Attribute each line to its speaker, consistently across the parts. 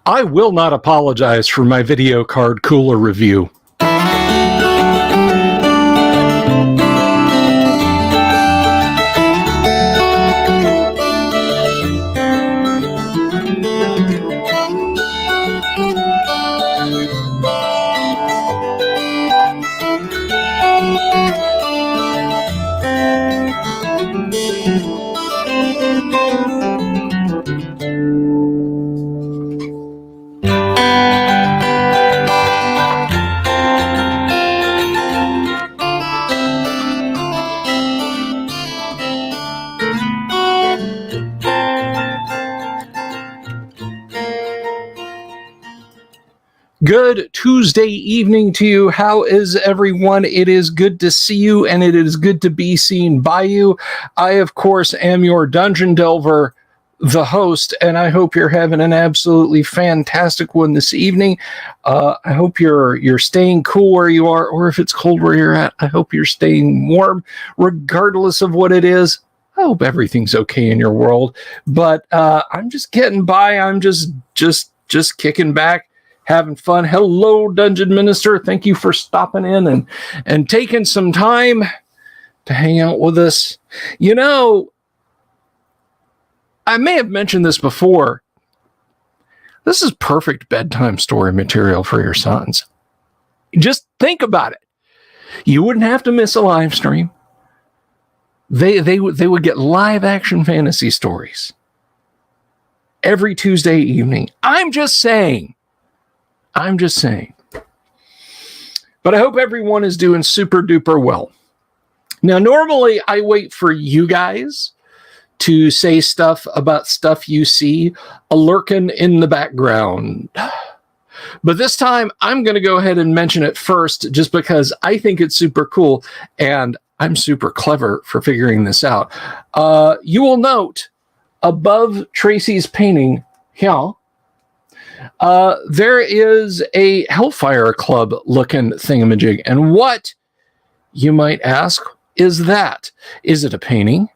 Speaker 1: I will not apologize for my video card cooler review. Good Tuesday evening to you. How is everyone? It is good to see you, and it is good to be seen by you. I, of course, am your Dungeon Delver, the host, and I hope you're having an absolutely fantastic one this evening. I hope you're staying cool where you are, or if it's cold where you're at, I hope you're staying warm, regardless of what it is. I hope everything's okay in your world, but I'm just getting by. I'm just kicking back, having fun. Hello, Dungeon Minister. Thank you for stopping in and taking some time to hang out with us. You know, I may have mentioned this before. This is perfect bedtime story material for your sons. Just think about it. You wouldn't have to miss a live stream. They would get live action fantasy stories every Tuesday evening. I'm just saying. But I hope everyone is doing super duper well. Now, normally I wait for you guys to say stuff about stuff you see lurking in the background. But this time I'm going to go ahead and mention it first, just because I think it's super cool and I'm super clever for figuring this out. You will note above Tracy's painting here, there is a Hellfire Club looking thingamajig. And what, you might ask, is that? Is it a painting?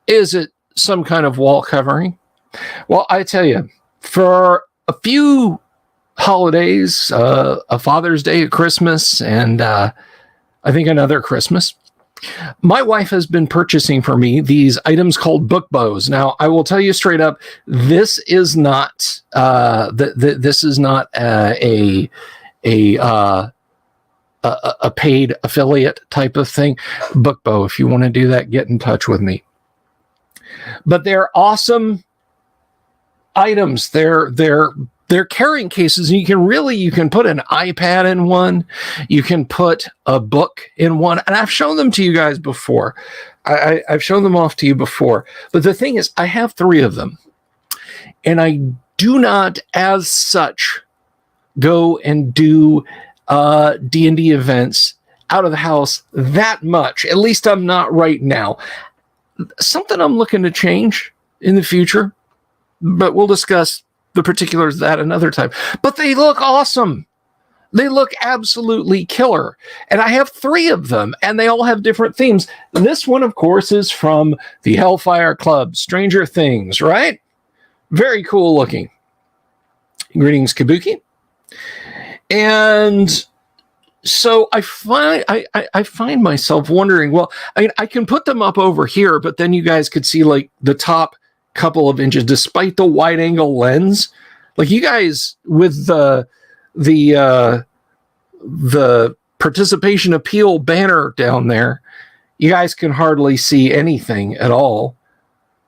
Speaker 1: Is it some kind of wall covering? Well, I tell you, for a few holidays, a Father's Day, a Christmas, and I think another Christmas, my wife has been purchasing for me these items called book bows. Now, I will tell you straight up, this is not this is not a paid affiliate type of thing. Book bow, if you want to do that, get in touch with me. But they're awesome items. They're carrying cases, and you can put an iPad in one. You can put a book in one. And I've shown them to you guys before. I've shown them off to you before. But the thing is, I have 3 of them. And I do not, as such, go and do D&D events out of the house that much. At least I'm not right now. Something I'm looking to change in the future. But we'll discuss the particulars of that another time. But they look awesome. They look absolutely killer. And I have 3 of them, and they all have different themes. This one, of course, is from the Hellfire Club, Stranger Things, right? Very cool looking. Greetings, Kabuki. And so I find myself wondering, well, I can put them up over here, but then you guys could see like the top couple of inches, despite the wide angle lens. Like, you guys with the participation appeal banner down there, you guys can hardly see anything at all,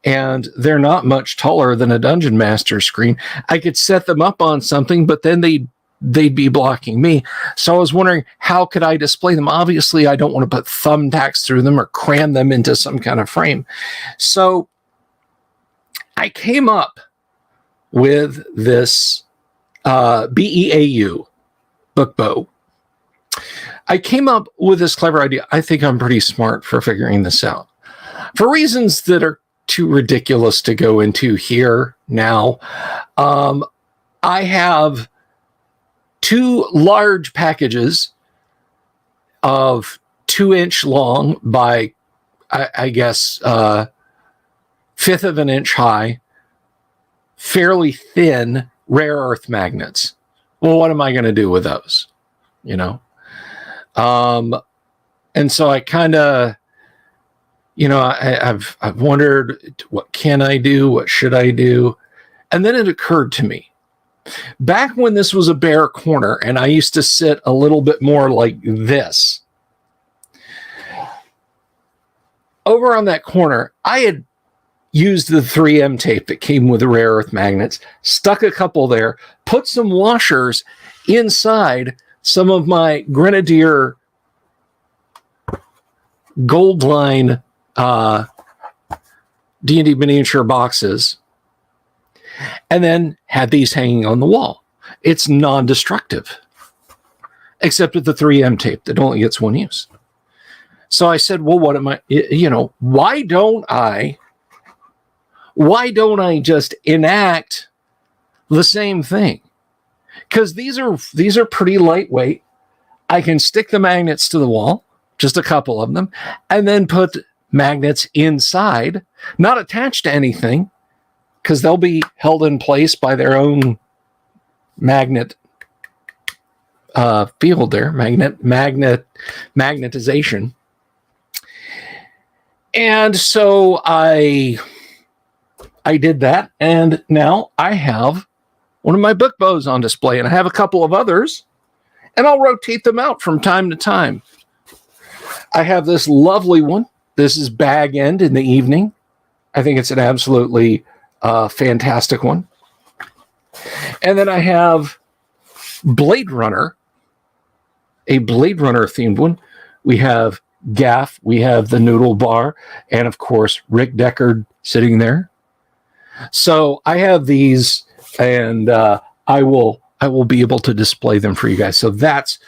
Speaker 1: and they're not much taller than a Dungeon Master screen. I could set them up on something, but then they'd be blocking me. So I was wondering, how could I display them? Obviously, I don't want to put thumbtacks through them or cram them into some kind of frame. So I came up with this BEAU, book bow. I came up with this clever idea. I think I'm pretty smart for figuring this out. For reasons that are too ridiculous to go into here now, I have 2 large packages of 2-inch long by, I guess, 1/5 of an inch high, fairly thin rare earth magnets. Well, what am I going to do with those? You know? And so I kind of, you know, I've wondered, what can I do? What should I do? And then it occurred to me, back when this was a bare corner and I used to sit a little bit more like this, over on that corner, I had used the 3M tape that came with the rare earth magnets, stuck a couple there, put some washers inside some of my Grenadier Gold Line D&D miniature boxes, and then had these hanging on the wall. It's non-destructive, except with the 3M tape that only gets one use. So I said, well, what am I, you know, why don't I just enact the same thing? Because these are pretty lightweight. I can stick the magnets to the wall, just a couple of them, and then put magnets inside, not attached to anything, because they'll be held in place by their own magnet field there, magnetization. And so I did that, and now I have one of my book bows on display, and I have a couple of others, and I'll rotate them out from time to time. I have this lovely one. This is Bag End in the evening. I think it's an absolutely fantastic one. And then I have Blade Runner, a Blade Runner themed one. We have Gaff, we have the Noodle Bar, and of course Rick Deckard sitting there. So I have these, and I will be able to display them for you guys. So that's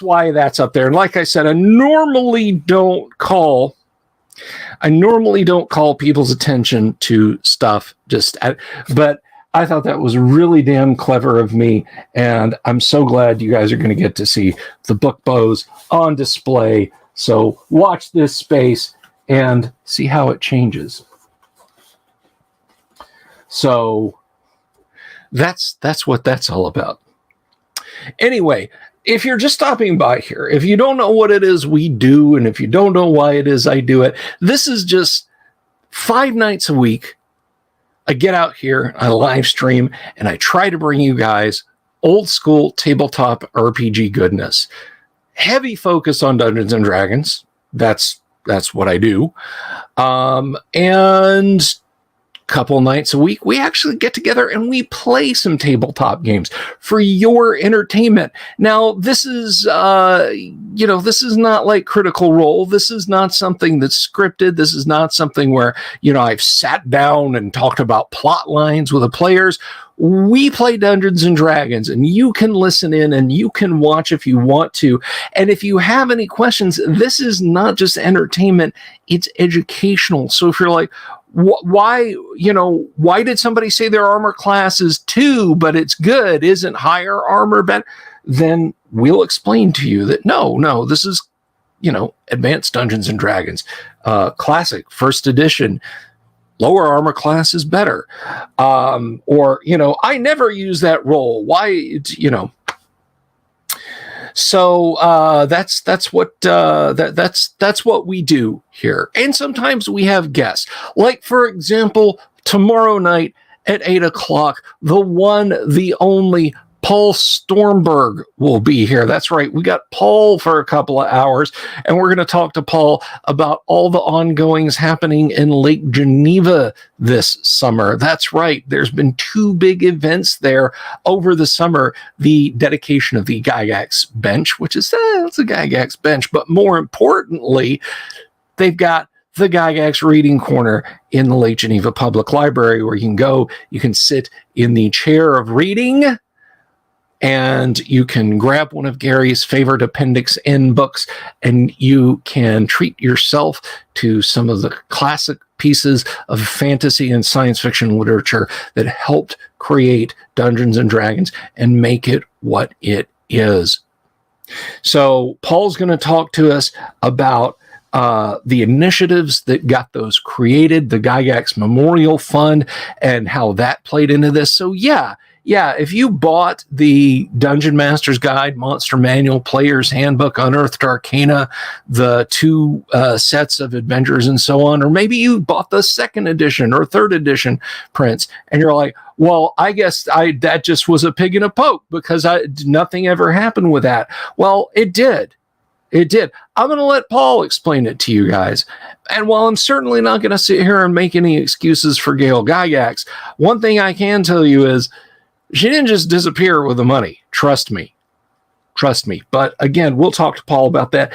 Speaker 1: why that's up there. And like I said, I normally don't call people's attention to stuff but I thought that was really damn clever of me, and I'm so glad you guys are going to get to see the book bows on display. So watch this space and see how it changes. So that's what that's all about. Anyway, if you're just stopping by here, if you don't know what it is we do, and if you don't know why it is I do it, this is just 5 nights a week. I get out here, I live stream, and I try to bring you guys old school tabletop RPG goodness. Heavy focus on Dungeons and Dragons. That's what I do. And couple nights a week, we actually get together and we play some tabletop games for your entertainment. Now, this is, this is not like Critical Role. This is not something that's scripted. This is not something where, I've sat down and talked about plot lines with the players. We play Dungeons and Dragons, and you can listen in and you can watch if you want to. And if you have any questions, this is not just entertainment, it's educational. So if you're like, why did somebody say their armor class is 2, but it's good? Isn't higher armor better? Then we'll explain to you that no, this is, advanced Dungeons and Dragons, classic 1st edition. Lower armor class is better. I never use that roll. Why, So that's what we do here. And sometimes we have guests. Like, for example, tomorrow night at 8:00, the one, the only Paul Stormberg will be here. That's right. We got Paul for a couple of hours, and we're going to talk to Paul about all the ongoings happening in Lake Geneva this summer. That's right. There's been 2 big events there over the summer. The dedication of the Gygax bench, which is, it's a Gygax bench, but more importantly, they've got the Gygax Reading Corner in the Lake Geneva Public Library, where you can go, you can sit in the chair of reading, and you can grab one of Gary's favorite Appendix N books, and you can treat yourself to some of the classic pieces of fantasy and science fiction literature that helped create Dungeons and Dragons and make it what it is. So Paul's going to talk to us about the initiatives that got those created, the Gygax Memorial Fund, and how that played into this. So yeah, if you bought the Dungeon Master's Guide, Monster Manual, Player's Handbook, Unearthed Arcana, the 2 sets of adventures and so on, or maybe you bought the 2nd edition or 3rd edition prints, and you're like, well, I guess that just was a pig in a poke because nothing ever happened with that. Well, it did. It did. I'm going to let Paul explain it to you guys. And while I'm certainly not going to sit here and make any excuses for Gail Gygax, one thing I can tell you is she didn't just disappear with the money. Trust me. Trust me. But again, we'll talk to Paul about that.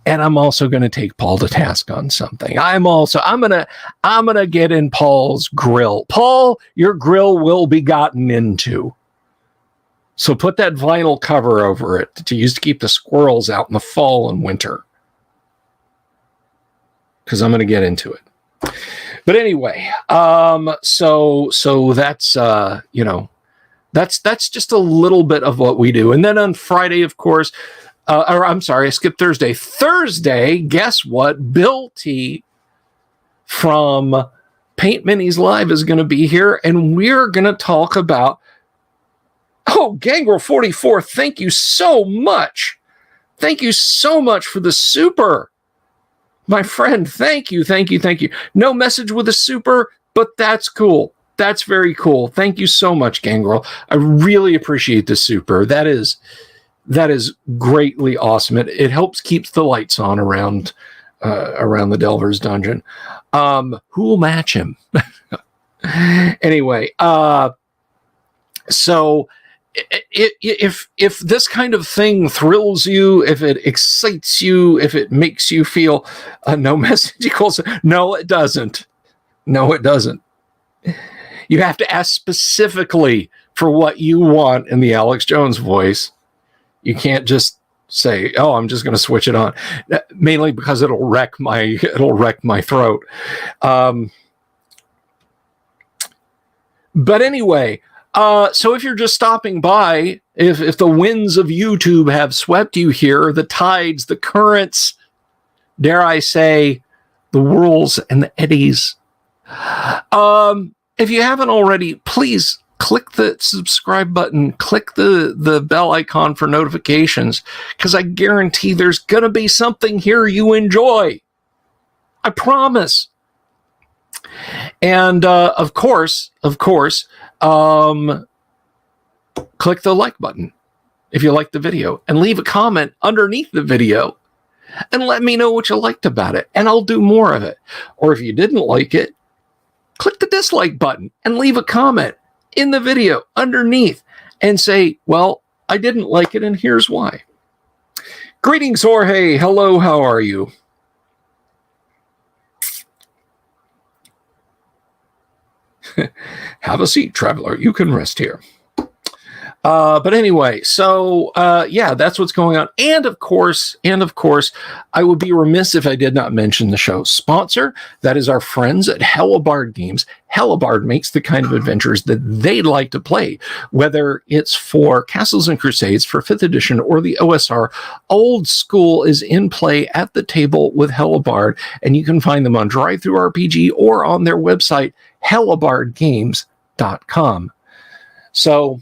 Speaker 1: And I'm also going to take Paul to task on something. I'm going to get in Paul's grill. Paul, your grill will be gotten into. So put that vinyl cover over it to use to keep the squirrels out in the fall and winter. Because I'm going to get into it. But anyway, so that's that's just a little bit of what we do. And then on Friday, of course, I skipped Thursday. Thursday, guess what? Bill T from Paint Minis Live is going to be here, and we're going to talk about. Oh, Gangrel 44, thank you so much. Thank you so much for the super. My friend, thank you. No message with a super, but that's cool. That's very cool. Thank you so much, Gangrel. I really appreciate the super. That is greatly awesome. It helps keep the lights on around the Delver's dungeon. Who will match him? Anyway, so if this kind of thing thrills you, if it excites you, if it makes you feel no message equals no, it doesn't. No, it doesn't. You have to ask specifically for what you want in the Alex Jones voice. You can't just say, "Oh, I'm just going to switch it on," mainly because it'll wreck my throat. But anyway. So if you're just stopping by, if the winds of YouTube have swept you here, the tides, the currents, dare I say, the whirls and the eddies. If you haven't already, please click the subscribe button, click the bell icon for notifications, because I guarantee there's going to be something here you enjoy. I promise. And of course, click the like button if you like the video, and leave a comment underneath the video and let me know what you liked about it, and I'll do more of it. Or if you didn't like it, click the dislike button and leave a comment in the video underneath and say, well, I didn't like it and here's why. Greetings, Jorge. Hello, how are you? Have a seat, traveler. You can rest here. But anyway, so that's what's going on. And of course, I would be remiss if I did not mention the show's sponsor. That is our friends at Hellabard Games. Hellabard makes the kind of adventures that they like to play, whether it's for Castles and Crusades, for 5th edition, or the OSR. Old School is in play at the table with Hellabard, and you can find them on DriveThruRPG or on their website, hellabardgames.com. So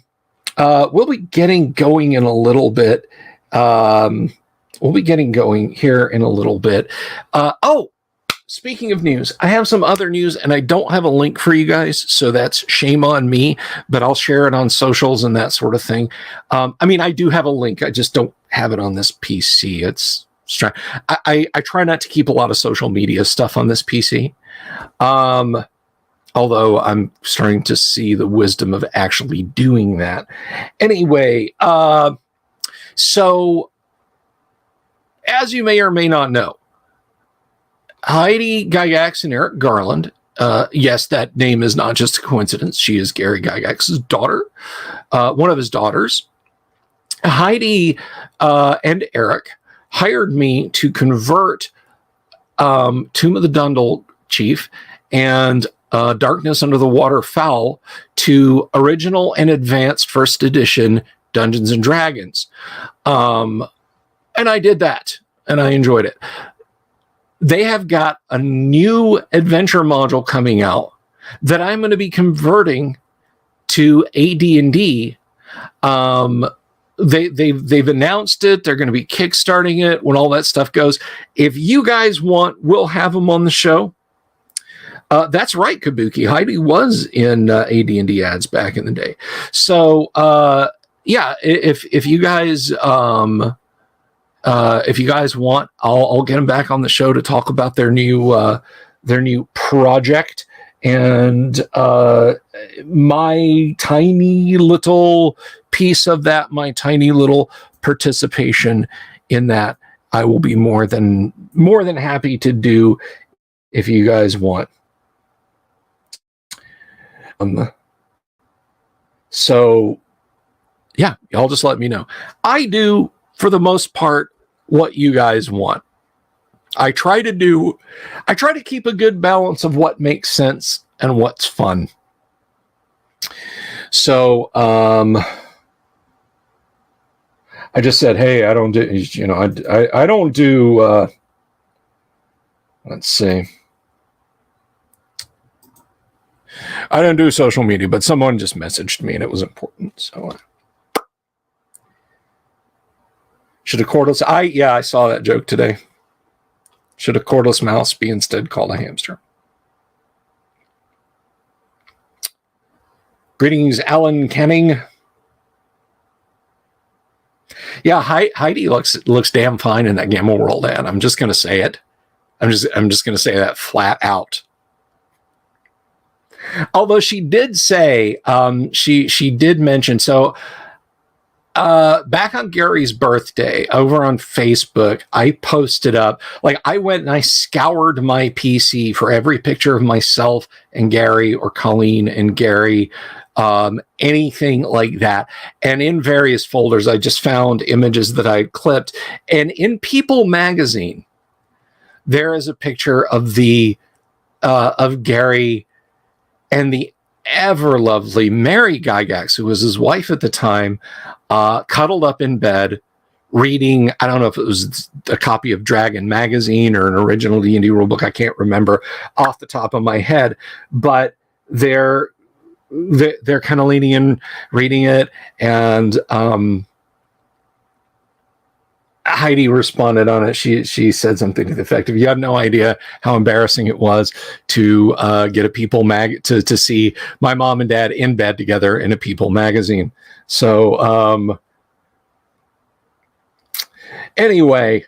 Speaker 1: we'll be getting going in a little bit. Speaking of news, I have some other news, and I don't have a link for you guys, so that's shame on me, but I'll share it on socials and that sort of thing. I do have a link. I just don't have it on this PC. I try not to keep a lot of social media stuff on this PC. Although I'm starting to see the wisdom of actually doing that. Anyway, so as you may or may not know, Heidi Gygax and Eric Garland, yes, that name is not just a coincidence. She is Gary Gygax's daughter, one of his daughters. Heidi and Eric hired me to convert Tomb of the Dundle Chief and Darkness Under the Waterfowl to original and advanced 1st edition Dungeons and Dragons. And I did that, and I enjoyed it. They have got a new adventure module coming out that I'm going to be converting to AD&D. They've announced it. They're going to be kickstarting it when all that stuff goes. If you guys want, we'll have them on the show. That's right, Kabuki. Heidi was in AD&D ads back in the day. So yeah, if you guys want, I'll get them back on the show to talk about their new project. And my tiny little piece of that, my tiny little participation in that, I will be more than happy to do if you guys want. So yeah, y'all just let me know. I do, for the most part, what you guys want. I try to keep a good balance of what makes sense and what's fun. So, I just said, hey, I don't do, I don't do, let's see. I don't do social media, but someone just messaged me and it was important. So, should a cordless, I saw that joke today. Should a cordless mouse be instead called a hamster? Greetings, Alan Kenning. Yeah, Heidi looks damn fine in that Gamma World ad. I'm just going to say it. I'm just going to say that flat out. Although she did say, she did mention, so back on Gary's birthday over on Facebook, I posted up, like I went and I scoured my PC for every picture of myself and Gary or Colleen and Gary, anything like that. And in various folders, I just found images that I clipped. And in People magazine, there is a picture of of Gary and the ever lovely Mary Gygax, who was his wife at the time, cuddled up in bed, reading, I don't know if it was a copy of Dragon magazine or an original D&D rulebook, I can't remember off the top of my head, but they're kind of leaning in, reading it, and Heidi responded on it. She said something to the effect of, you have no idea how embarrassing it was to get a People mag to see my mom and dad in bed together in a People magazine. So anyway,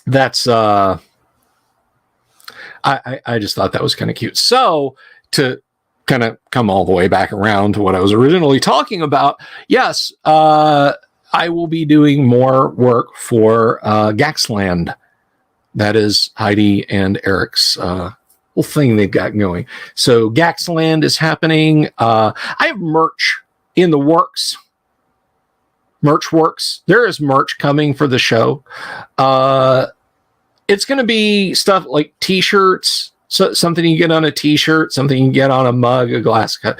Speaker 1: that's I just thought that was kind of cute. So to kind of come all the way back around to what I was originally talking about, yes, I will be doing more work for Gaxland. That is Heidi and Eric's whole thing they've got going. So Gaxland is happening. I have merch in the works. Merch works. There is merch coming for the show. It's going to be stuff like t-shirts, so something you get on a t-shirt, something you get on a mug, a glass cup.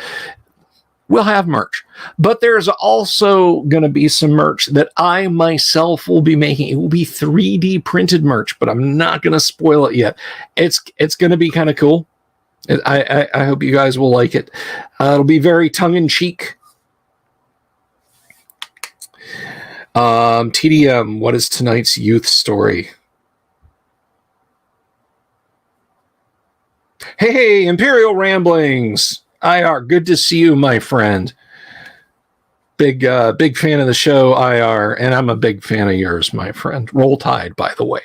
Speaker 1: We'll have merch, but there's also going to be some merch that I myself will be making. It will be 3D printed merch, but I'm not going to spoil it yet. It's going to be kind of cool. I hope you guys will like it. It'll be very tongue-in-cheek. TDM, what is tonight's youth story? Hey, Imperial Ramblings. IR, good to see you, my friend. Big fan of the show, IR, and I'm a big fan of yours, my friend. Roll Tide, by the way.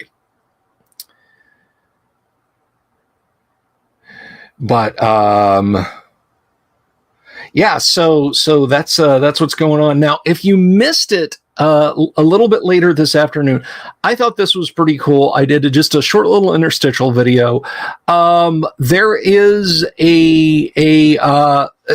Speaker 1: But yeah, so that's what's going on now. If you missed it a little bit later this afternoon, I thought this was pretty cool. I did just a short little interstitial video. There is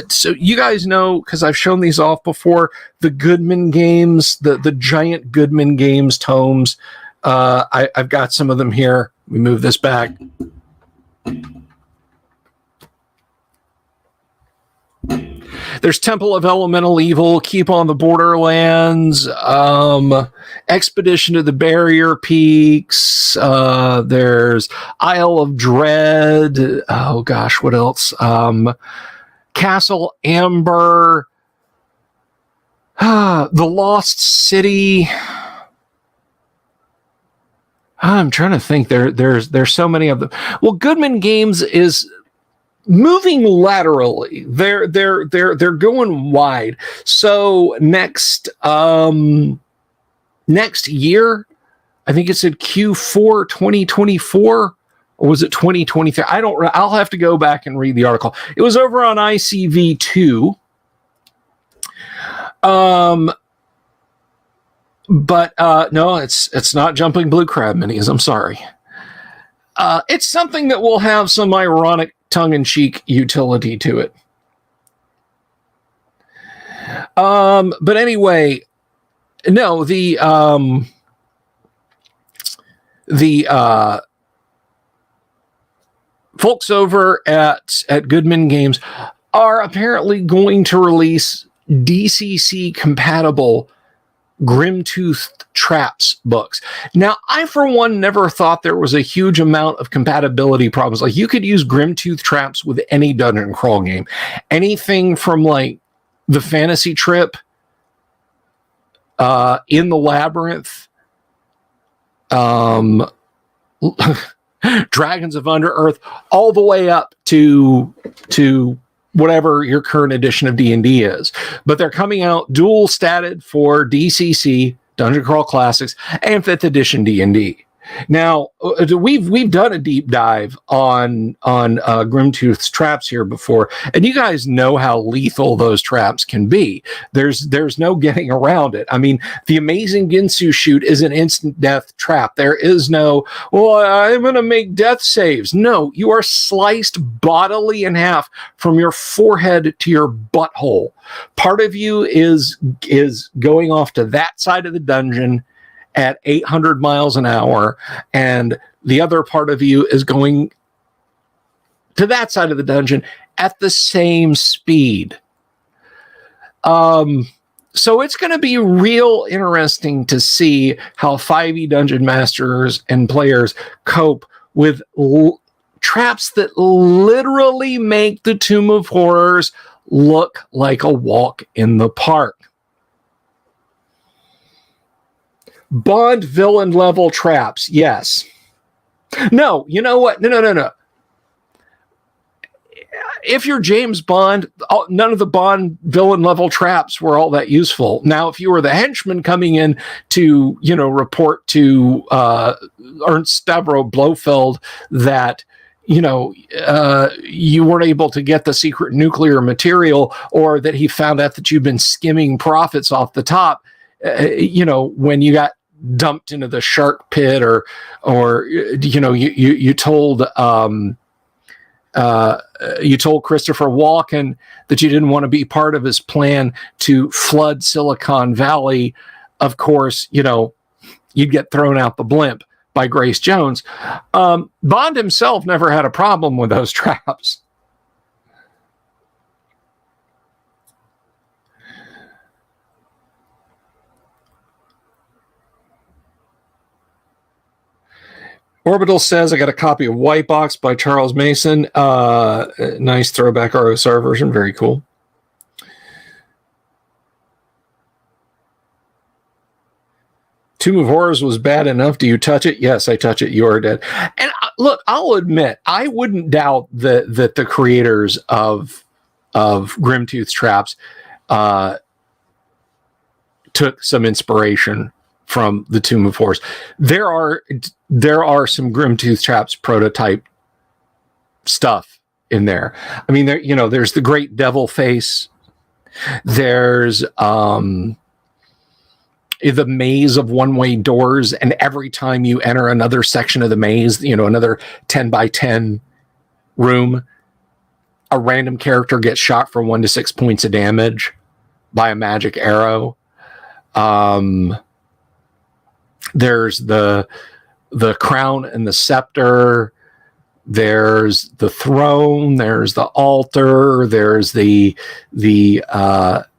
Speaker 1: so you guys know, because I've shown these off before, the Goodman Games, the giant Goodman Games tomes. I've got some of them here. Let me move this back. There's Temple of Elemental Evil, Keep on the Borderlands, Expedition to the Barrier Peaks, there's Isle of Dread, oh gosh, what else? Castle Amber, The Lost City. I'm trying to think. There's so many of them. Well, Goodman Games is moving laterally. They're going wide. So next year, I think it said Q4 2024, or was it 2023? I'll have to go back and read the article. It was over on ICV2. But no, it's not Jumping Blue Crab minis. I'm sorry. It's something that will have some ironic tongue-in-cheek utility to it. But anyway, no, the folks over at Goodman Games are apparently going to release DCC compatible Grimtooth Traps books. Now, I, for one, never thought there was a huge amount of compatibility problems. Like, you could use Grimtooth Traps with any dungeon crawl game. Anything from, like, the Fantasy Trip, In the Labyrinth, Dragons of Under-Earth, all the way up to whatever your current edition of D&D is. But they're coming out dual statted for DCC, Dungeon Crawl Classics, and 5th edition D&D. Now, we've done a deep dive on Grimtooth's traps here before, and you guys know how lethal those traps can be. There's no getting around it. I mean, the Amazing Ginsu shoot is an instant death trap. There is no, well, I'm going to make death saves. No, you are sliced bodily in half from your forehead to your butthole. Part of you is going off to that side of the dungeon at 800 miles an hour, and the other part of you is going to that side of the dungeon at the same speed. So it's going to be real interesting to see how 5e dungeon masters and players cope with traps that literally make the Tomb of Horrors look like a walk in the park. Bond villain level traps, yes. No, you know what? No. If you're James Bond, none of the Bond villain level traps were all that useful. Now, if you were the henchman coming in to, report to Ernst Stavro Blofeld that, you weren't able to get the secret nuclear material, or that he found out that you've been skimming profits off the top, when you got dumped into the shark pit, or you told Christopher Walken that you didn't want to be part of his plan to flood Silicon Valley, of course, you'd get thrown out the blimp by Grace Jones. Bond himself never had a problem with those traps. Orbital says, I got a copy of White Box by Charles Mason. Nice throwback ROSR version. Very cool. Tomb of Horrors was bad enough. Do you touch it? Yes, I touch it. You are dead. And look, I'll admit, I wouldn't doubt that the creators of Grimtooth Traps took some inspiration from the Tomb of Horrors. There are some Grimtooth Traps prototype stuff in there. I mean, there's the Great Devil Face. There's the maze of one-way doors, and every time you enter another section of the maze, another 10 by 10 room, a random character gets shot for 1 to 6 points of damage by a magic arrow. There's the crown and the scepter. There's the throne. There's the altar. There's the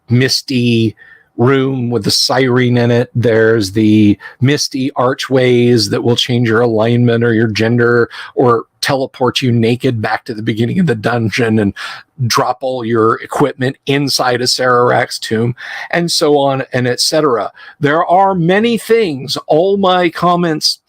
Speaker 1: misty room with the siren in it. There's the misty archways that will change your alignment or your gender or teleport you naked back to the beginning of the dungeon and drop all your equipment inside a Sararak's tomb, and so on and etc. There are many things, all my comments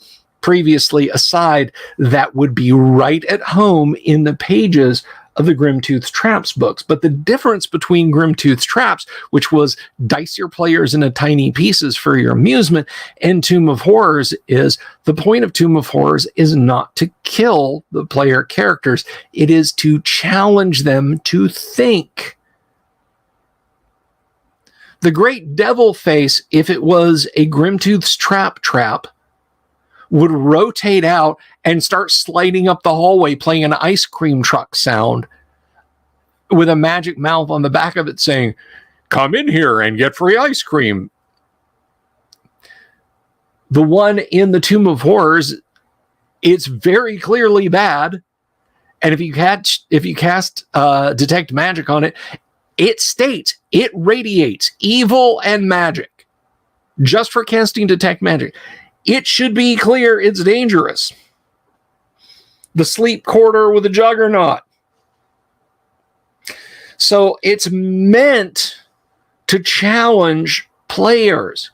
Speaker 1: previously aside, that would be right at home in the pages of the Grimtooth Traps books. But the difference between Grimtooth Traps, which was dice your players into tiny pieces for your amusement, and Tomb of Horrors is the point of Tomb of Horrors is not to kill the player characters. It is to challenge them to think. The Great Devil Face, if it was a Grimtooth's trap, would rotate out and start sliding up the hallway playing an ice cream truck sound with a magic mouth on the back of it saying, "Come in here and get free ice cream." The one in the Tomb of Horrors, it's very clearly bad. And if you cast Detect Magic on it, it states, it radiates evil and magic just for casting Detect Magic. It should be clear it's dangerous. The Sleep Quarter with a Juggernaut. So it's meant to challenge players.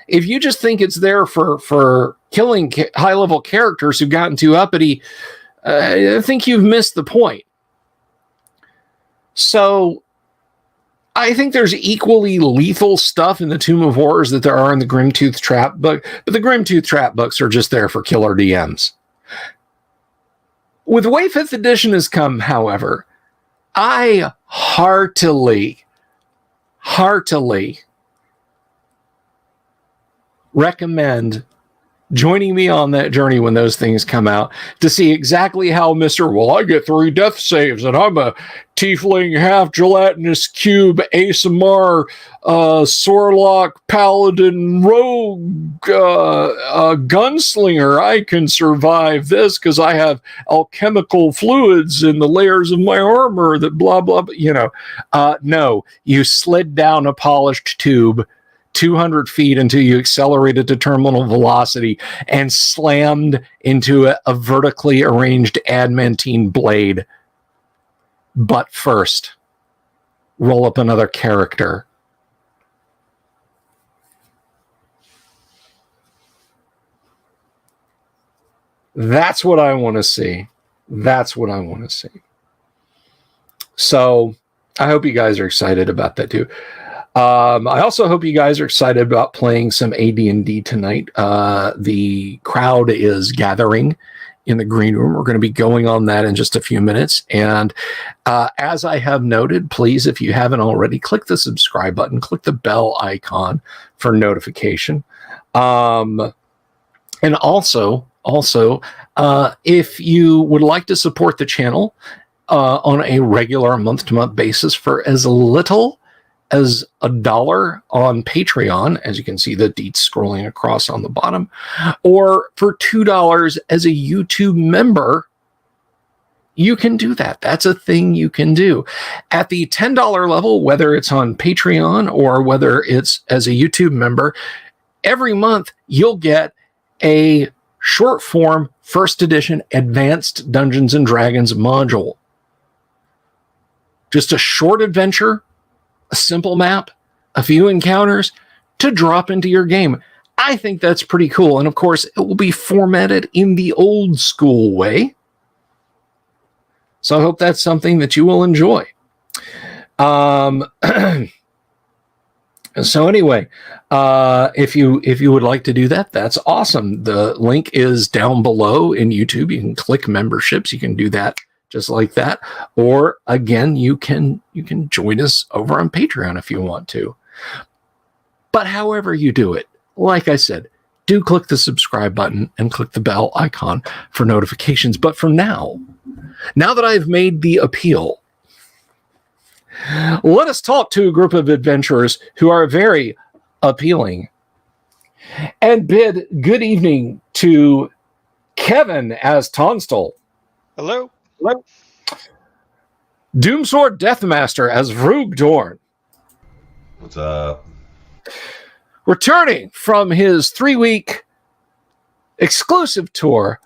Speaker 1: If you just think it's there for killing high-level characters who've gotten too uppity, I think you've missed the point. So I think there's equally lethal stuff in the Tomb of Horrors that there are in the Grimtooth Trap book, but the Grimtooth Trap books are just there for killer DMs. With the way 5th edition has come, however, I heartily recommend joining me on that journey when those things come out to see exactly how I get 3 death saves and I'm a tiefling half gelatinous cube ASMR Sorlock paladin rogue gunslinger. I can survive this because I have alchemical fluids in the layers of my armor that blah blah blah. No, you slid down a polished tube 200 feet until you accelerated to terminal velocity and slammed into a vertically arranged adamantine blade. But first, roll up another character. That's what I want to see. So I hope you guys are excited about that too. I also hope you guys are excited about playing some AD&D tonight. The crowd is gathering in the green room. We're going to be going on that in just a few minutes. And as I have noted, please, if you haven't already, click the subscribe button, click the bell icon for notification. And also, if you would like to support the channel on a regular month-to-month basis for as little as $1 on Patreon, as you can see the deets scrolling across on the bottom, or for $2 as a YouTube member, you can do that. That's a thing you can do. At the $10 level, whether it's on Patreon or whether it's as a YouTube member, every month you'll get a short form 1st edition Advanced Dungeons and Dragons module. Just a short adventure, a simple map, a few encounters to drop into your game. I think that's pretty cool. And of course, it will be formatted in the old school way. So I hope that's something that you will enjoy. So anyway, if you would like to do that, that's awesome. The link is down below in YouTube. You can click memberships. You can do that just like that. Or again, you can join us over on Patreon if you want to. But however you do it, like I said, do click the subscribe button and click the bell icon for notifications. But for now that I've made the appeal, let us talk to a group of adventurers who are very appealing and bid good evening to Kevin as Tonstal.
Speaker 2: Hello.
Speaker 1: Hello. Doomsword Deathmaster as Vroogdorn.
Speaker 3: What's up?
Speaker 1: Returning from his 3-week exclusive tour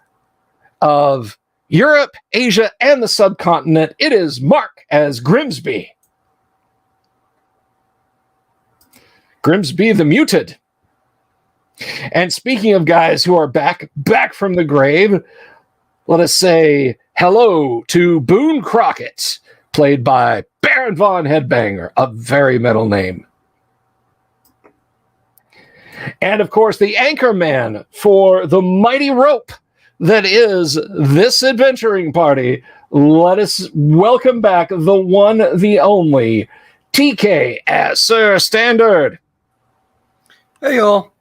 Speaker 1: of Europe, Asia, and the subcontinent, it is Mark as Grimsby. Grimsby the Muted. And speaking of guys who are back from the grave, let us say hello to Boone Crockett, played by Baron Von Headbanger, a very metal name. And of course, the anchor man for the mighty rope that is this adventuring party. Let us welcome back the one, the only, TK as Sir Standard.
Speaker 2: Hey, y'all.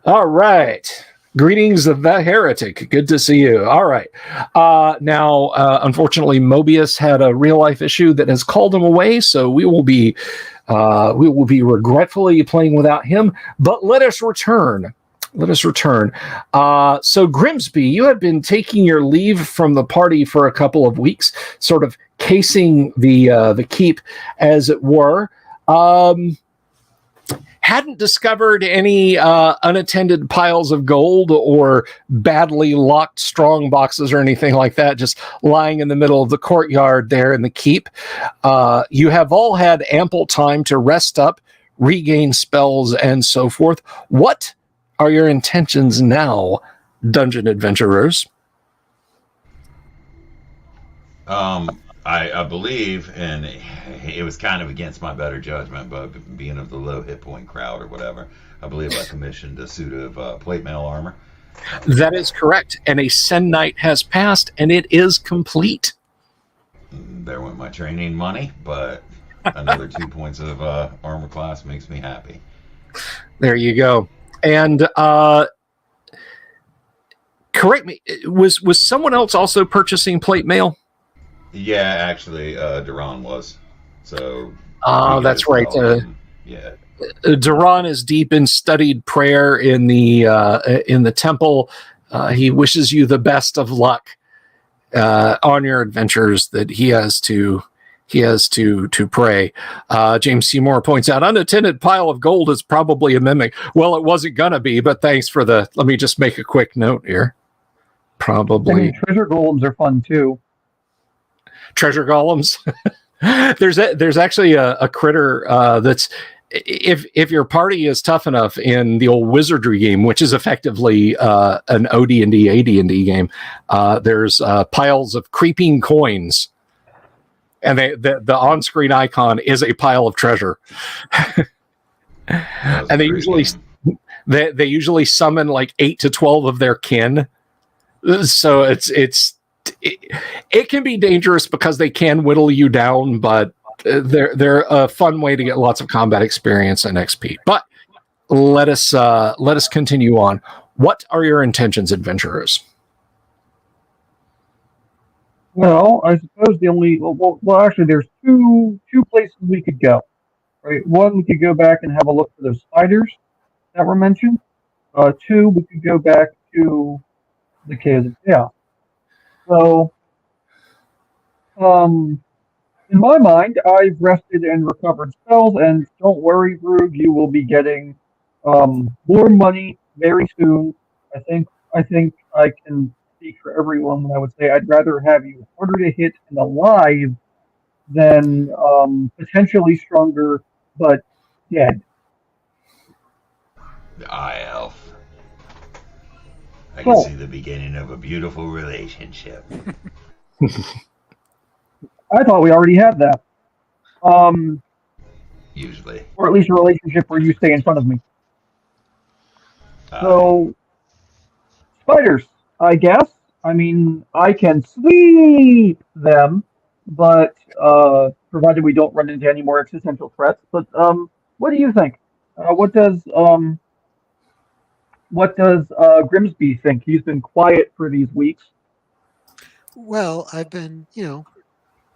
Speaker 1: All right. Greetings of the heretic. Good to see you. All right. Now, unfortunately, Mobius had a real life issue that has called him away, so we will be regretfully playing without him. But let us return. So Grimsby, you have been taking your leave from the party for a couple of weeks, sort of casing the keep, as it were. Hadn't discovered any unattended piles of gold or badly locked strong boxes or anything like that, just lying in the middle of the courtyard there in the keep. You have all had ample time to rest up, regain spells, and so forth. What are your intentions now, dungeon adventurers?
Speaker 3: I believe, and it was kind of against my better judgment, but being of the low hit point crowd or whatever, I believe I commissioned a suit of plate mail armor.
Speaker 1: That is correct, and a Send Night has passed, and it is complete.
Speaker 3: There went my training money, but another 2 points of armor class makes me happy.
Speaker 1: There you go. And correct me, was someone else also purchasing plate mail?
Speaker 3: Yeah, actually, Duran was. So.
Speaker 1: That's right.
Speaker 3: Yeah.
Speaker 1: Duran is deep in studied prayer in the temple. He wishes you the best of luck on your adventures that he has to pray. James Seymour points out, unattended pile of gold is probably a mimic. Well, it wasn't gonna be, but thanks for let me just make a quick note here. Probably.
Speaker 2: I mean, treasure golems are fun too.
Speaker 1: Treasure golems. There's actually a critter that's, if your party is tough enough in the old wizardry game, which is effectively an OD&D AD&D game, there's piles of creeping coins, and the on-screen icon is a pile of treasure. And they usually summon like 8 to 12 of their kin. So it can be dangerous because they can whittle you down, but they're a fun way to get lots of combat experience and XP. But let us continue on. What are your intentions, adventurers?
Speaker 2: Well, I suppose actually, there's two places we could go. Right, one, we could go back and have a look for those spiders that were mentioned. Two, we could go back to the Caves of Chaos. So, in my mind, I've rested and recovered spells, and don't worry, Rube, you will be getting more money very soon. I think I can speak for everyone when I would say I'd rather have you harder to hit and alive than potentially stronger but dead.
Speaker 3: Elf. I can see the beginning of a beautiful relationship.
Speaker 2: I thought we already had that.
Speaker 3: Usually.
Speaker 2: Or at least a relationship where you stay in front of me. So, spiders, I guess. I mean, I can sweep them, but provided we don't run into any more existential threats. But what do you think? What does Grimsby think? He's been quiet for these weeks.
Speaker 4: Well, I've been,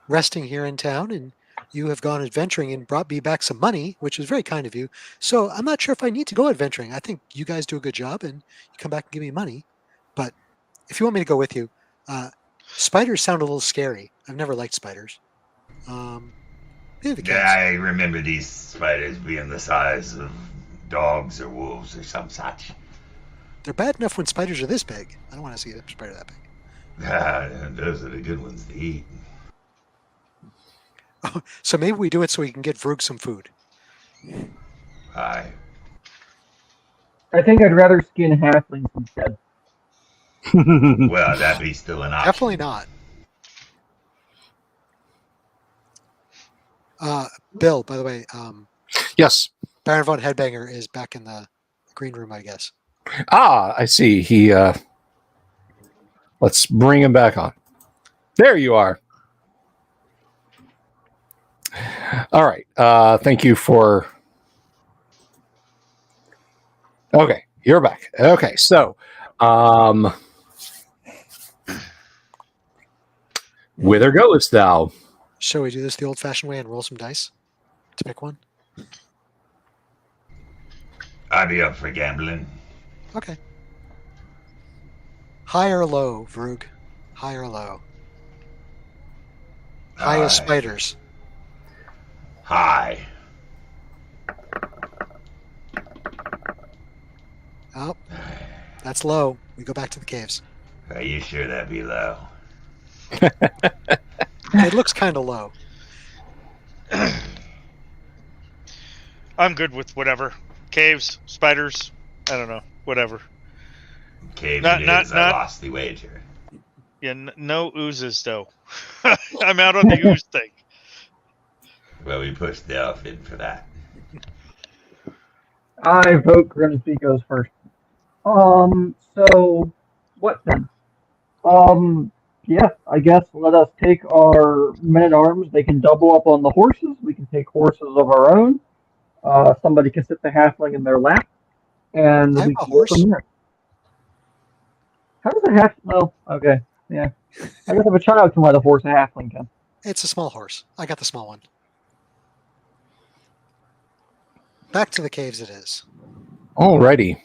Speaker 4: resting here in town, and you have gone adventuring and brought me back some money, which is very kind of you. So I'm not sure if I need to go adventuring. I think you guys do a good job, and you come back and give me money. But if you want me to go with you, spiders sound a little scary. I've never liked spiders. Maybe the caves.
Speaker 3: I remember these spiders being the size of dogs or wolves or some such.
Speaker 4: They're bad enough when spiders are this big. I don't want to see a spider that big.
Speaker 3: Those are the good ones to eat.
Speaker 4: Oh, so maybe we do it so we can get Vroog some food.
Speaker 3: Aye.
Speaker 2: I think I'd rather skin halflings instead.
Speaker 3: Well, that'd be still an option.
Speaker 4: Definitely not. Bill, by the way,
Speaker 1: Yes.
Speaker 4: Baron von Headbanger is back in the green room, I guess.
Speaker 1: Ah, I see. He. Let's bring him back on. There you are. All right. Thank you for. Okay, you're back. Okay, so, whither goest thou?
Speaker 4: Shall we do this the old-fashioned way and roll some dice to pick one?
Speaker 3: I'd be up for gambling.
Speaker 4: Okay. High or low, Vroog? High or low? High as spiders.
Speaker 3: High.
Speaker 4: Oh, that's low. We go back to the caves.
Speaker 3: Are you sure that'd be low?
Speaker 4: It looks kind of low.
Speaker 5: I'm good with whatever. Caves, spiders, I don't know, whatever.
Speaker 3: Cave
Speaker 5: Not-
Speaker 3: it
Speaker 5: not-
Speaker 3: is.
Speaker 5: not-
Speaker 3: I lost the wager.
Speaker 5: Yeah, no oozes though. I'm out on the ooze thing.
Speaker 3: Well, we pushed the elf in for that.
Speaker 2: I vote Grimsby goes first. So what then? Yeah, I guess let us take our men-at-arms. They can double up on the horses. We can take horses of our own. Somebody can sit the halfling in their lap, and
Speaker 4: I have
Speaker 2: we
Speaker 4: a
Speaker 2: can go
Speaker 4: horse.
Speaker 2: from there. How does a half? Oh, okay, yeah. I guess if a child can ride a horse, a halfling can.
Speaker 4: It's a small horse. I got the small one. Back to the caves it is.
Speaker 1: Alrighty.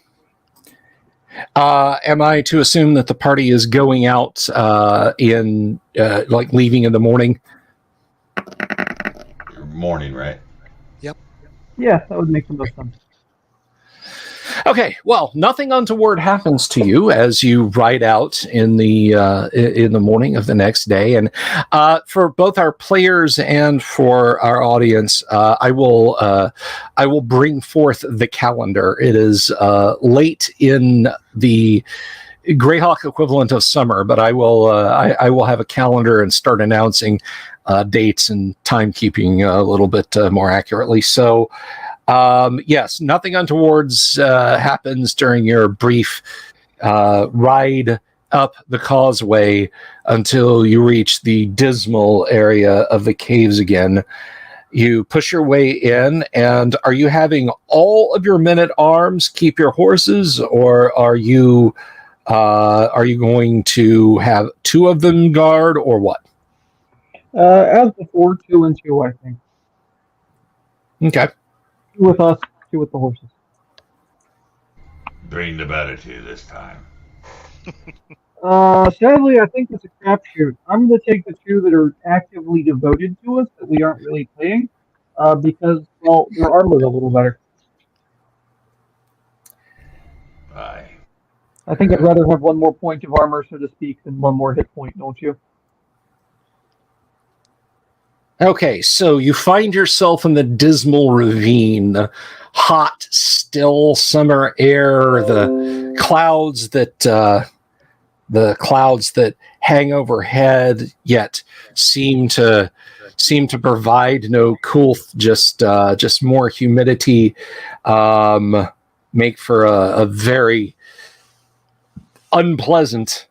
Speaker 1: Am I to assume that the party is going out like leaving in the morning?
Speaker 3: Morning, right?
Speaker 2: Yeah, that would make the most sense.
Speaker 1: Okay, well, nothing untoward happens to you as you ride out in the morning of the next day. And for both our players and for our audience, I will bring forth the calendar. It is late in the Greyhawk equivalent of summer, but I will have a calendar and start announcing dates and timekeeping a little bit more accurately. So. Yes, nothing untowards happens during your brief ride up the causeway until you reach the dismal area of the caves again. You push your way in, and are you having all of your men-at-arms keep your horses, or are you going to have two of them guard, or what?
Speaker 2: As before, 2 and 2, I think.
Speaker 1: Okay.
Speaker 2: 2 with us, 2 with the horses.
Speaker 3: Bring the better two this time.
Speaker 2: Sadly, I think it's a crapshoot. I'm going to take the 2 that are actively devoted to us that we aren't really playing, because, well, their armor's a little better.
Speaker 3: Aye.
Speaker 2: I think I'd rather have 1 more point of armor, so to speak, than 1 more hit point, don't you?
Speaker 1: Okay, so you find yourself in the dismal ravine, the hot, still summer air, the clouds that hang overhead, yet seem to provide no cool, just more humidity, make for a very unpleasant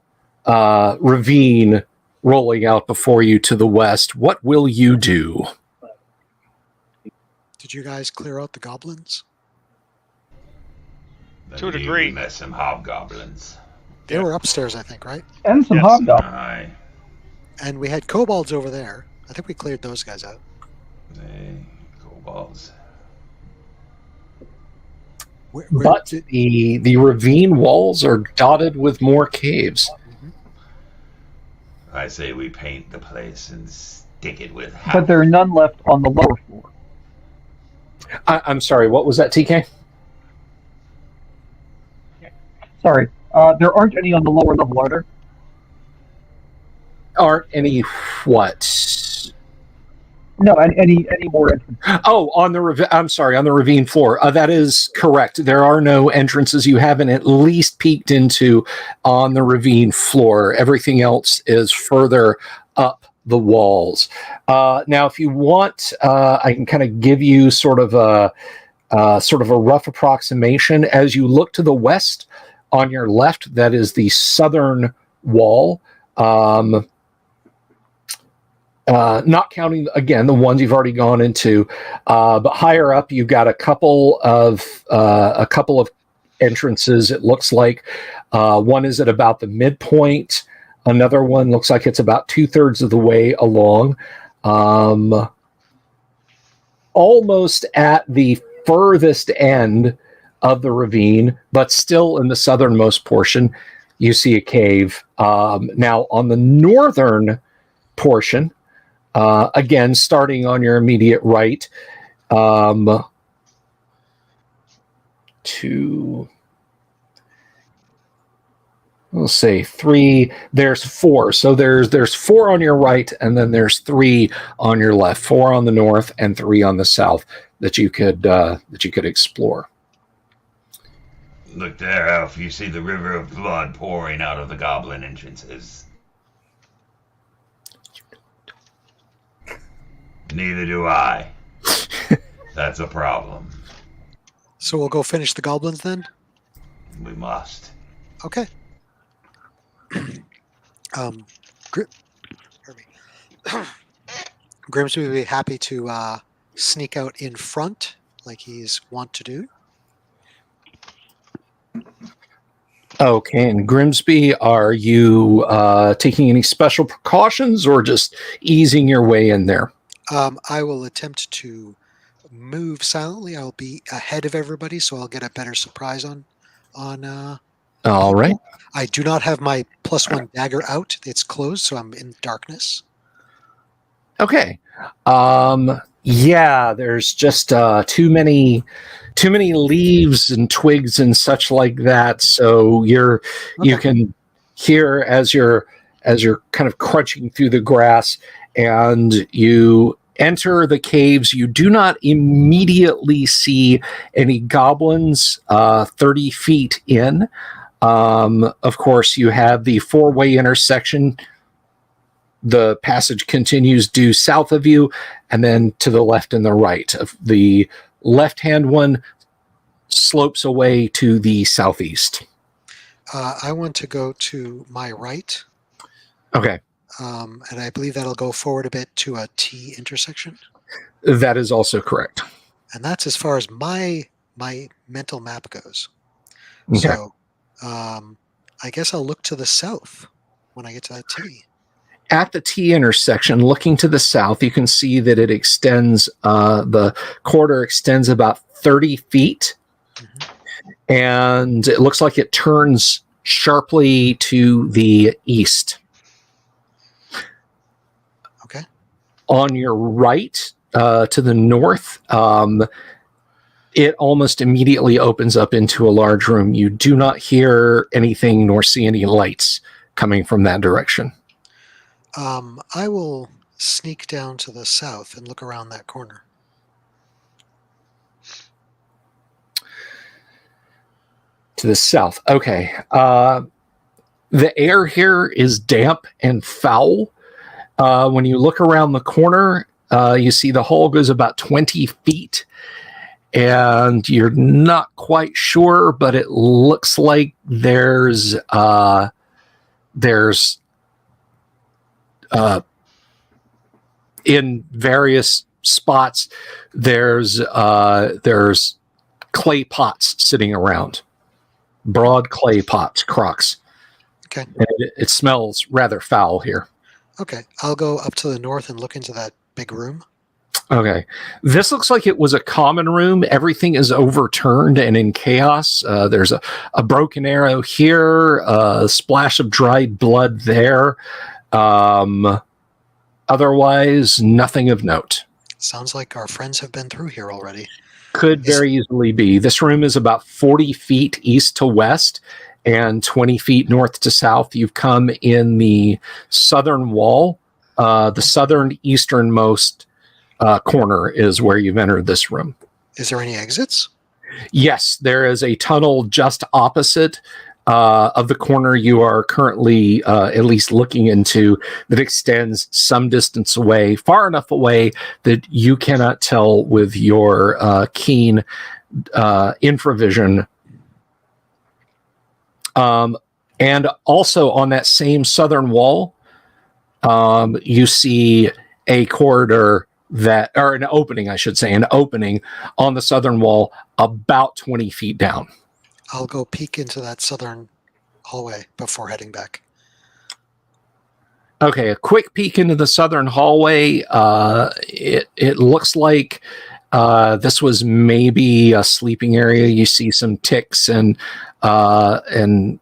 Speaker 1: ravine rolling out before you to the west. What will you do?
Speaker 4: Did you guys clear out the goblins?
Speaker 5: To a
Speaker 3: Maybe
Speaker 5: degree.
Speaker 3: we met some hobgoblins.
Speaker 4: They were upstairs, I think, right?
Speaker 2: And some
Speaker 5: Yes.
Speaker 2: hobgoblins.
Speaker 3: Aye.
Speaker 4: And we had kobolds over there. I think we cleared those guys out.
Speaker 3: Hey, kobolds.
Speaker 4: Where
Speaker 1: But
Speaker 4: did-
Speaker 1: the ravine walls are dotted with more caves.
Speaker 3: I say we paint the place and stay thicket with
Speaker 2: But there are none left on the lower floor.
Speaker 1: I'm sorry, what was that, TK?
Speaker 2: Sorry, there aren't any on the lower level, are there?
Speaker 1: Aren't any what?
Speaker 2: No, any more entrances.
Speaker 1: Oh, on the I'm sorry, on the ravine floor. That is correct. There are no entrances you haven't at least peeked into on the ravine floor. Everything else is further up the walls. Now, if you want, I can kind of give you sort of a rough approximation. As you look to the west, on your left, that is the southern wall. Not counting, again, the ones you've already gone into, but higher up, you've got a couple of entrances. It looks like one is at about the midpoint. Another one looks like it's about 2/3 of the way along, almost at the furthest end of the ravine, but still in the southernmost portion. You see a cave. Now, on the northern portion, again, starting on your immediate right, we'll say 3. There's 4. So there's 4 on your right, and then there's 3 on your left. 4 on the north and 3 on the south that you could explore.
Speaker 3: Look there, Elf. You see the river of blood pouring out of the goblin entrances. Neither do I. That's a problem.
Speaker 4: So we'll go finish the goblins then?
Speaker 3: We must.
Speaker 4: Okay. Grimsby would be happy to sneak out in front like he's wont to do.
Speaker 1: Okay, and Grimsby, are you taking any special precautions or just easing your way in there?
Speaker 4: I will attempt to move silently. I'll be ahead of everybody, so I'll get a better surprise on.
Speaker 1: All right.
Speaker 4: I do not have my +1 dagger out. It's closed, so I'm in darkness.
Speaker 1: Okay. Yeah, there's just too many leaves and twigs and such like that. So you can hear as you're kind of crunching through the grass, and you enter the caves. You do not immediately see any goblins 30 feet in. Of course, you have the 4-way intersection. The passage continues due south of you, and then to the left and the right. The left-hand one slopes away to the southeast.
Speaker 4: I want to go to my right.
Speaker 1: Okay.
Speaker 4: And I believe that'll go forward a bit to a T intersection.
Speaker 1: That is also correct.
Speaker 4: And that's as far as my mental map goes.
Speaker 1: Okay.
Speaker 4: So I guess I'll look to the south when I get to that T.
Speaker 1: At the T intersection, looking to the south, you can see that it extends, the corridor extends about 30 feet. Mm-hmm. And it looks like it turns sharply to the east.
Speaker 4: Okay.
Speaker 1: On your right, to the north, it almost immediately opens up into a large room. You do not hear anything nor see any lights coming from that direction.
Speaker 4: I will sneak down to the south and look around that corner.
Speaker 1: To the south. Okay. The air here is damp and foul. When you look around the corner, you see the hole goes about 20 feet. And you're not quite sure, but it looks like there's in various spots, there's clay pots sitting around, broad clay pots, crocks.
Speaker 4: Okay.
Speaker 1: And it smells rather foul here.
Speaker 4: Okay, I'll go up to the north and look into that big room.
Speaker 1: Okay. This looks like it was a common room. Everything is overturned and in chaos. There's a broken arrow here, a splash of dried blood there. Otherwise, nothing of note.
Speaker 4: Sounds like our friends have been through here already.
Speaker 1: Could very easily be. This room is about 40 feet east to west and 20 feet north to south. You've come in the southern wall. The southern easternmost corner is where you've entered this room.
Speaker 4: Is there any exits?
Speaker 1: Yes, there is a tunnel just opposite of the corner you are currently at least looking into that extends some distance away, far enough away that you cannot tell with your keen infravision. And also on that same southern wall, you see a corridor or an opening, I should say, an opening on the southern wall about 20 feet down.
Speaker 4: I'll go peek into that southern hallway before heading back.
Speaker 1: Okay, a quick peek into the southern hallway. It looks like this was maybe a sleeping area. You see some ticks and hummocks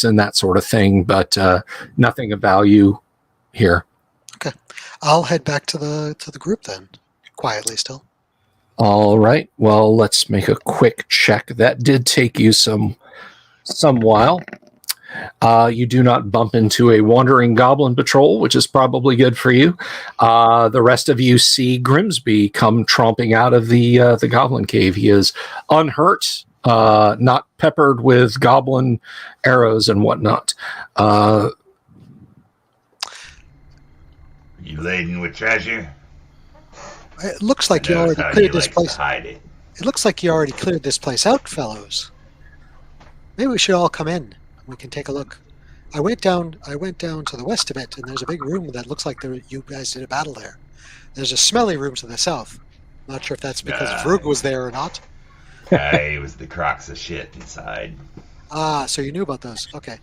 Speaker 1: and that sort of thing, but nothing of value here.
Speaker 4: Okay, I'll head back to the group then, quietly still.
Speaker 1: All right. Well, let's make a quick check. That did take you some while. You do not bump into a wandering goblin patrol, which is probably good for you. The rest of you see Grimsby come tromping out of the goblin cave. He is unhurt, not peppered with goblin arrows and whatnot.
Speaker 3: You laden with treasure?
Speaker 4: It looks like you already cleared this place. Hide it. It looks like you already cleared this place out, fellows. Maybe we should all come in. We can take a look. I went down to the west of it, and there's a big room that looks like you guys did a battle there. There's a smelly room to the south. Not sure if that's because Vrug was there or not.
Speaker 3: It was the crocs of shit inside.
Speaker 4: Ah, so you knew about those. Okay.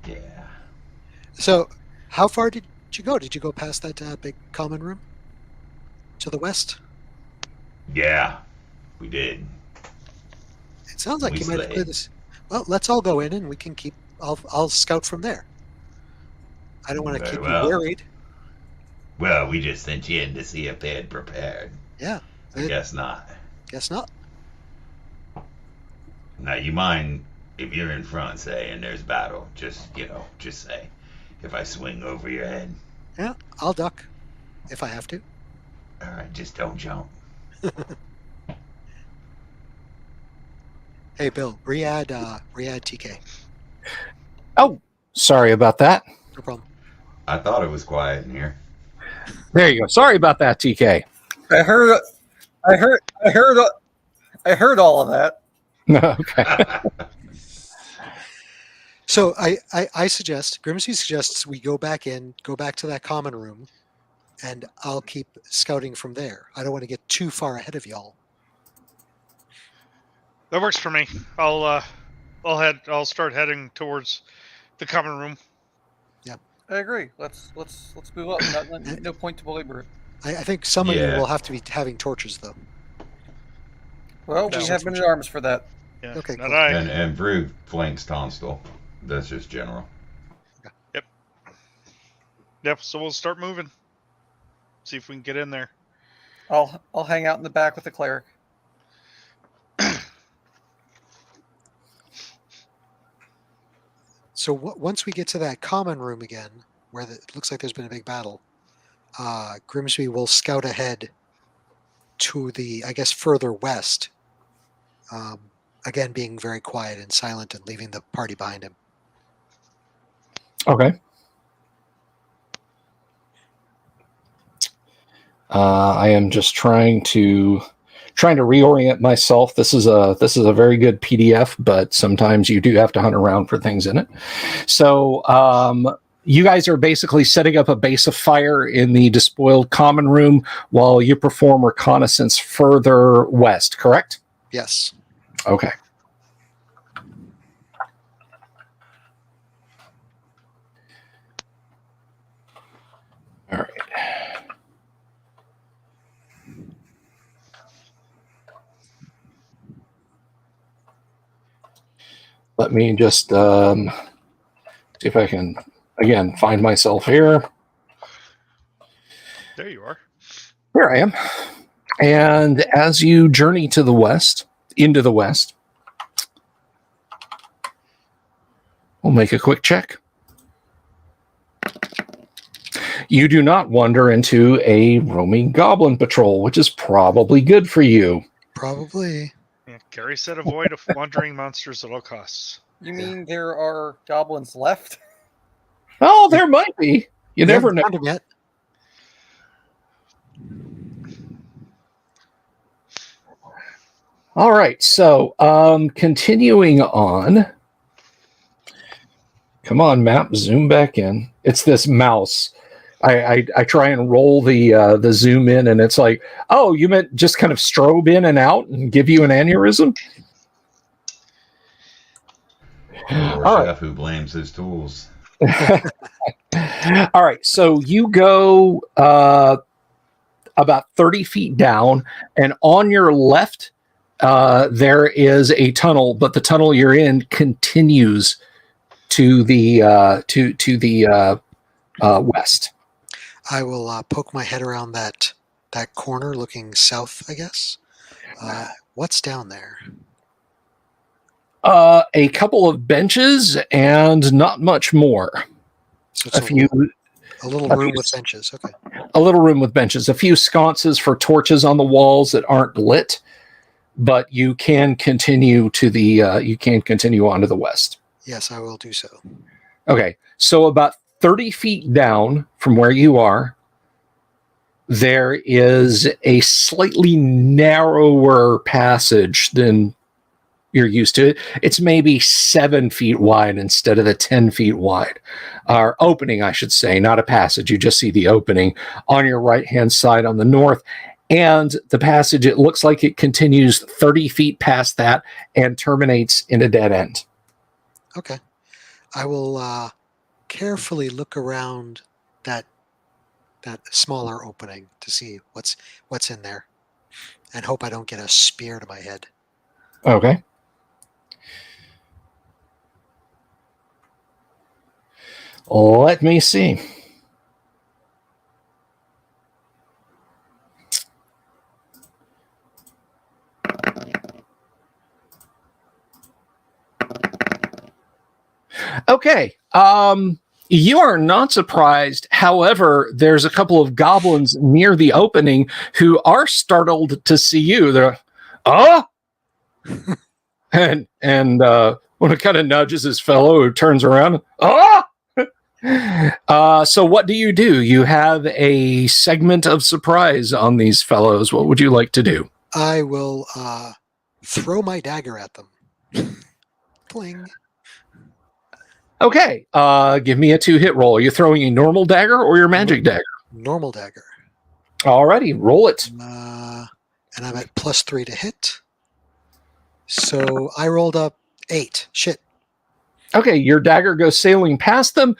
Speaker 3: Yeah.
Speaker 4: So, how far did you go? Did you go past that big common room? To the west?
Speaker 3: Yeah, we did.
Speaker 4: It sounds like you might have cleared this. Well, let's all go in and we can keep. I'll scout from there. I don't want to keep you worried.
Speaker 3: Well, we just sent you in to see if they had prepared.
Speaker 4: Yeah.
Speaker 3: I guess not.
Speaker 4: Guess not.
Speaker 3: Now, you mind if you're in front, say, and there's battle? Just say, if I swing over your head.
Speaker 4: Yeah, I'll duck if I have to.
Speaker 3: All right, just don't jump.
Speaker 4: Hey, Bill, re-add TK.
Speaker 1: Oh, sorry about that.
Speaker 4: No problem.
Speaker 3: I thought it was quiet in here.
Speaker 1: There you go. Sorry about that, TK.
Speaker 2: I heard all of that.
Speaker 1: Okay.
Speaker 4: So I suggest, Grimsby suggests we go back to that common room, and I'll keep scouting from there. I don't want to get too far ahead of y'all.
Speaker 5: That works for me. I'll start heading towards the common room.
Speaker 4: Yeah,
Speaker 2: I agree. Let's move up. No point to belabor it.
Speaker 4: I think some of you will have to be having torches, though.
Speaker 2: Well, we have men at arms for that.
Speaker 5: Yeah.
Speaker 4: Okay.
Speaker 5: Not
Speaker 4: Cool.
Speaker 5: I.
Speaker 3: And Vrug flanks Tonstal. That's just general.
Speaker 5: Yep. So we'll start moving. See if we can get in there.
Speaker 2: I'll hang out in the back with the cleric.
Speaker 4: So once we get to that common room again, where it looks like there's been a big battle, Grimsby will scout ahead to the, I guess, further west. Again, being very quiet and silent and leaving the party behind him.
Speaker 1: Okay. I am just trying to reorient myself. This is a very good PDF, but sometimes you do have to hunt around for things in it. So you guys are basically setting up a base of fire in the despoiled common room while you perform reconnaissance further west, correct?
Speaker 4: Yes.
Speaker 1: Okay. All right. Let me just see if I can, again, find myself here.
Speaker 5: There you are.
Speaker 1: Here I am. And as you journey to the west, into the west, we'll make a quick check. You do not wander into a roaming goblin patrol, which is probably good for you.
Speaker 4: Probably.
Speaker 5: Yeah, Gary said avoid wandering monsters at all costs.
Speaker 6: You mean there are goblins left?
Speaker 1: Oh, there might be. You
Speaker 4: We
Speaker 1: never
Speaker 4: haven't
Speaker 1: know.
Speaker 4: found them yet.
Speaker 1: All right, so continuing on. Come on, map, zoom back in. It's this mouse. I try and roll the zoom in, and it's like, oh, you meant just kind of strobe in and out and give you an aneurysm?
Speaker 3: Poor
Speaker 1: All right.
Speaker 3: chef who blames his tools.
Speaker 1: All right, so you go about 30 feet down, and on your left, there is a tunnel, but the tunnel you're in continues to the west.
Speaker 4: I will poke my head around that corner looking south, I guess. What's down there?
Speaker 1: A couple of benches and not much more.
Speaker 4: So it's a little room with benches. Okay.
Speaker 1: A little room with benches. A few sconces for torches on the walls that aren't lit, but you can continue to on to the west.
Speaker 4: Yes, I will do so.
Speaker 1: Okay, so about 30 feet down from where you are, there is a slightly narrower passage than you're used to. It's maybe 7 feet wide instead of the 10 feet wide. Or opening, I should say, not a passage. You just see the opening on your right-hand side on the north. And the passage, it looks like it continues 30 feet past that and terminates in a dead end.
Speaker 4: Okay. I will carefully look around that smaller opening to see what's in there, and hope I don't get a spear to my head.
Speaker 1: Okay. Let me see. Okay. You are not surprised. However, there's a couple of goblins near the opening who are startled to see you. They're, and one kind of nudges his fellow who turns around. So what do? You have a segment of surprise on these fellows. What would you like to do?
Speaker 4: I will throw my dagger at them. Pling.
Speaker 1: Okay, give me a 2-hit roll. Are you throwing a normal dagger or your magic dagger?
Speaker 4: Normal dagger.
Speaker 1: Alrighty, roll it.
Speaker 4: And I'm at +3 to hit. So I rolled up 8. Shit.
Speaker 1: Okay, your dagger goes sailing past them.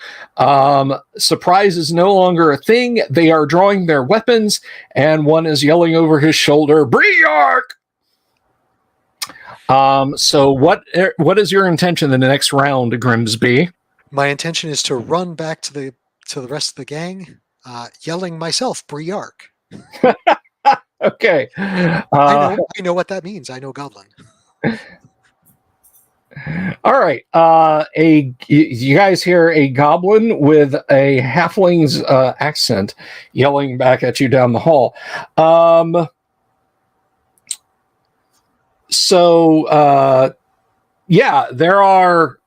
Speaker 1: Surprise is no longer a thing. They are drawing their weapons, and one is yelling over his shoulder, "Briark!" So what is your intention in the next round, Grimsby?
Speaker 4: My intention is to run back to the rest of the gang, yelling myself, Briark.
Speaker 1: Okay.
Speaker 4: I know what that means. I know Goblin.
Speaker 1: All right. You guys hear a goblin with a halfling's accent yelling back at you down the hall. Yeah, there are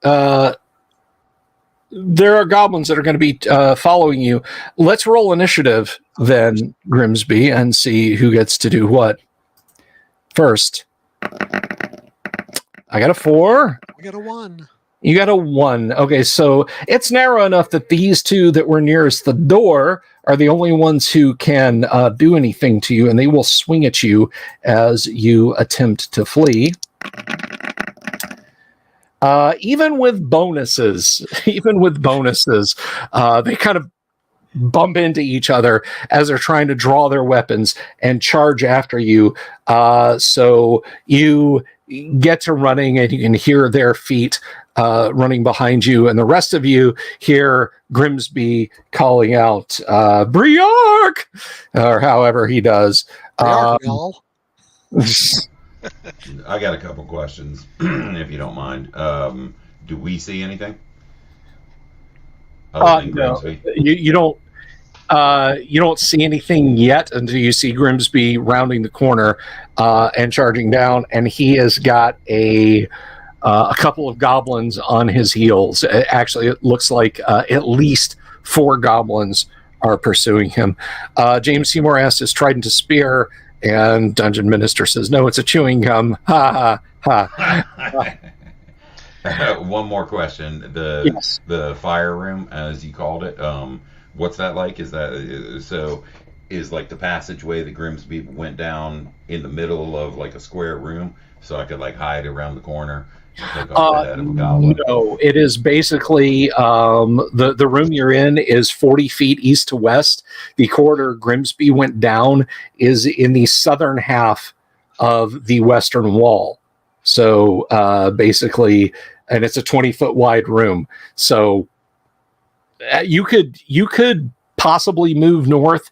Speaker 1: goblins that are going to be following you. Let's roll initiative then, Grimsby, and see who gets to do what first. I got a 4.
Speaker 4: I got a 1.
Speaker 1: You got a 1. Okay, so it's narrow enough that these two that were nearest the door are the only ones who can do anything to you, and they will swing at you as you attempt to flee. Even with bonuses, they kind of bump into each other as they're trying to draw their weapons and charge after you. So you get to running, and you can hear their feet running behind you, and the rest of you hear Grimsby calling out, Briark! Or however he does.
Speaker 4: Y'all.
Speaker 3: I got a couple questions, if you don't mind. Do we see anything? Other than
Speaker 1: No,
Speaker 3: Grimsby?
Speaker 1: you don't see anything yet until you see Grimsby rounding the corner and charging down, and he has got a couple of goblins on his heels. Actually, it looks like at least 4 goblins are pursuing him. James Seymour asks, is Trident a spear? And Dungeon Minister says, no, it's a chewing gum. Ha ha ha.
Speaker 3: One more question.
Speaker 1: Yes.
Speaker 3: The fire room, as you called it, what's that like? Is that so? Is like the passageway that Grimsby went down in the middle of like a square room, so I could like hide around the corner? Take off the head of a goblin?
Speaker 1: No, it is basically the room you're in is 40 feet east to west. The corridor Grimsby went down is in the southern half of the western wall. So basically, and it's a 20-foot wide room. So you could possibly move north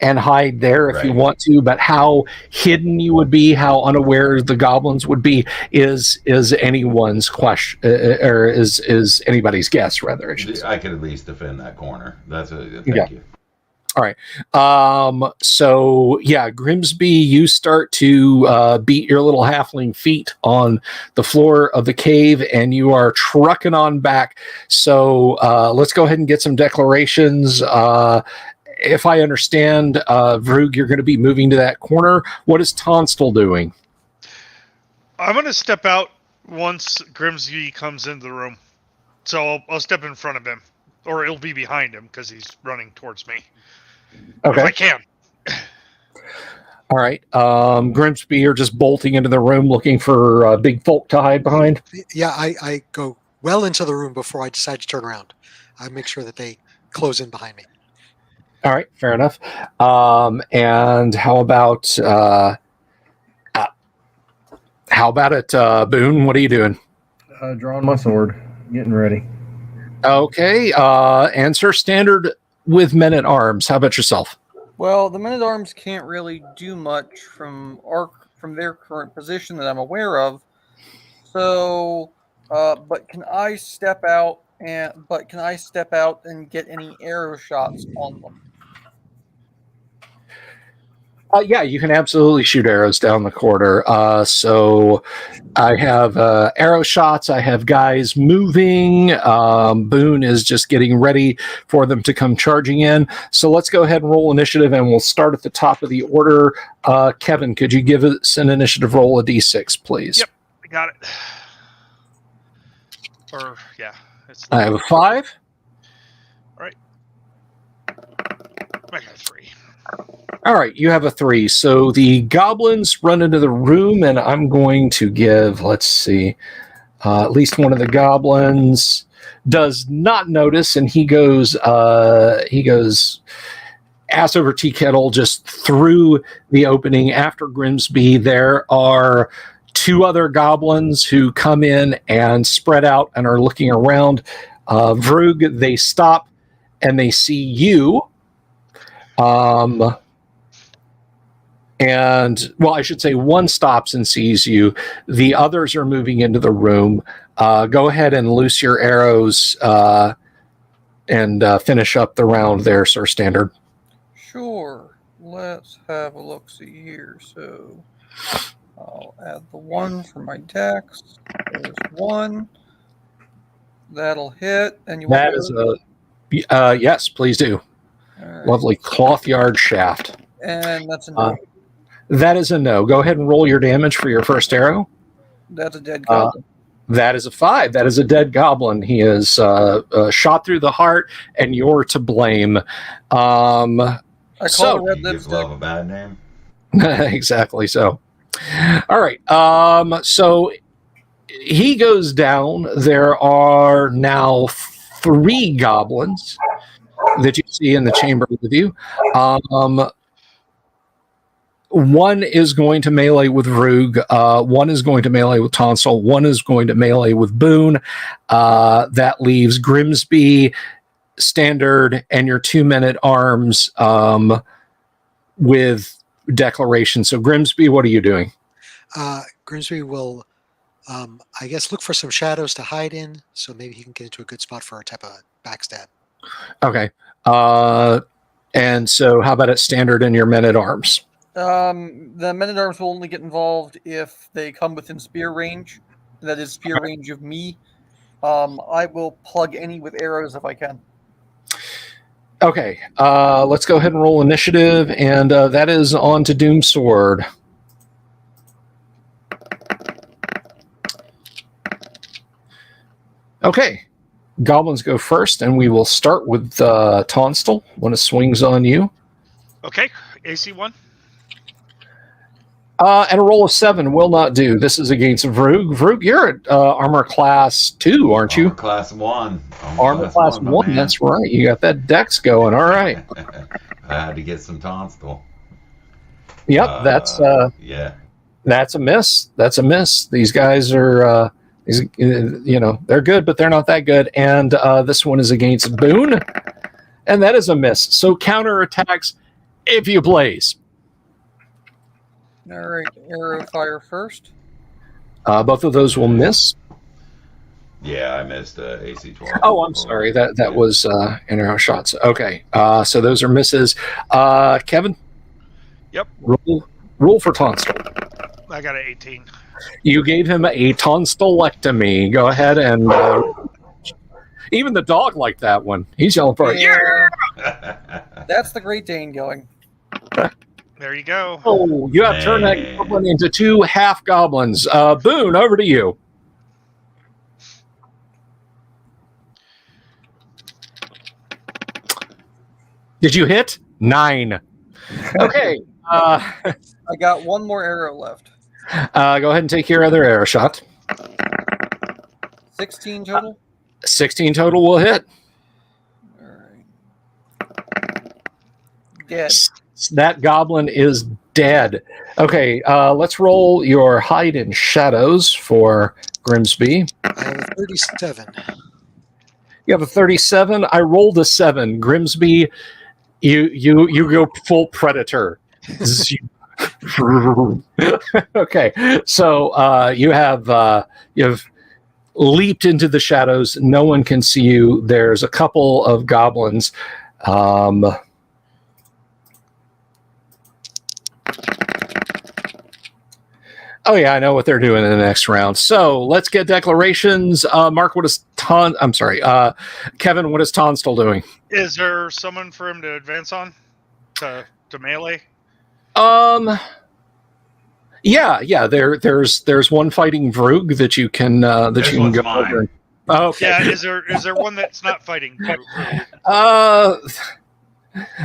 Speaker 1: and hide there if you want to, but how hidden you would be, how unaware the goblins would be, is anyone's question, or is anybody's guess, rather.
Speaker 3: I could at least defend that corner. Thank you.
Speaker 1: All right. So yeah, Grimsby, you start to beat your little halfling feet on the floor of the cave, and you are trucking on back. So let's go ahead and get some declarations. If I understand, Vrug, you're going to be moving to that corner. What is Tonstal doing?
Speaker 5: I'm going to step out once Grimsby comes into the room. So I'll step in front of him. Or it'll be behind him because he's running towards me.
Speaker 1: Okay.
Speaker 5: If I can.
Speaker 1: All right. Grimsby, you're just bolting into the room looking for big folk to hide behind?
Speaker 4: Yeah, I go well into the room before I decide to turn around. I make sure that they close in behind me.
Speaker 1: All right, fair enough. And how about it, Boone? What are you doing?
Speaker 2: Drawing my sword, getting ready.
Speaker 1: Okay. Answer standard with men at arms. How about yourself?
Speaker 6: Well, the men-at-arms can't really do much from their current position that I'm aware of. So, but can I step out and get any arrow shots on them?
Speaker 1: Yeah, you can absolutely shoot arrows down the corridor. So I have arrow shots. I have guys moving. Boone is just getting ready for them to come charging in. So let's go ahead and roll initiative, and we'll start at the top of the order. Kevin, could you give us an initiative roll, a D6, please?
Speaker 5: Yep, I got it. Or, yeah.
Speaker 1: I have a 5.
Speaker 5: All right. I got a 3.
Speaker 1: All right, you have a 3. So the goblins run into the room, and I'm going to give, let's see, at least one of the goblins does not notice, and he goes ass over tea kettle just through the opening after Grimsby. There are 2 other goblins who come in and spread out and are looking around. Vrug, they stop and they see you. And, well, I should say one stops and sees you. The others are moving into the room. Go ahead and loose your arrows and finish up the round there, Sir Standard.
Speaker 6: Sure. Let's have a look-see here. So I'll add the 1 for my dex. There's 1. That'll hit. And you
Speaker 1: that is a yes, please do.
Speaker 6: Right.
Speaker 1: Lovely cloth yard shaft.
Speaker 6: And that's a no.
Speaker 1: That is a no. Go ahead and roll your damage for your first arrow.
Speaker 6: That's a dead goblin.
Speaker 1: That is a 5. That is a dead goblin. He is shot through the heart, and you're to blame.
Speaker 6: I call it red
Speaker 3: You
Speaker 6: lipstick.
Speaker 3: love a bad name.
Speaker 1: Exactly so. All right. So he goes down. There are now 3 goblins that you see in the chamber with you. one is going to melee with Vroog. One is going to melee with Tonsil. One is going to melee with Boone. That leaves Grimsby, Standard, and your 2-minute arms with Declaration. So Grimsby, what are you doing?
Speaker 4: Grimsby will, I guess, look for some shadows to hide in, so maybe he can get into a good spot for a type of backstab.
Speaker 1: Okay. And so how about at Standard and your men-at-arms?
Speaker 6: The men-at-arms will only get involved if they come within spear range. That is spear range of me. I will plug any with arrows if I can.
Speaker 1: Okay. Let's go ahead and roll initiative, and that is on to Doom Sword. Okay. Goblins go first, and we will start with Tonstal when it swings on you.
Speaker 5: Okay, AC 1.
Speaker 1: And a roll of 7 will not do. This is against Vroog. Vroog, you're at armor class 2, aren't you?
Speaker 3: Armor class 1.
Speaker 1: Armor class 1, that's right. You got that dex going. All right.
Speaker 3: I had to get some Tonstal.
Speaker 1: Yep, that's
Speaker 3: yeah.
Speaker 1: That's a miss. That's a miss. These guys are, they're good, but they're not that good. And this one is against Boone, and that is a miss. So counterattacks, if you please.
Speaker 6: All right, arrow fire first.
Speaker 1: Both of those will miss.
Speaker 3: Yeah, I missed AC 12.
Speaker 1: Oh, I'm sorry. That was arrow shots. Okay, so those are misses. Kevin?
Speaker 5: Yep.
Speaker 1: Roll for Tonstal.
Speaker 5: I got an 18.
Speaker 1: You gave him a tonsillectomy. Go ahead and even the dog liked that one. He's yelling for it.
Speaker 6: Yeah. That's the Great Dane going.
Speaker 5: There you go.
Speaker 1: Oh, you have turned that goblin into 2 half goblins. Boone, over to you. Did you hit? 9. Okay.
Speaker 6: I got one more arrow left.
Speaker 1: Go ahead and take your other arrow shot.
Speaker 6: 16 total?
Speaker 1: 16 total will hit.
Speaker 6: All right. Dead.
Speaker 1: That goblin is dead. Okay, let's roll your hide in shadows for Grimsby.
Speaker 4: I have a 37.
Speaker 1: You have a 37. I rolled a 7. Grimsby, you go full predator. Okay, so you have leaped into the shadows. No one can see you. There's a couple of goblins. Oh yeah, I know what they're doing in the next round. So let's get declarations. Mark, what is Kevin, what is Tonstal doing?
Speaker 5: Is there someone for him to advance on? To melee?
Speaker 1: Yeah. There's one fighting Vroog that you can go over. Oh, okay.
Speaker 5: Yeah, is there one that's not fighting Vroog?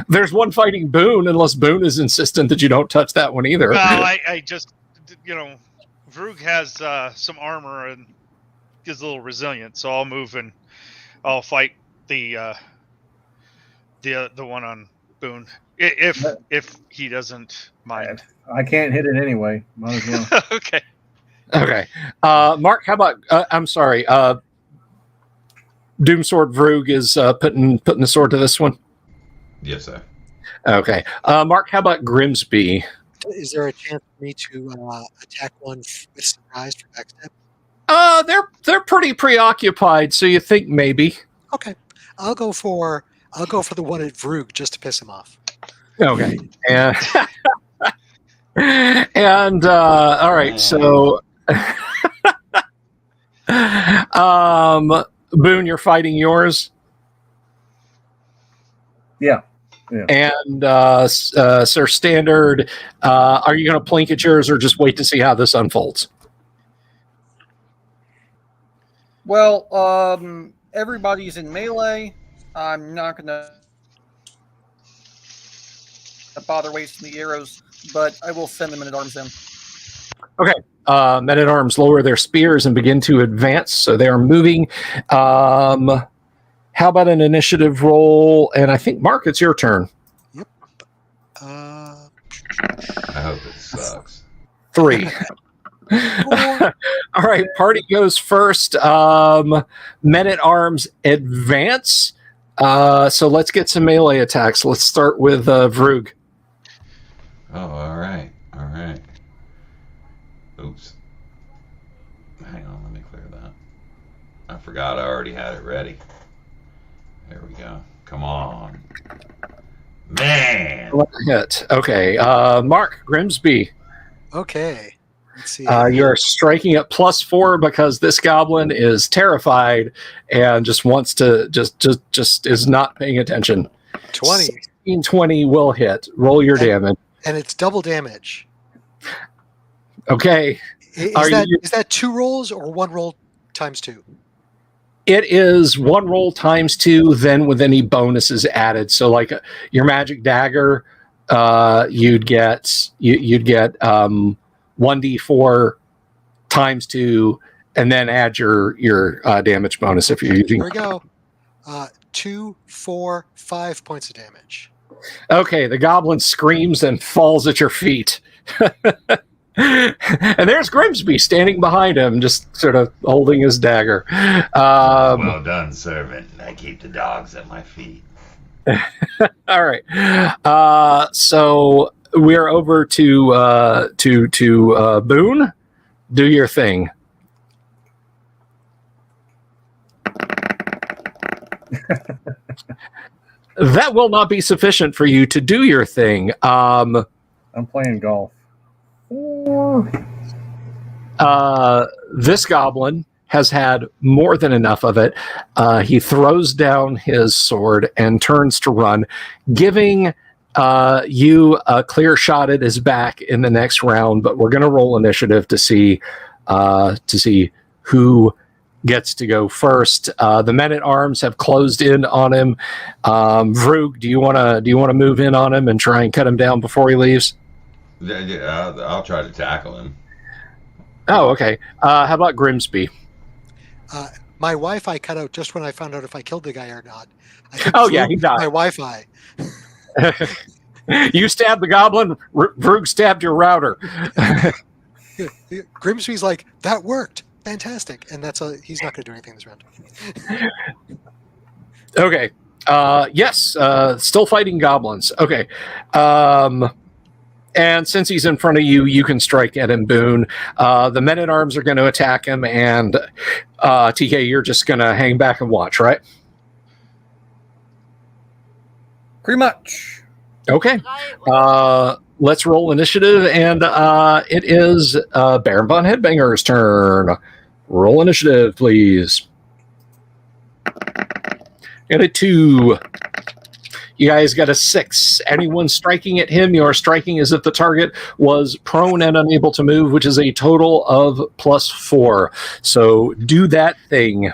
Speaker 1: There's one fighting Boone, unless Boone is insistent that you don't touch that one either.
Speaker 5: Well, I just, Vroog has some armor and is a little resilient, so I'll move and I'll fight the one on Boone if he doesn't mind.
Speaker 2: I can't hit it anyway. Might as well.
Speaker 5: Okay.
Speaker 1: Mark, how about? I'm sorry. Doomsword Vroog is putting the sword to this one.
Speaker 3: Yes, sir.
Speaker 1: Okay. Mark, how about Grimsby?
Speaker 4: Is there a chance for me to attack one with surprise for backstab?
Speaker 1: They're pretty preoccupied, so you think maybe.
Speaker 4: Okay, I'll go for the one at Vroog just to piss him off.
Speaker 1: Okay. And all right, so Boone, you're fighting yours.
Speaker 2: Yeah.
Speaker 1: And Sir Standard, are you going to plink at yours or just wait to see how this unfolds?
Speaker 6: Well, everybody's in melee. I'm not going to bother wasting the arrows, but I will send them in at arms in.
Speaker 1: Okay. Men-at-arms lower their spears and begin to advance, so they are moving. How about an initiative roll? And I think, Mark, it's your turn.
Speaker 4: Yep.
Speaker 3: I hope it sucks.
Speaker 1: 3. All right, party goes first. Men at arms advance. So let's get some melee attacks. Let's start with Vrug.
Speaker 3: Oh, all right. Oops. Hang on, let me clear that. I forgot I already had it ready. There we go. Come on. Man!
Speaker 1: Hit. Okay. Mark Grimsby.
Speaker 4: Okay. Let's see.
Speaker 1: You're striking at +4 because this goblin is terrified and just wants to just is not paying attention.
Speaker 4: 20.
Speaker 1: 16-20 will hit. Roll your damage.
Speaker 4: And it's double damage.
Speaker 1: Okay.
Speaker 4: Is that 2 rolls or 1 roll times 2?
Speaker 1: It is 1 roll times 2, then with any bonuses added. So, like your magic dagger, you'd get 1d4 times 2, and then add your damage bonus if you're using.
Speaker 4: Here we go. 2, 4, 5 points of damage.
Speaker 1: Okay, the goblin screams and falls at your feet. And there's Grimsby standing behind him, just sort of holding his dagger.
Speaker 3: Well done, servant. I keep the dogs at my feet.
Speaker 1: All right. So we're over to Boone. Do your thing. That will not be sufficient for you to do your thing.
Speaker 2: I'm playing golf.
Speaker 1: This goblin has had more than enough of it. He throws down his sword and turns to run, giving you a clear shot at his back in the next round. But we're going to roll initiative to see who gets to go first. The men at arms have closed in on him. Vrug, do you want to move in on him and try and cut him down before he leaves?
Speaker 3: Yeah, I'll try to tackle him.
Speaker 1: Oh, okay. How about Grimsby?
Speaker 4: My Wi-Fi cut out just when I found out if I killed the guy or not.
Speaker 1: Yeah, he died.
Speaker 4: My Wi-Fi.
Speaker 1: You stabbed the goblin. Vrug stabbed your router.
Speaker 4: Grimsby's like, that worked. Fantastic. And he's not going to do anything this round.
Speaker 1: Okay. Yes. Still fighting goblins. Okay. And since he's in front of you, you can strike at him, Boone. The men at arms are going to attack him, and TK, you're just going to hang back and watch, right?
Speaker 6: Pretty much.
Speaker 1: Okay. Let's roll initiative, and it is Baron von Headbanger's turn. Roll initiative, please. Get a 2. You guys got a 6. Anyone striking at him, you are striking as if the target was prone and unable to move, which is a total of +4. So do that thing.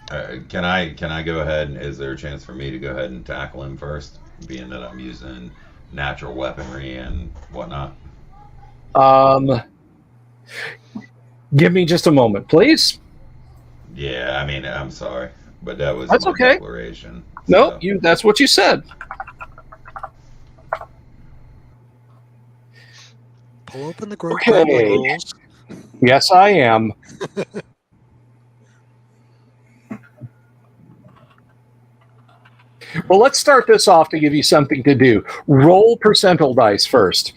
Speaker 3: Can I go ahead, and is there a chance for me to go ahead and tackle him first, being that I'm using natural weaponry and whatnot?
Speaker 1: Give me just a moment, please.
Speaker 3: Yeah, I mean, I'm sorry, but that's my
Speaker 1: okay.
Speaker 3: declaration.
Speaker 1: No, that's what you said.
Speaker 4: Pull open the group
Speaker 1: Okay.
Speaker 4: rules.
Speaker 1: Yes, I am. Well, let's start this off to give you something to do. Roll percentile dice first.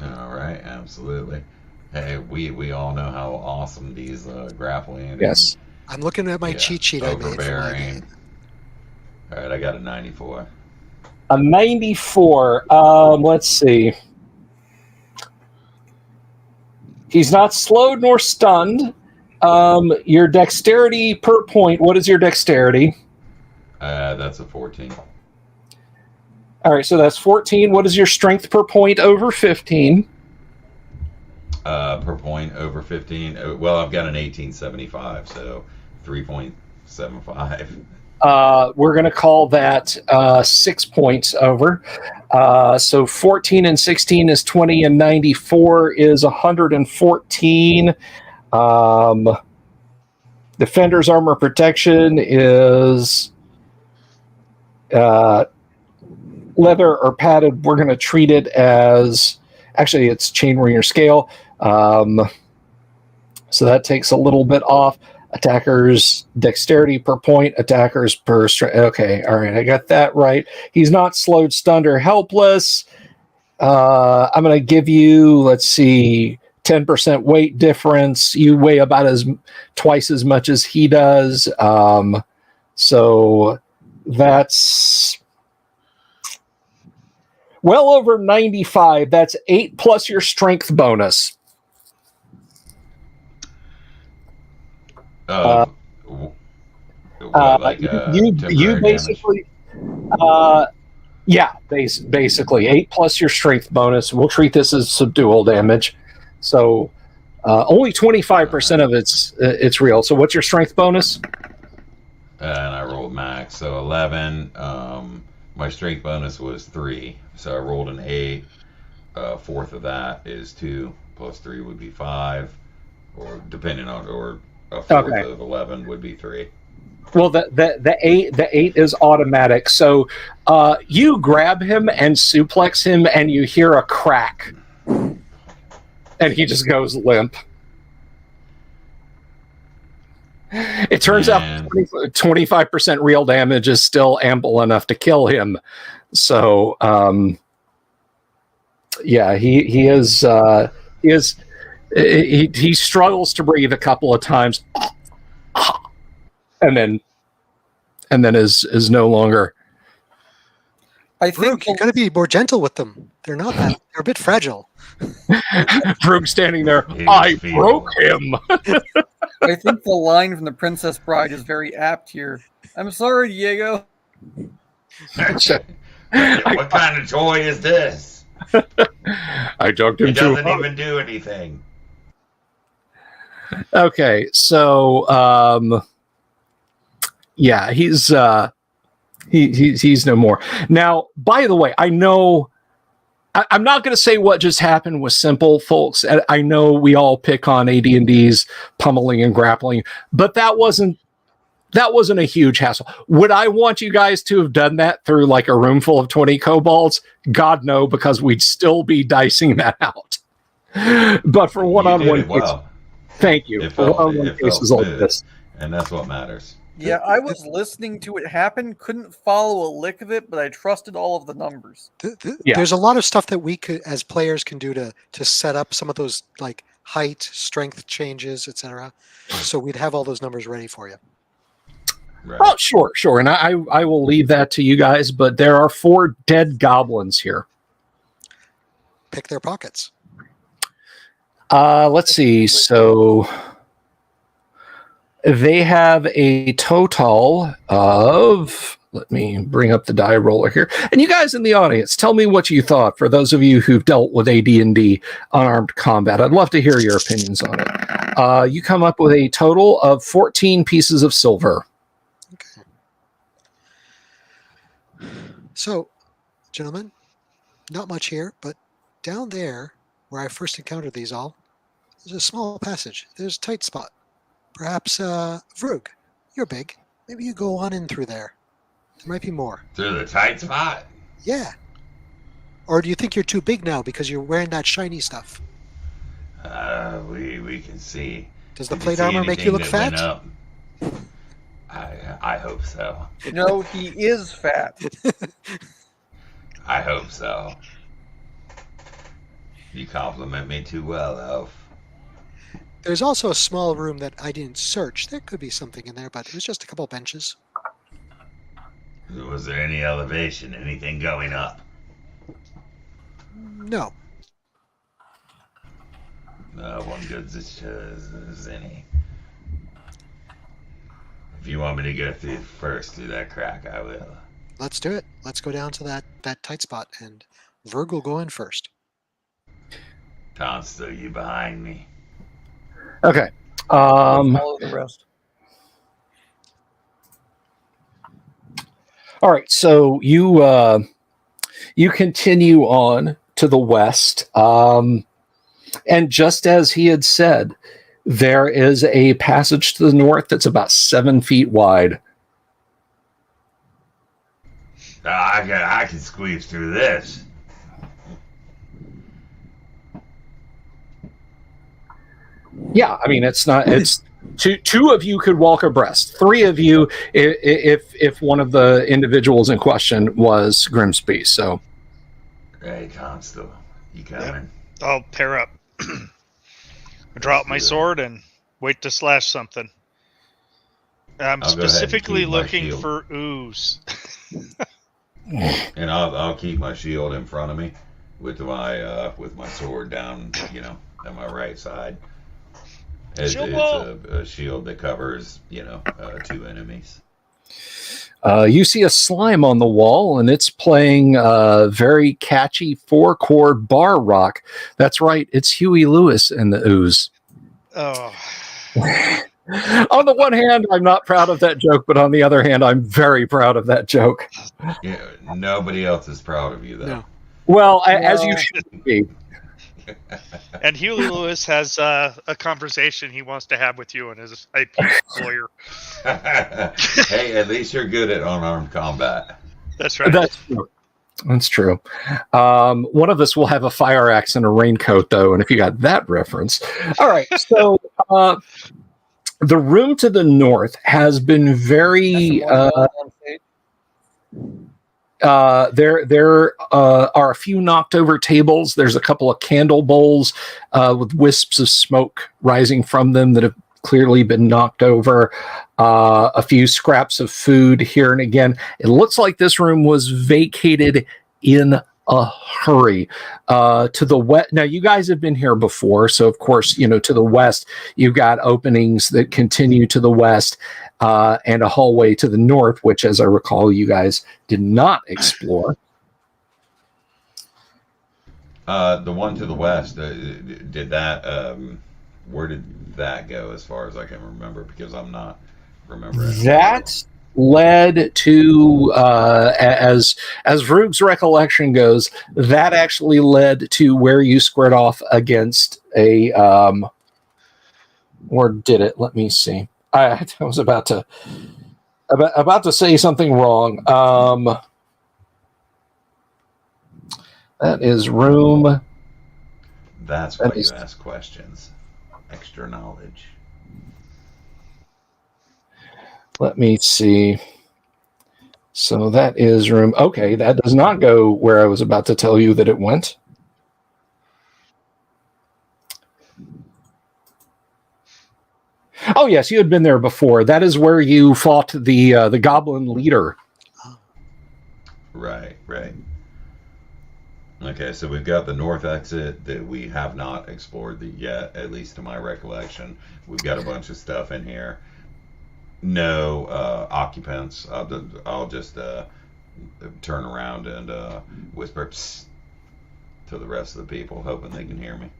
Speaker 3: All right, absolutely. Hey, we all know how awesome these grappling.
Speaker 1: Yes.
Speaker 4: I'm looking at my cheat sheet I made for my
Speaker 3: overbearing.
Speaker 4: game.
Speaker 3: All right, I got a 94.
Speaker 1: A 94. Let's see. He's not slowed nor stunned. Your dexterity per point. What is your dexterity?
Speaker 3: That's a 14.
Speaker 1: All right, so that's 14. What is your strength per point over 15?
Speaker 3: Per point over 15. Well, I've got an 1875, so 3.75.
Speaker 1: We're going to call that 6 points over. So 14 and 16 is 20, and 94 is 114. Defender's armor protection is leather or padded. We're going to treat it as Actually, it's chain ring or scale. So that takes a little bit off. Attackers dexterity per point, attackers per strength. Okay, all right, I got that right. He's not slowed, stunned, or helpless. I'm going to give you, let's see, 10% weight difference. You weigh about twice as much as he does. So that's well over 95. That's 8 plus your strength bonus.
Speaker 3: You
Speaker 1: basically, basically 8 plus your strength bonus. We'll treat this as subdual damage. So only 25% of it's real. So what's your strength bonus?
Speaker 3: And I rolled max, so 11. My strength bonus was 3, so I rolled an 8. Fourth of that is 2 plus 3 would be 5, or depending on, or a fourth of 11 would be 3.
Speaker 1: Well, the eight is automatic. So you grab him and suplex him, and you hear a crack, and he just goes limp. It turns out 25% real damage is still ample enough to kill him. So, he struggles to breathe a couple of times, and then is no longer.
Speaker 6: I think
Speaker 4: you got to be more gentle with them. They're not that. They're a bit fragile.
Speaker 1: Vroog standing there. I broke him.
Speaker 6: I think the line from The Princess Bride is very apt here. I'm sorry, Diego.
Speaker 3: What kind of toy is this?
Speaker 1: I talked him.
Speaker 3: It doesn't even do anything.
Speaker 1: Okay, so he's no more. Now, by the way, I know I'm not going to say what just happened was simple, folks. I know we all pick on AD&D's pummeling and grappling, but that wasn't a huge hassle. Would I want you guys to have done that through like a room full of 20 kobolds? God, no, because we'd still be dicing that out. But for one-on-one cases, thank you. For one-on-one cases like this.
Speaker 3: And that's what matters.
Speaker 6: Yeah, I was listening to it happen, couldn't follow a lick of it, but I trusted all of the numbers.
Speaker 4: There's a lot of stuff that we could, as players, can do to set up some of those like height, strength changes, etc. So we'd have all those numbers ready for you.
Speaker 3: Right.
Speaker 1: Oh, sure. And I will leave that to you guys, but there are 4 dead goblins here.
Speaker 4: Pick their pockets.
Speaker 1: Let's see. So they have a total of, let me bring up the die roller here. And you guys in the audience, tell me what you thought. For those of you who've dealt with AD&D unarmed combat, I'd love to hear your opinions on it. You come up with a total of 14 pieces of silver.
Speaker 4: Okay. So, gentlemen, not much here, but down there where I first encountered these all, there's a small passage. There's a tight spot. Perhaps, Vroog, you're big. Maybe you go on in through there. There might be more.
Speaker 3: Through the tight spot?
Speaker 4: Yeah. Or do you think you're too big now because you're wearing that shiny stuff?
Speaker 3: We can see.
Speaker 4: Does the plate armor make you look fat?
Speaker 3: I hope so.
Speaker 6: No, he is fat.
Speaker 3: I hope so. You compliment me too well, Elf.
Speaker 4: There's also a small room that I didn't search. There could be something in there, but it was just a couple benches.
Speaker 3: Was there any elevation? Anything going up?
Speaker 4: No.
Speaker 3: One good as any. If you want me to go through that crack, I will.
Speaker 4: Let's do it. Let's go down to that tight spot, and Vroog will go in first.
Speaker 3: Consto, you behind me?
Speaker 1: Okay.
Speaker 6: Follow the rest.
Speaker 1: All right. So you continue on to the west, and just as he had said, there is a passage to the north that's about 7 feet wide.
Speaker 3: I can squeeze through this.
Speaker 1: Yeah, I mean, it's not. It's two of you could walk abreast. Three of you, if one of the individuals in question was Grimsby. So,
Speaker 3: Hey, Constable, you coming?
Speaker 5: I'll pair up. Draw out my sword and wait to slash something. I'm
Speaker 3: I'll go ahead and
Speaker 5: specifically
Speaker 3: keep my
Speaker 5: looking
Speaker 3: shield.
Speaker 5: for ooze.
Speaker 3: And I'll keep my shield in front of me with my sword down, on my right side. It's a shield that covers, two enemies.
Speaker 1: you see a slime on the wall, and it's playing very catchy 4-chord bar rock. That's right, it's Huey Lewis and the Ooze.
Speaker 5: Oh.
Speaker 1: On the one hand, I'm not proud of that joke, but on the other hand, I'm very proud of that joke.
Speaker 3: Yeah, nobody else is proud of you, though.
Speaker 4: No.
Speaker 1: Well, as you should be.
Speaker 5: And Huey Lewis has a conversation he wants to have with you and his IP lawyer.
Speaker 3: Hey, at least you're good at unarmed combat.
Speaker 5: That's right.
Speaker 1: That's true. That's true. One of us will have a fire axe and a raincoat, though, and if you got that reference. All right, so the room to the north has been very... there are a few knocked over tables. There's a couple of candle bowls with wisps of smoke rising from them that have clearly been knocked over. A few scraps of food here and again. It looks like this room was vacated in a hurry. To the west, now you guys have been here before, so of course, to the west, you've got openings that continue to the west. And a hallway to the north, which, as I recall, you guys did not explore.
Speaker 3: The one to the west, did that? Where did that go? As far as I can remember, because I'm not remembering.
Speaker 1: That led to, as Rug's recollection goes, that actually led to where you squared off against a. Or did it? Let me see. I was about to say something wrong. That is room.
Speaker 3: That's why you ask questions. Extra knowledge.
Speaker 1: Let me see. So that is room. Okay, that does not go where I was about to tell you that it went. Oh yes, you had been there before. That is where you fought the goblin leader.
Speaker 3: Right. Okay, so we've got the north exit that we have not explored yet, at least to my recollection. We've got a bunch of stuff in here. No occupants. I'll just turn around and whisper psst to the rest of the people, hoping they can hear me.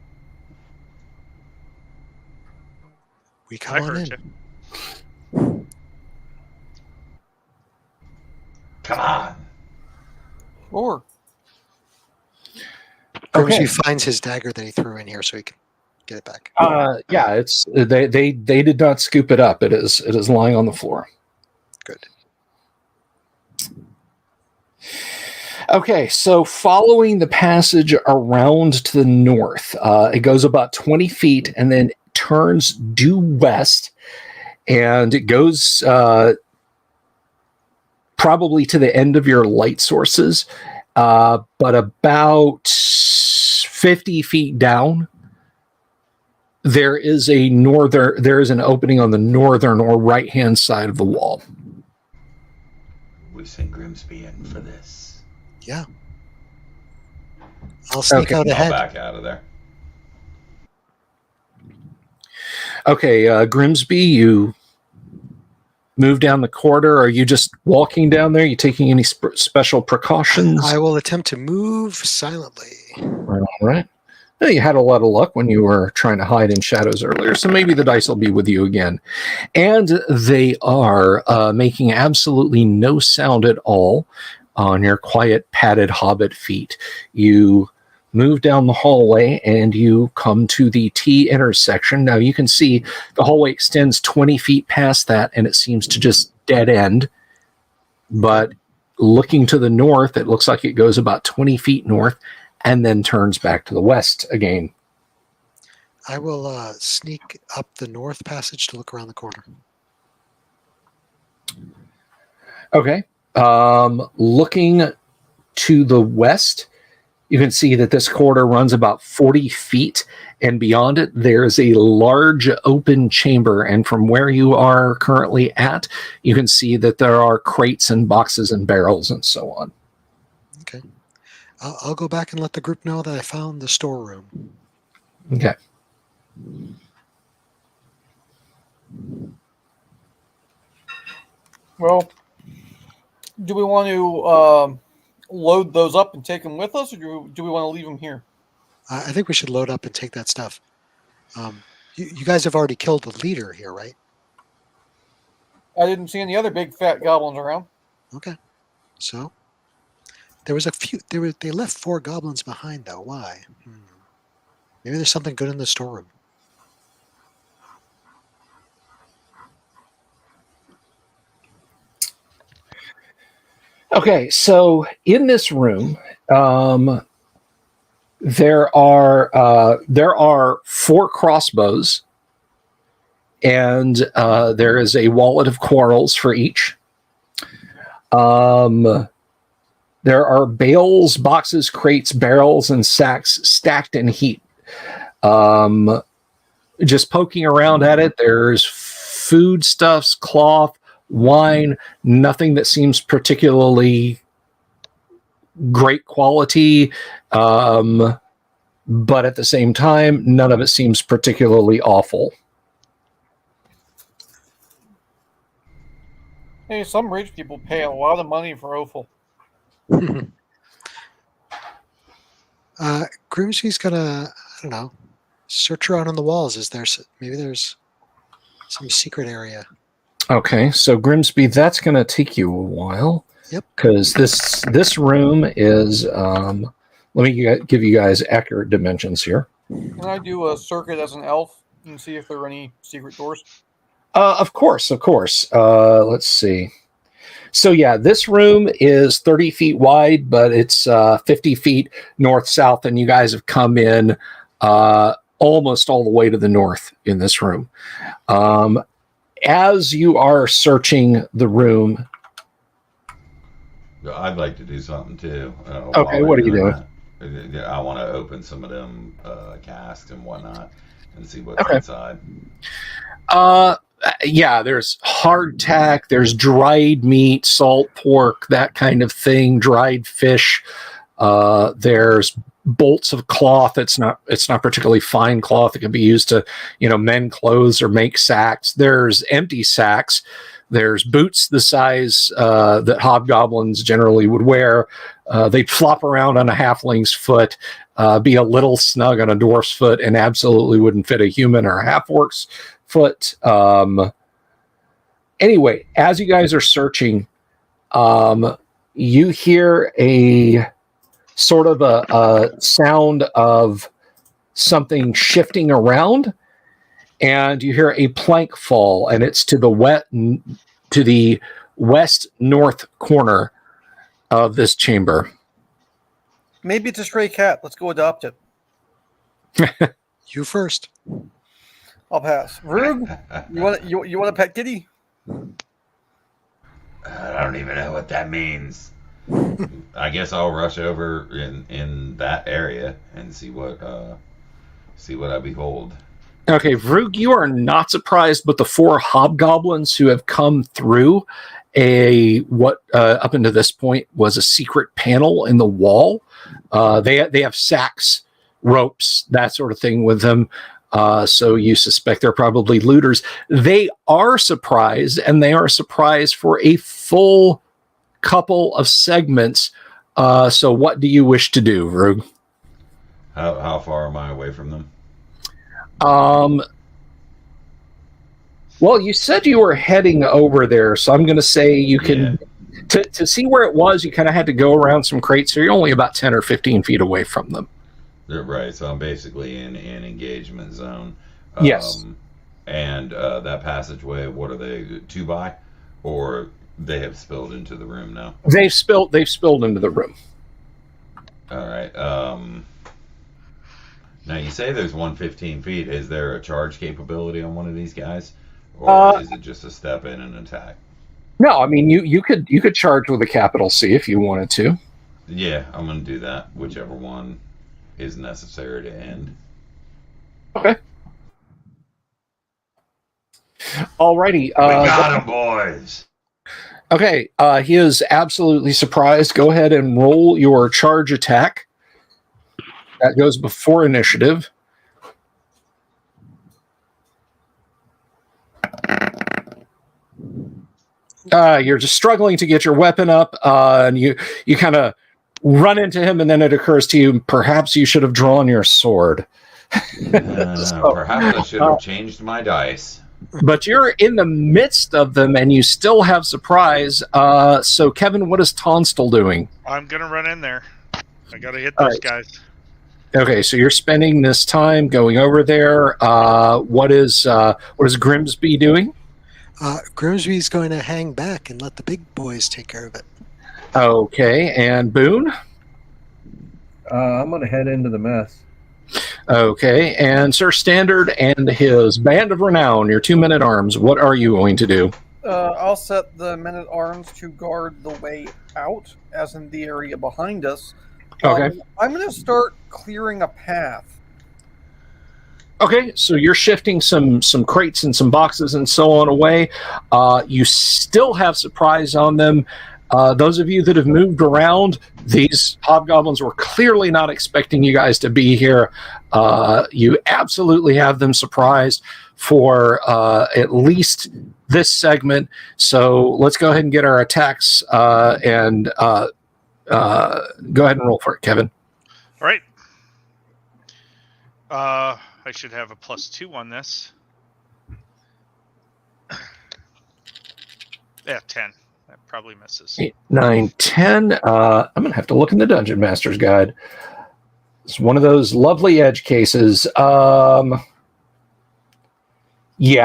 Speaker 4: We come on in.
Speaker 5: You.
Speaker 3: Come on.
Speaker 6: Or
Speaker 4: Grimsby finds his dagger that he threw in here so he can get it back.
Speaker 1: Yeah, it's they did not scoop it up. It is lying on the floor.
Speaker 4: Good.
Speaker 1: Okay, so following the passage around to the north, it goes about 20 feet and then turns due west, and it goes probably to the end of your light sources, but about 50 feet down, there is an opening on the northern or right-hand side of the wall.
Speaker 3: We sent Grimsby in for this.
Speaker 4: Yeah. I'll sneak out
Speaker 3: I'll
Speaker 4: ahead.
Speaker 3: back out of there.
Speaker 1: Okay, Grimsby, you move down the corridor. Are you just walking down there? Are you taking any special precautions?
Speaker 4: I will attempt to move silently.
Speaker 1: All right. Well, you had a lot of luck when you were trying to hide in shadows earlier, so maybe the dice will be with you again. And they are making absolutely no sound at all on your quiet, padded hobbit feet. You move down the hallway and you come to the T intersection. Now you can see the hallway extends 20 feet past that and it seems to just dead end. But looking to the north, it looks like it goes about 20 feet north and then turns back to the west again.
Speaker 4: I will sneak up the north passage to look around the corner.
Speaker 1: Okay. Looking to the west, you can see that this corridor runs about 40 feet, and beyond it, there's a large open chamber. And from where you are currently at, you can see that there are crates and boxes and barrels and so on.
Speaker 4: Okay. I'll go back and let the group know that I found the storeroom.
Speaker 1: Okay.
Speaker 6: Well, do we want to load those up and take them with us, or do we want to leave them here?
Speaker 4: I think we should load up and take that stuff. You guys have already killed the leader here, right?
Speaker 6: I didn't see any other big fat goblins around.
Speaker 4: Okay. So there was a few. They left 4 goblins behind, though. Why? Maybe there's something good in the storeroom.
Speaker 1: Okay, so in this room, there are 4 crossbows, and there is a wallet of quarrels for each. There are bales, boxes, crates, barrels, and sacks stacked in heap. Just poking around at it, there's foodstuffs, cloth, wine, nothing that seems particularly great quality, but at the same time, none of it seems particularly awful.
Speaker 6: Hey, some rich people pay a lot of money for offal.
Speaker 4: Grimsby's gonna, I don't know, search around on the walls. Maybe there's some secret area?
Speaker 1: Okay, so Grimsby, that's going to take you a while.
Speaker 4: Yep.
Speaker 1: Because this room is, let me give you guys accurate dimensions here.
Speaker 6: Can I do a circuit as an elf and see if there are any secret doors?
Speaker 1: Of course. Let's see. So yeah, this room is 30 feet wide, but it's 50 feet north-south, and you guys have come in almost all the way to the north in this room. As you are searching the room...
Speaker 3: I'd like to do something too.
Speaker 1: Okay, what are you doing?
Speaker 3: I want to open some of them casks and whatnot and see what's inside. Yeah, there's hardtack, there's dried meat, salt pork, that kind of thing, dried fish. There's bolts of cloth. It's not particularly fine cloth. It can be used to, mend clothes or make sacks. There's empty sacks. There's boots the size that hobgoblins generally would wear. They'd flop around on a halfling's foot, be a little snug on a dwarf's foot, and absolutely wouldn't fit a human or a half-orc's foot. Anyway, as you guys are searching, you hear a sort of a sound of something shifting around, and you hear a plank fall, and it's to the west north corner of this chamber.
Speaker 6: Maybe it's a stray cat. Let's go adopt it.
Speaker 4: You first.
Speaker 6: I'll pass. Rug, you want a pet kitty?
Speaker 3: I don't even know what that means. I guess I'll rush over in that area and see what I behold.
Speaker 1: Okay, Vrug, you are not surprised, but the 4 hobgoblins who have come through up until this point was a secret panel in the wall. They have sacks, ropes, that sort of thing with them. So you suspect they're probably looters. They are surprised, and they are surprised for a full couple of segments. So what do you wish to do, Vrug?
Speaker 3: How far am I away from them?
Speaker 1: Well, you said you were heading over there, so I'm going to say you can... Yeah. To see where it was, you kind of had to go around some crates, so you're only about 10 or 15 feet away from them.
Speaker 3: Right, so I'm basically in engagement zone.
Speaker 1: Yes.
Speaker 3: And that passageway, what are they, 2x? Or they have spilled into the room now?
Speaker 1: They've spilled into the room.
Speaker 3: All right. Now you say there's 115 feet. Is there a charge capability on one of these guys, or is it just a step in and attack?
Speaker 1: No, I mean you could charge with a capital C if you wanted to.
Speaker 3: Yeah, I'm gonna do that. Whichever one is necessary to end.
Speaker 1: Okay. Alrighty.
Speaker 3: We got him, boys.
Speaker 1: Okay. He is absolutely surprised. Go ahead and roll your charge attack. That goes before initiative. You're just struggling to get your weapon up, and you kind of run into him, and then it occurs to you, perhaps you should have drawn your sword.
Speaker 3: Perhaps I should have changed my dice.
Speaker 1: But you're in the midst of them, and you still have surprise. So, Kevin, what is Tonstal doing?
Speaker 5: I'm gonna run in there. I gotta hit those guys.
Speaker 1: Okay, so you're spending this time going over there. What is Grimsby doing?
Speaker 4: Grimsby's going to hang back and let the big boys take care of it.
Speaker 1: Okay, and Boone?
Speaker 7: I'm going to head into the mess.
Speaker 1: Okay, and Sir Standard and his band of renown, your 2 men-at-arms, what are you going to do?
Speaker 6: I'll set the men-at-arms to guard the way out, as in the area behind us.
Speaker 1: Okay.
Speaker 6: I'm going to start clearing a path.
Speaker 1: Okay, so you're shifting some crates and some boxes and so on away. You still have surprise on them. Those of you that have moved around, these hobgoblins were clearly not expecting you guys to be here. You absolutely have them surprised for at least this segment. So let's go ahead and get our attacks and go ahead and roll for it, Kevin.
Speaker 5: All right. I should have a +2 on this. Yeah, 10. That probably misses.
Speaker 1: 8, 9, 10. I'm going to have to look in the Dungeon Master's Guide. It's one of those lovely edge cases. Yeah,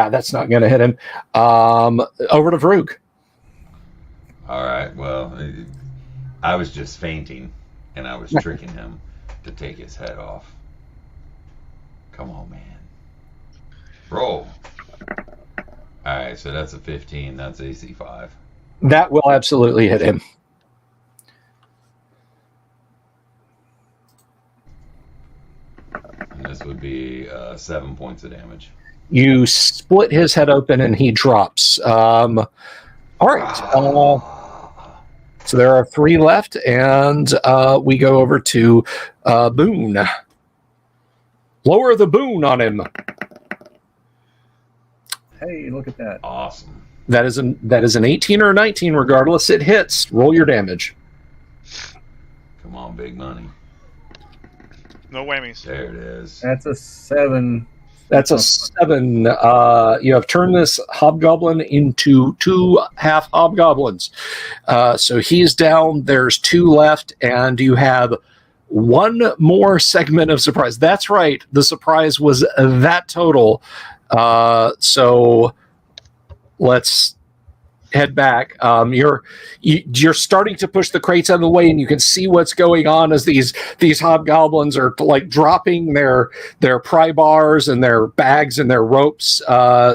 Speaker 1: that's not going to hit him. Over to Vrug.
Speaker 3: All right. Well, I was just fainting, and I was tricking him to take his head off. Come on, man. Roll. All right, so that's a 15. That's AC 5.
Speaker 1: That will absolutely hit him.
Speaker 3: And this would be 7 points of damage.
Speaker 1: You split his head open, and he drops. All right. So there are 3 left, and we go over to Boone. Lower the Boone on him.
Speaker 7: Hey, look at that.
Speaker 3: Awesome.
Speaker 1: That is an 18 or a 19, regardless. It hits. Roll your damage.
Speaker 3: Come on, big money.
Speaker 5: No whammies.
Speaker 3: There it is.
Speaker 7: That's a 7.
Speaker 1: That's a 7. You have turned this hobgoblin into 2 half hobgoblins. So he's down. There's 2 left, and you have 1 more segment of surprise. That's right. The surprise was that total. So let's head back. You're starting to push the crates out of the way, and you can see what's going on as these hobgoblins are like dropping their pry bars and their bags and their ropes.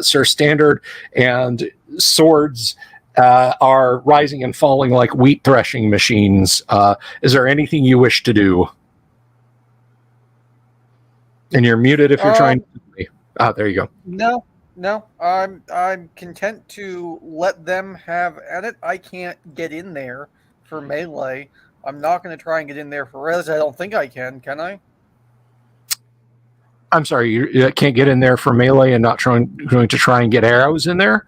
Speaker 1: Sir Standard and swords are rising and falling like wheat threshing machines. Is there anything you wish to do? And you're muted if you're trying to. There you go.
Speaker 6: No. I'm content to let them have at it. I can't get in there for melee. I'm not going to try and get in there for res. I don't think I can I?
Speaker 1: I'm sorry, you can't get in there for melee and not going to try and get arrows in there?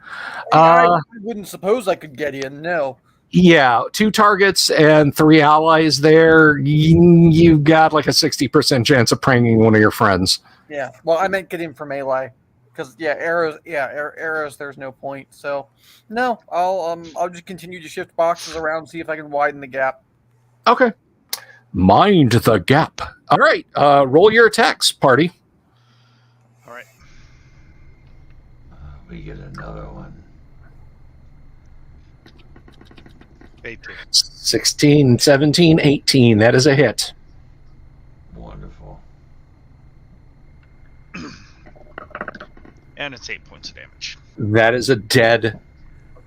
Speaker 6: I wouldn't suppose I could get in, no.
Speaker 1: Yeah, 2 targets and 3 allies there. You've got like a 60% chance of pranging one of your friends.
Speaker 6: Yeah, well, I meant get in for melee. Because, arrows, there's no point. So, no, I'll just continue to shift boxes around, see if I can widen the gap.
Speaker 1: Okay. Mind the gap. All right, roll your attacks, party.
Speaker 5: All right.
Speaker 3: We get another one.
Speaker 5: 18.
Speaker 1: 16, 17, 18. That is a hit.
Speaker 3: Wonderful.
Speaker 5: And it's 8 points of damage.
Speaker 1: That is a dead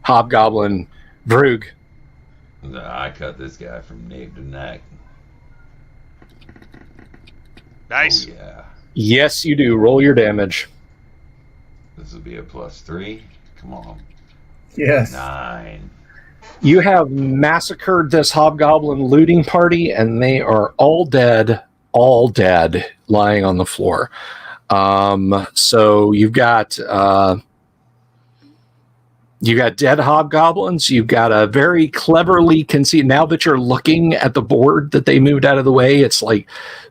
Speaker 1: hobgoblin. Vrug.
Speaker 3: No, I cut this guy from nape to neck.
Speaker 5: Nice.
Speaker 3: Oh, yeah.
Speaker 1: Yes, you do. Roll your damage.
Speaker 3: This will be a +3. Come on.
Speaker 7: Yes.
Speaker 3: 9.
Speaker 1: You have massacred this hobgoblin looting party, and they are all dead, lying on the floor. So you've got dead hobgoblins. You've got a very cleverly conceived. Now that you're looking at the board that they moved out of the way, it's like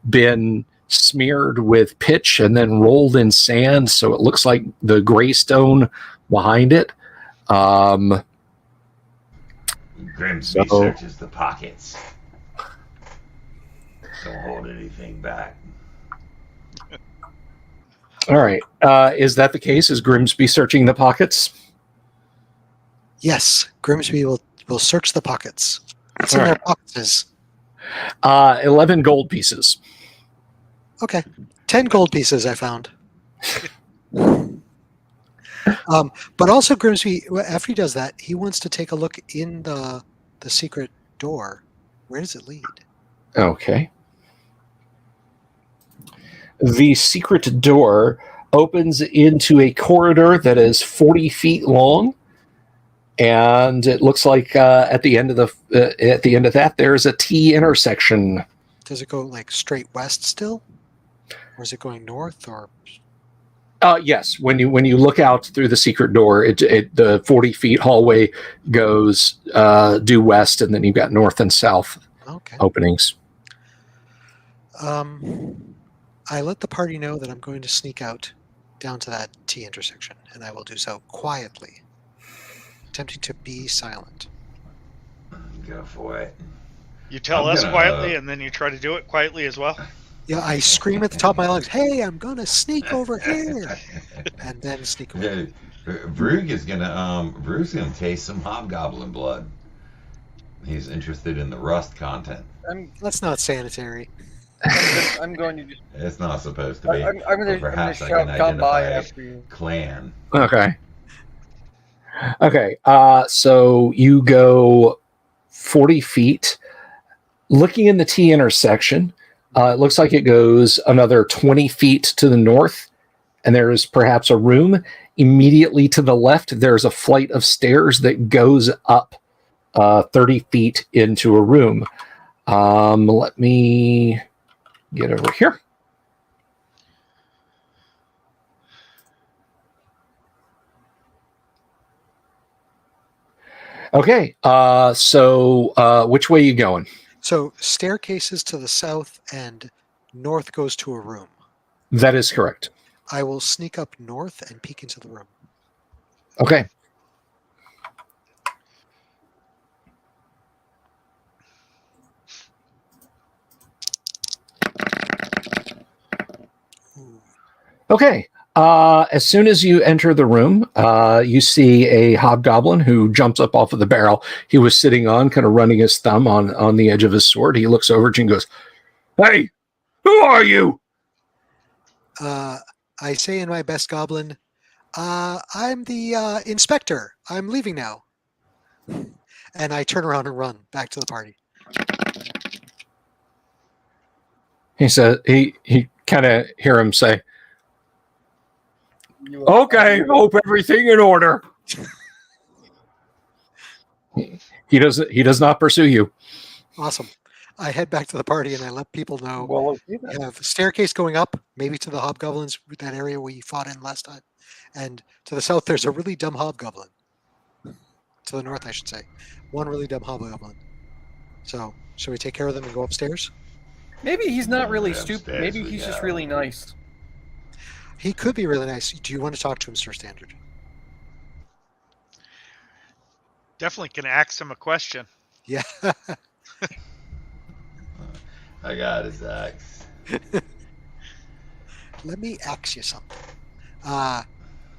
Speaker 1: been smeared with pitch and then rolled in sand, so it looks like the gray stone behind it.
Speaker 3: Grimsby searches the pockets. Don't hold anything back.
Speaker 1: All right. Is that the case? Is Grimsby searching the pockets?
Speaker 4: Yes, Grimsby will search the pockets. What's
Speaker 1: All
Speaker 4: in their
Speaker 1: right.
Speaker 4: pockets?
Speaker 1: 11 gold pieces.
Speaker 4: Okay, 10 gold pieces I found. But also Grimsby, after he does that, he wants to take a look in the secret door. Where does it lead?
Speaker 1: Okay. The secret door opens into a corridor that is 40 feet long, and it looks like at the end of that there's a T intersection.
Speaker 4: Does it go like straight west still, or is it going north? Or
Speaker 1: Yes, when you look out through the secret door, the 40 feet hallway goes due west, and then you've got north and south openings.
Speaker 4: I let the party know that I'm going to sneak out down to that T intersection, and I will do so quietly, attempting to be silent.
Speaker 3: Go for it.
Speaker 5: You tell us quietly, and then you try to do it quietly as well?
Speaker 4: Yeah, I scream at the top of my lungs, "Hey, I'm going to sneak over here!" and then sneak away.
Speaker 3: Vrug's gonna taste some hobgoblin blood. He's interested in the rust content.
Speaker 4: That's not sanitary.
Speaker 6: I'm going to just.
Speaker 3: It's not supposed to be.
Speaker 6: I'm going to shout, "Come by!" after you.
Speaker 3: Clan.
Speaker 1: Okay. So you go 40 feet. Looking in the T intersection, it looks like it goes another 20 feet to the north, and there is perhaps a room. Immediately to the left, there's a flight of stairs that goes up 30 feet into a room. Let me get over here. Okay, so which way are you going?
Speaker 4: So staircases to the south and north goes to a room.
Speaker 1: That is correct.
Speaker 4: I will sneak up north and peek into the room.
Speaker 1: Okay. Okay. As soon as you enter the room, you see a hobgoblin who jumps up off of the barrel he was sitting on, kind of running his thumb on the edge of his sword. He looks over at you and goes, "Hey, who are you?"
Speaker 4: I say in my best goblin, "I'm the inspector. I'm leaving now." And I turn around and run back to the party.
Speaker 1: He said, he kind of hear him say, "Okay, hope everything in order." He does not pursue you.
Speaker 4: Awesome. I head back to the party and I let people know
Speaker 6: Well,
Speaker 4: we have a staircase going up, maybe to the hobgoblins, that area we fought in last time. And to the south, there's a really dumb hobgoblin. To the north, I should say. One really dumb hobgoblin. So, should we take care of them and go upstairs?
Speaker 6: maybe he's not really
Speaker 3: Yeah,
Speaker 6: stupid.
Speaker 3: upstairs
Speaker 6: Maybe
Speaker 3: we
Speaker 6: he's just
Speaker 3: go.
Speaker 6: really nice.
Speaker 4: He could be really nice. Do you want to talk to him, Sir Standard?
Speaker 5: Definitely can ask him a question.
Speaker 4: Yeah.
Speaker 3: I got his axe.
Speaker 4: Let me ask you something.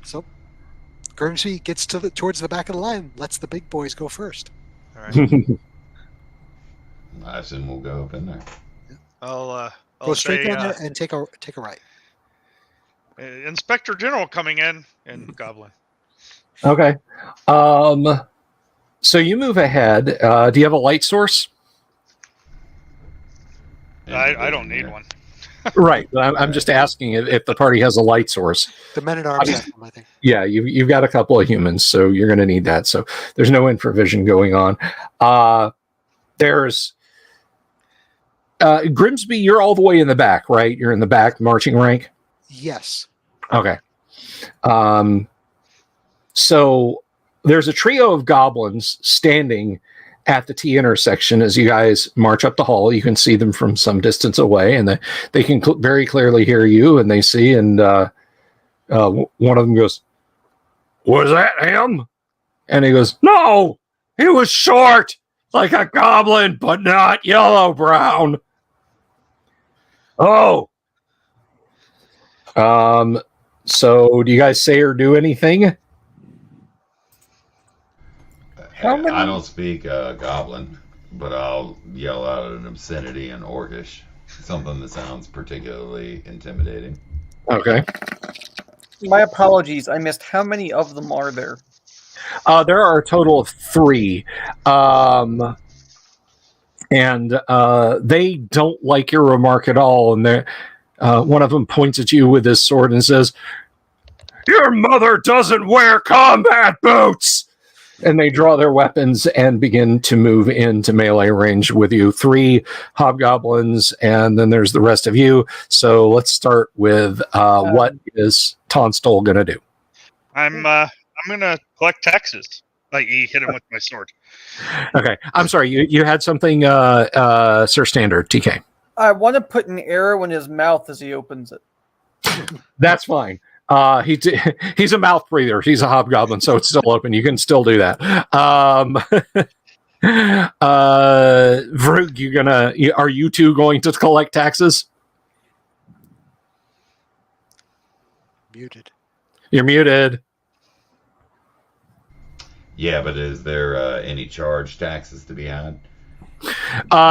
Speaker 4: So Grimsby gets towards the back of the line, lets the big boys go first.
Speaker 5: All right.
Speaker 3: I assume we'll go up in there.
Speaker 5: I'll
Speaker 4: Go straight
Speaker 5: say,
Speaker 4: down there and take a right.
Speaker 5: Inspector General coming in, and Goblin.
Speaker 1: Okay. So you move ahead. Do you have a light source?
Speaker 5: I don't need one.
Speaker 1: Right. I'm just asking if the party has a light source.
Speaker 4: The men at arms have them, I think.
Speaker 1: Yeah, you've got a couple of humans, so you're going to need that. So there's no infravision going on. There's Grimsby. You're all the way in the back, right? You're in the back marching rank.
Speaker 4: Yes.
Speaker 1: Okay. So there's a trio of goblins standing at the T intersection as you guys march up the hall. You can see them from some distance away, and they can very clearly hear you, and they see, and one of them goes, "Was that him?" And he goes, "No, he was short, like a goblin, but not yellow-brown." Oh. So do you guys say or do anything?
Speaker 3: I don't speak Goblin, but I'll yell out an obscenity in Orcish, something that sounds particularly intimidating.
Speaker 1: Okay.
Speaker 6: My apologies. I missed. How many of them are there?
Speaker 1: There are a total of 3. And they don't like your remark at all. And one of them points at you with his sword and says, "Your mother doesn't wear combat boots!" And they draw their weapons and begin to move into melee range with you. 3 hobgoblins, and then there's the rest of you. So let's start with what is Tonstol going to do?
Speaker 5: I'm going to collect taxes, i.e. hit him with my sword.
Speaker 1: Okay. I'm sorry. You had something, Sir Standard, TK.
Speaker 6: I want to put an arrow in his mouth as he opens it.
Speaker 1: That's fine. He's a mouth breather. He's a hobgoblin, so it's still open. You can still do that. Vrug, are you two going to collect taxes?
Speaker 4: Muted.
Speaker 1: You're muted.
Speaker 3: Yeah, but is there any charge taxes to be had?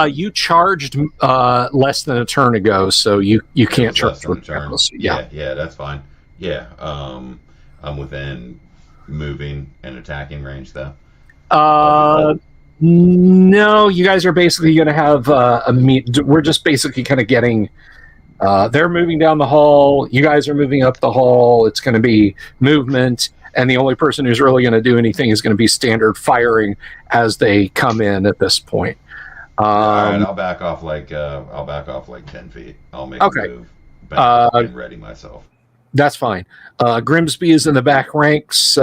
Speaker 1: You charged less than a turn ago, so you can't charge
Speaker 3: Less than a turn.
Speaker 1: Yeah,
Speaker 3: that's fine. Yeah, I'm within moving and attacking range, though.
Speaker 1: No, you guys are basically going to have a meet. We're just basically kind of getting. They're moving down the hall. You guys are moving up the hall. It's going to be movement, and the only person who's really going to do anything is going to be standard firing as they come in at this point.
Speaker 3: All right, I'll back off like 10 feet. I'll make a move back and ready myself.
Speaker 1: That's fine. Grimsby is in the back ranks,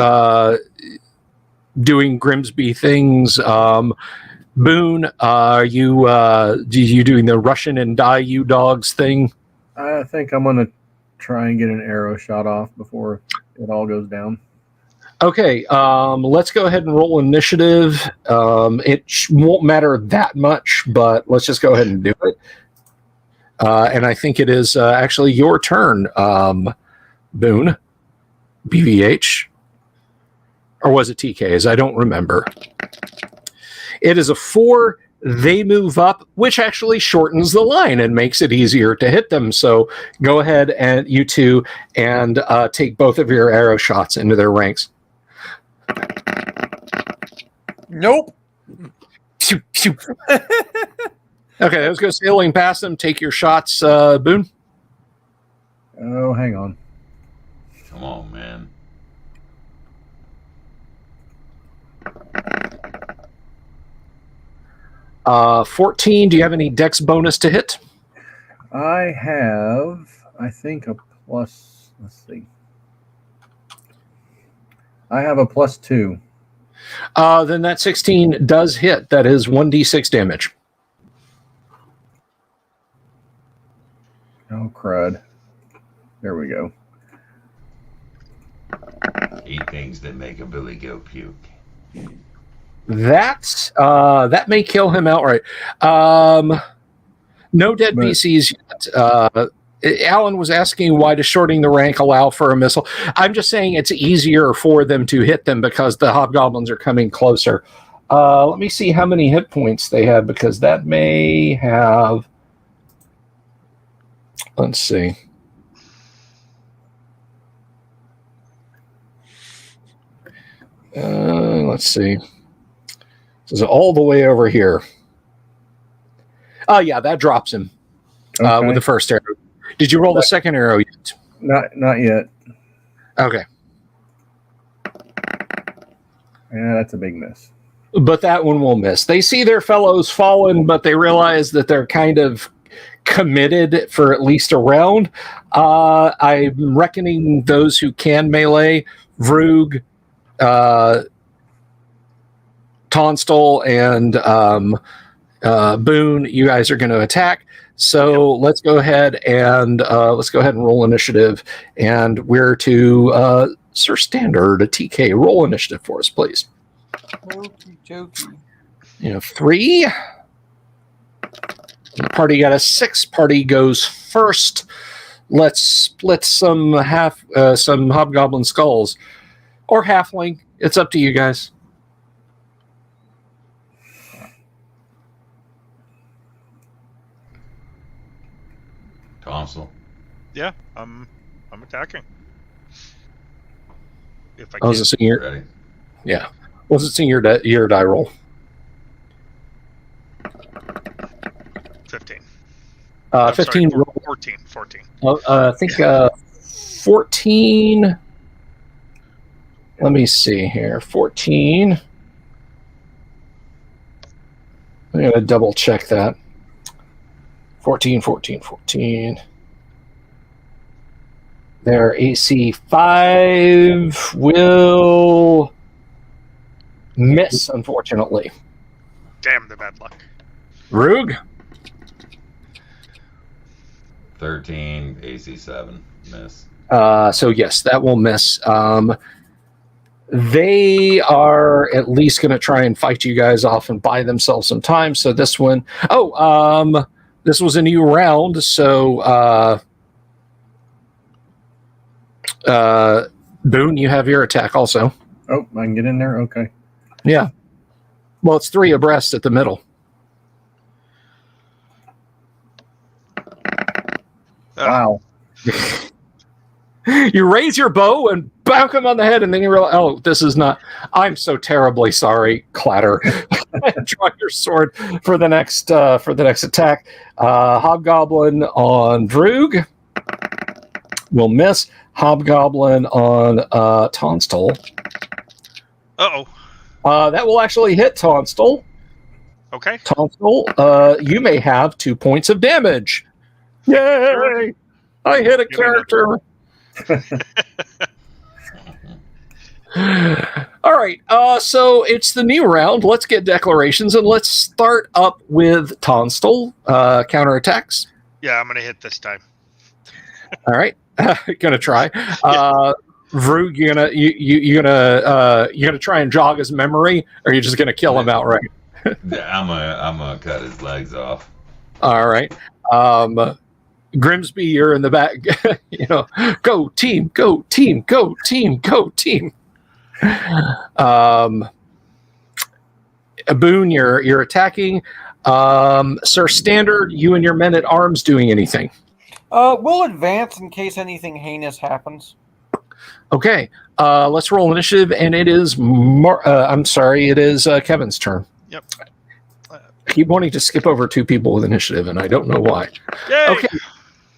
Speaker 1: doing Grimsby things. Boone, are you doing the Russian and die you dogs thing?
Speaker 7: I think I'm going to try and get an arrow shot off before it all goes down.
Speaker 1: Okay, let's go ahead and roll initiative. It won't matter that much, but let's just go ahead and do it. And I think it is actually your turn, Boone, BVH. Or was it TK's? I don't remember. It is a 4. They move up, which actually shortens the line and makes it easier to hit them. So go ahead, and you two, and take both of your arrow shots into their ranks.
Speaker 6: Nope.
Speaker 1: Pew, pew. Okay, let's go sailing past them. Take your shots, Boone.
Speaker 7: Oh, hang on.
Speaker 3: Come on, man.
Speaker 1: Uh, 14. Do you have any dex bonus to hit?
Speaker 7: I have, I think, a plus. Let's see. I have a +2.
Speaker 1: Then that 16 does hit. That is 1d6 damage.
Speaker 7: Oh, crud. There we go.
Speaker 3: 8 things that make a Billy go puke.
Speaker 1: That may kill him outright. No dead BCs yet. Alan was asking why does shorting the rank allow for a missile. I'm just saying it's easier for them to hit them because the hobgoblins are coming closer. Let me see how many hit points they have, because that may have... Let's see. Let's see. This is all the way over here. Oh, yeah, that drops him
Speaker 7: Okay.
Speaker 1: with the first arrow. Did you roll the second arrow yet?
Speaker 7: Not yet.
Speaker 1: Okay.
Speaker 7: Yeah, that's a big miss.
Speaker 1: But that one will miss. They see their fellows fallen, but they realize that they're kind of committed for at least a round. I'm reckoning those who can melee, Vroog, Tonstall, and Boone, you guys are going to attack. So let's go ahead and roll initiative. And we're to Sir Standard, a TK. Roll initiative for us, please.
Speaker 6: Okie dokie.
Speaker 1: You have 3. The party got a 6. Party goes first. Let's split some hobgoblin skulls or halfling. It's up to you guys.
Speaker 3: Tonsil.
Speaker 5: Yeah, I'm attacking. If I
Speaker 1: Was
Speaker 5: can.
Speaker 1: it seeing your
Speaker 3: Ready?
Speaker 1: yeah? Was it seeing your die roll?
Speaker 5: 15.
Speaker 1: 15.
Speaker 5: Sorry, 14.
Speaker 1: I think 14. Let me see here. 14. I'm going to double check that. 14. Their AC 5 will miss, unfortunately.
Speaker 5: Damn the bad luck.
Speaker 1: Vroog?
Speaker 3: 13, AC 7, miss.
Speaker 1: So yes, that will miss. They are at least going to try and fight you guys off and buy themselves some time. So this one, this was a new round. So Boone, you have your attack also.
Speaker 7: Oh, I can get in there? Okay.
Speaker 1: Yeah. Well, it's 3 abreast at the middle.
Speaker 7: Wow.
Speaker 1: You raise your bow and bonk him on the head, and then you realize, oh, this is not. I'm so terribly sorry. Clatter. Draw your sword for the next attack. Hobgoblin on Vroog will miss. Hobgoblin on Tonstall.
Speaker 5: Uh-oh.
Speaker 1: That will actually hit Tonstall.
Speaker 5: Okay.
Speaker 1: Tonstall, you may have 2 points of damage. Yay! I hit a character. All right, so it's the new round. Let's get declarations, and let's start up with Tonstall. Counterattacks.
Speaker 5: Yeah, I'm gonna hit this time.
Speaker 1: All right, gonna try. Vroog, you're gonna try and jog his memory, or are you just gonna kill him outright?
Speaker 3: I'm gonna cut his legs off.
Speaker 1: All right. Grimsby, you're in the back. Go team, go team, go team, go team. Boone, you're attacking. Sir Standard, you and your men at arms doing anything?
Speaker 6: We'll advance in case anything heinous happens.
Speaker 1: Okay. Let's roll initiative, and it is it is Kevin's turn.
Speaker 5: Yep.
Speaker 1: I keep wanting to skip over 2 people with initiative, and I don't know why.
Speaker 5: Yay!
Speaker 1: Okay.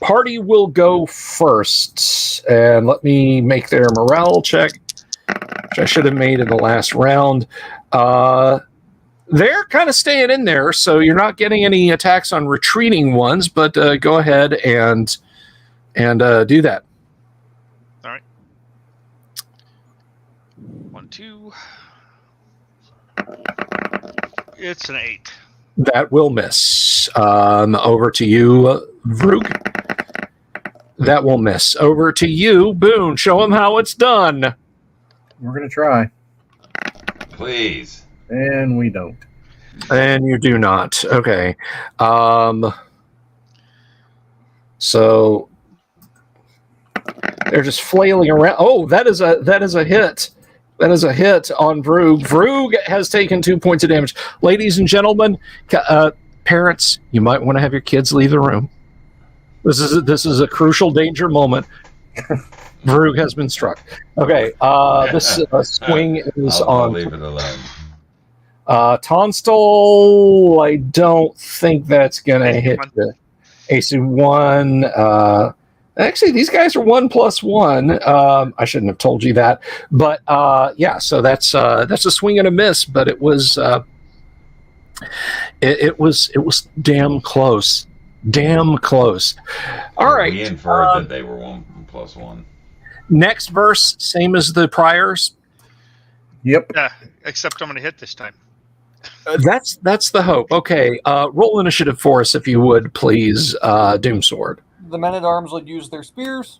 Speaker 1: Party will go first, and let me make their morale check, which I should have made in the last round. They're kind of staying in there, so you're not getting any attacks on retreating ones, but go ahead and do that.
Speaker 5: All right. 1, 2. It's an 8.
Speaker 1: That will miss. Over to you, Vroog. That will miss. Over to you, Boone. Show him how it's done.
Speaker 7: We're going to try.
Speaker 3: Please.
Speaker 7: And we don't.
Speaker 1: And you do not. Okay. So they're just flailing around. Oh, that is a hit. That is a hit on Vroog. Vroog has taken 2 points of damage. Ladies and gentlemen, parents, you might want to have your kids leave the room. This is a crucial danger moment. Varug has been struck. Okay, this swing is
Speaker 3: I'll
Speaker 1: on
Speaker 3: leave it alone.
Speaker 1: Tonstal. I don't think that's going to hit
Speaker 5: One.
Speaker 1: the AC1. Actually, these guys are 1+1. I shouldn't have told you that, but yeah. So that's a swing and a miss, but it was it was damn close, damn close. All right.
Speaker 3: We inferred that they were 1+1.
Speaker 1: Next verse, same as the priors.
Speaker 7: Yep.
Speaker 5: Yeah, except I'm going to hit this time.
Speaker 1: That's the hope. Okay, roll initiative for us if you would, please, Doomsword.
Speaker 6: The men-at-arms would use their spears.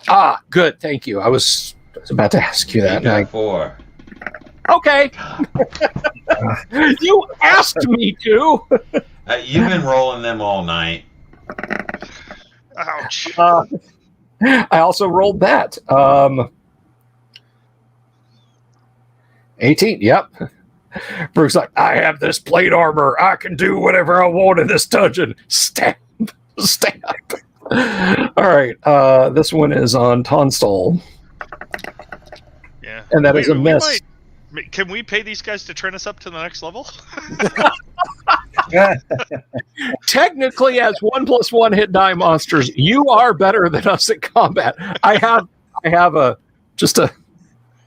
Speaker 1: Ah, good. Thank you. I was about to ask you that.
Speaker 3: You got 4.
Speaker 1: Okay. You asked me to.
Speaker 3: You've been rolling them all night.
Speaker 5: Ouch.
Speaker 1: I also rolled that. 18. Yep. Brooke's like, I have this plate armor. I can do whatever I want in this dungeon. Stab. Stab. All right. This one is on Tonstal.
Speaker 5: Yeah.
Speaker 1: And that is a miss.
Speaker 5: Can we pay these guys to train us up to the next level?
Speaker 1: Technically, as 1+1 hit die monsters, you are better than us at combat. I have a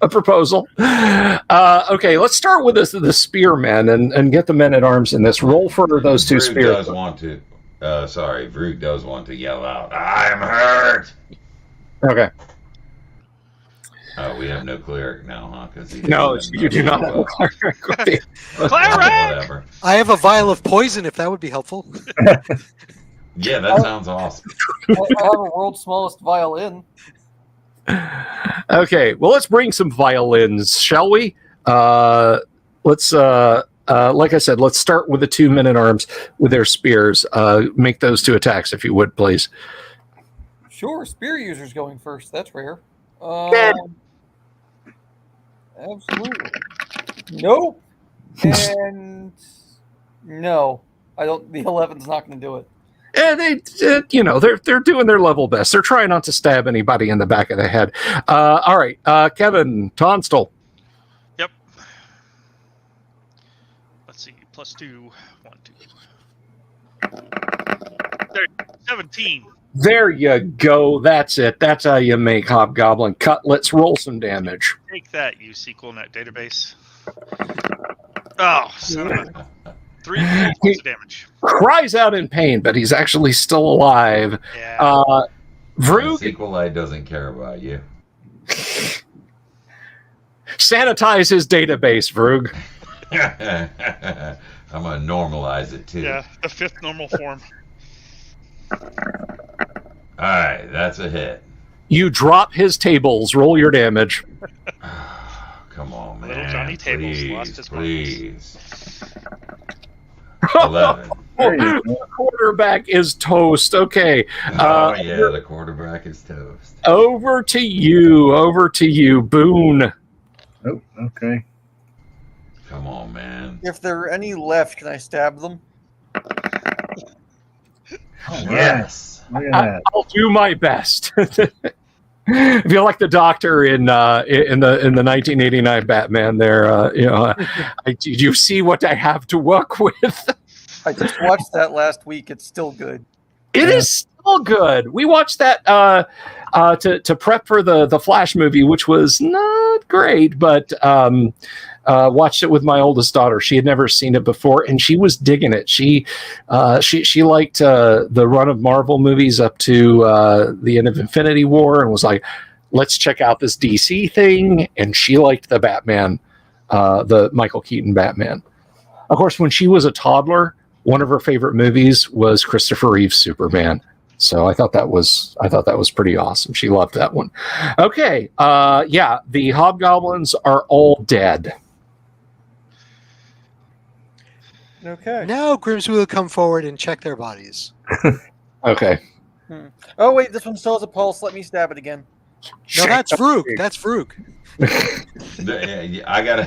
Speaker 1: proposal. Okay, let's start with the spearmen and get the men at arms in this. Roll for those two spears.
Speaker 3: Vrug does want to yell out, I'm hurt!
Speaker 1: Okay.
Speaker 3: Oh, we have no cleric now, huh?
Speaker 1: No, you do not have a cleric.
Speaker 5: Cleric!
Speaker 3: Whatever.
Speaker 4: I have a vial of poison if that would be helpful.
Speaker 3: Yeah, that sounds awesome.
Speaker 6: I have a world's smallest violin.
Speaker 1: Okay, well, let's bring some violins, shall we? Let's, like I said, let's start with the 2 men at arms with their spears. Make those 2 attacks, if you would, please.
Speaker 6: Sure, spear users going first. That's rare. Absolutely. Nope. And no, I don't. The 11's not going to do it.
Speaker 1: And they're doing their level best. They're trying not to stab anybody in the back of the head. All right, Kevin Tonstal.
Speaker 5: Yep. Let's see. +2, 1, 2. There, 17.
Speaker 1: There you go. That's it. That's how you make Hobgoblin cutlets. Roll some damage.
Speaker 5: Take that, you SQLnet database. Oh, son of a 3 points of damage.
Speaker 1: Cries out in pain, but he's actually still alive.
Speaker 5: Yeah.
Speaker 1: Vrug
Speaker 3: SQLite doesn't care about you.
Speaker 1: sanitize his database, Vrug.
Speaker 3: I'm gonna normalize it too.
Speaker 5: Yeah, the 5th normal form.
Speaker 3: Alright, that's a hit.
Speaker 1: You drop his tables. Roll your damage.
Speaker 3: Come on, man.
Speaker 5: Little Johnny Tables lost his
Speaker 3: please. 11.
Speaker 1: The quarterback is toast. Okay.
Speaker 3: Oh, yeah, the quarterback is toast.
Speaker 1: Over to you, Boone.
Speaker 7: Oh, okay.
Speaker 3: Come on, man.
Speaker 6: If there are any left, can I stab them?
Speaker 3: Oh, yes.
Speaker 7: Look at that.
Speaker 1: I'll do my best. If you're like the doctor in the 1989 Batman, there, you see what I have to work with.
Speaker 6: I just watched that last week. It's still good.
Speaker 1: It is still good. We watched that to prep for the Flash movie, which was not great, but watched it with my oldest daughter. She had never seen it before, and she was digging it. She liked the run of Marvel movies up to the end of Infinity War, and was like, "Let's check out this DC thing." And she liked the Batman, the Michael Keaton Batman. Of course, when she was a toddler, one of her favorite movies was Christopher Reeve's Superman. So I thought that was pretty awesome. She loved that one. Okay, the Hobgoblins are all dead.
Speaker 6: Okay.
Speaker 4: Now Grimsby will come forward and check their bodies.
Speaker 1: Okay.
Speaker 6: Oh, wait, this one still has a pulse. Let me stab it again.
Speaker 4: No, that's Vrug. That's Vrug.
Speaker 3: I got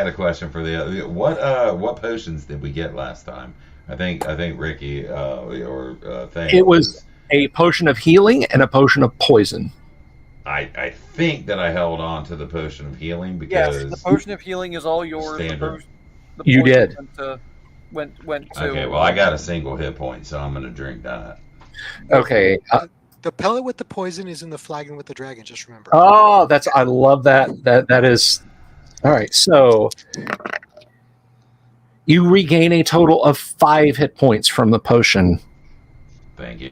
Speaker 3: a question for the other. What potions did we get last time? I think Ricky or thing.
Speaker 1: a potion of healing and a potion of poison.
Speaker 3: I think that I held on to the potion of healing
Speaker 6: Yes,
Speaker 3: because
Speaker 6: the potion of healing is all yours.
Speaker 3: Standard.
Speaker 6: The
Speaker 1: You
Speaker 6: poison
Speaker 1: did.
Speaker 6: Went to.
Speaker 3: okay, well I got a single hit point, so I'm gonna drink that.
Speaker 1: Okay.
Speaker 4: The pellet with the poison is in the flagon with the dragon. Just remember.
Speaker 1: Oh, I love that. That is all right. So you regain a total of 5 hit points from the potion.
Speaker 3: Thank you.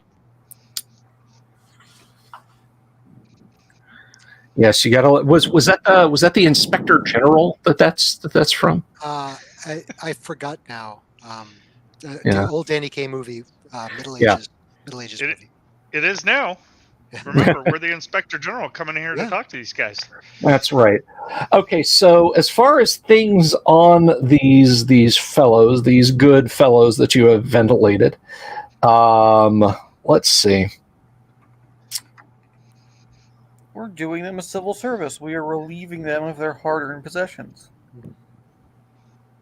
Speaker 1: Yes, you got to. Was that the Inspector General that's from?
Speaker 4: I forgot now.
Speaker 1: Yeah.
Speaker 4: The old Danny Kaye movie, Middle
Speaker 1: Yeah.
Speaker 4: Ages
Speaker 5: It-
Speaker 4: movie.
Speaker 5: It is now. Remember, we're the Inspector General coming here
Speaker 4: Yeah.
Speaker 5: to talk to these guys.
Speaker 1: That's right. Okay, so as far as things on these fellows, these good fellows that you have ventilated, let's see.
Speaker 6: We're doing them a civil service. We are relieving them of their hard-earned possessions.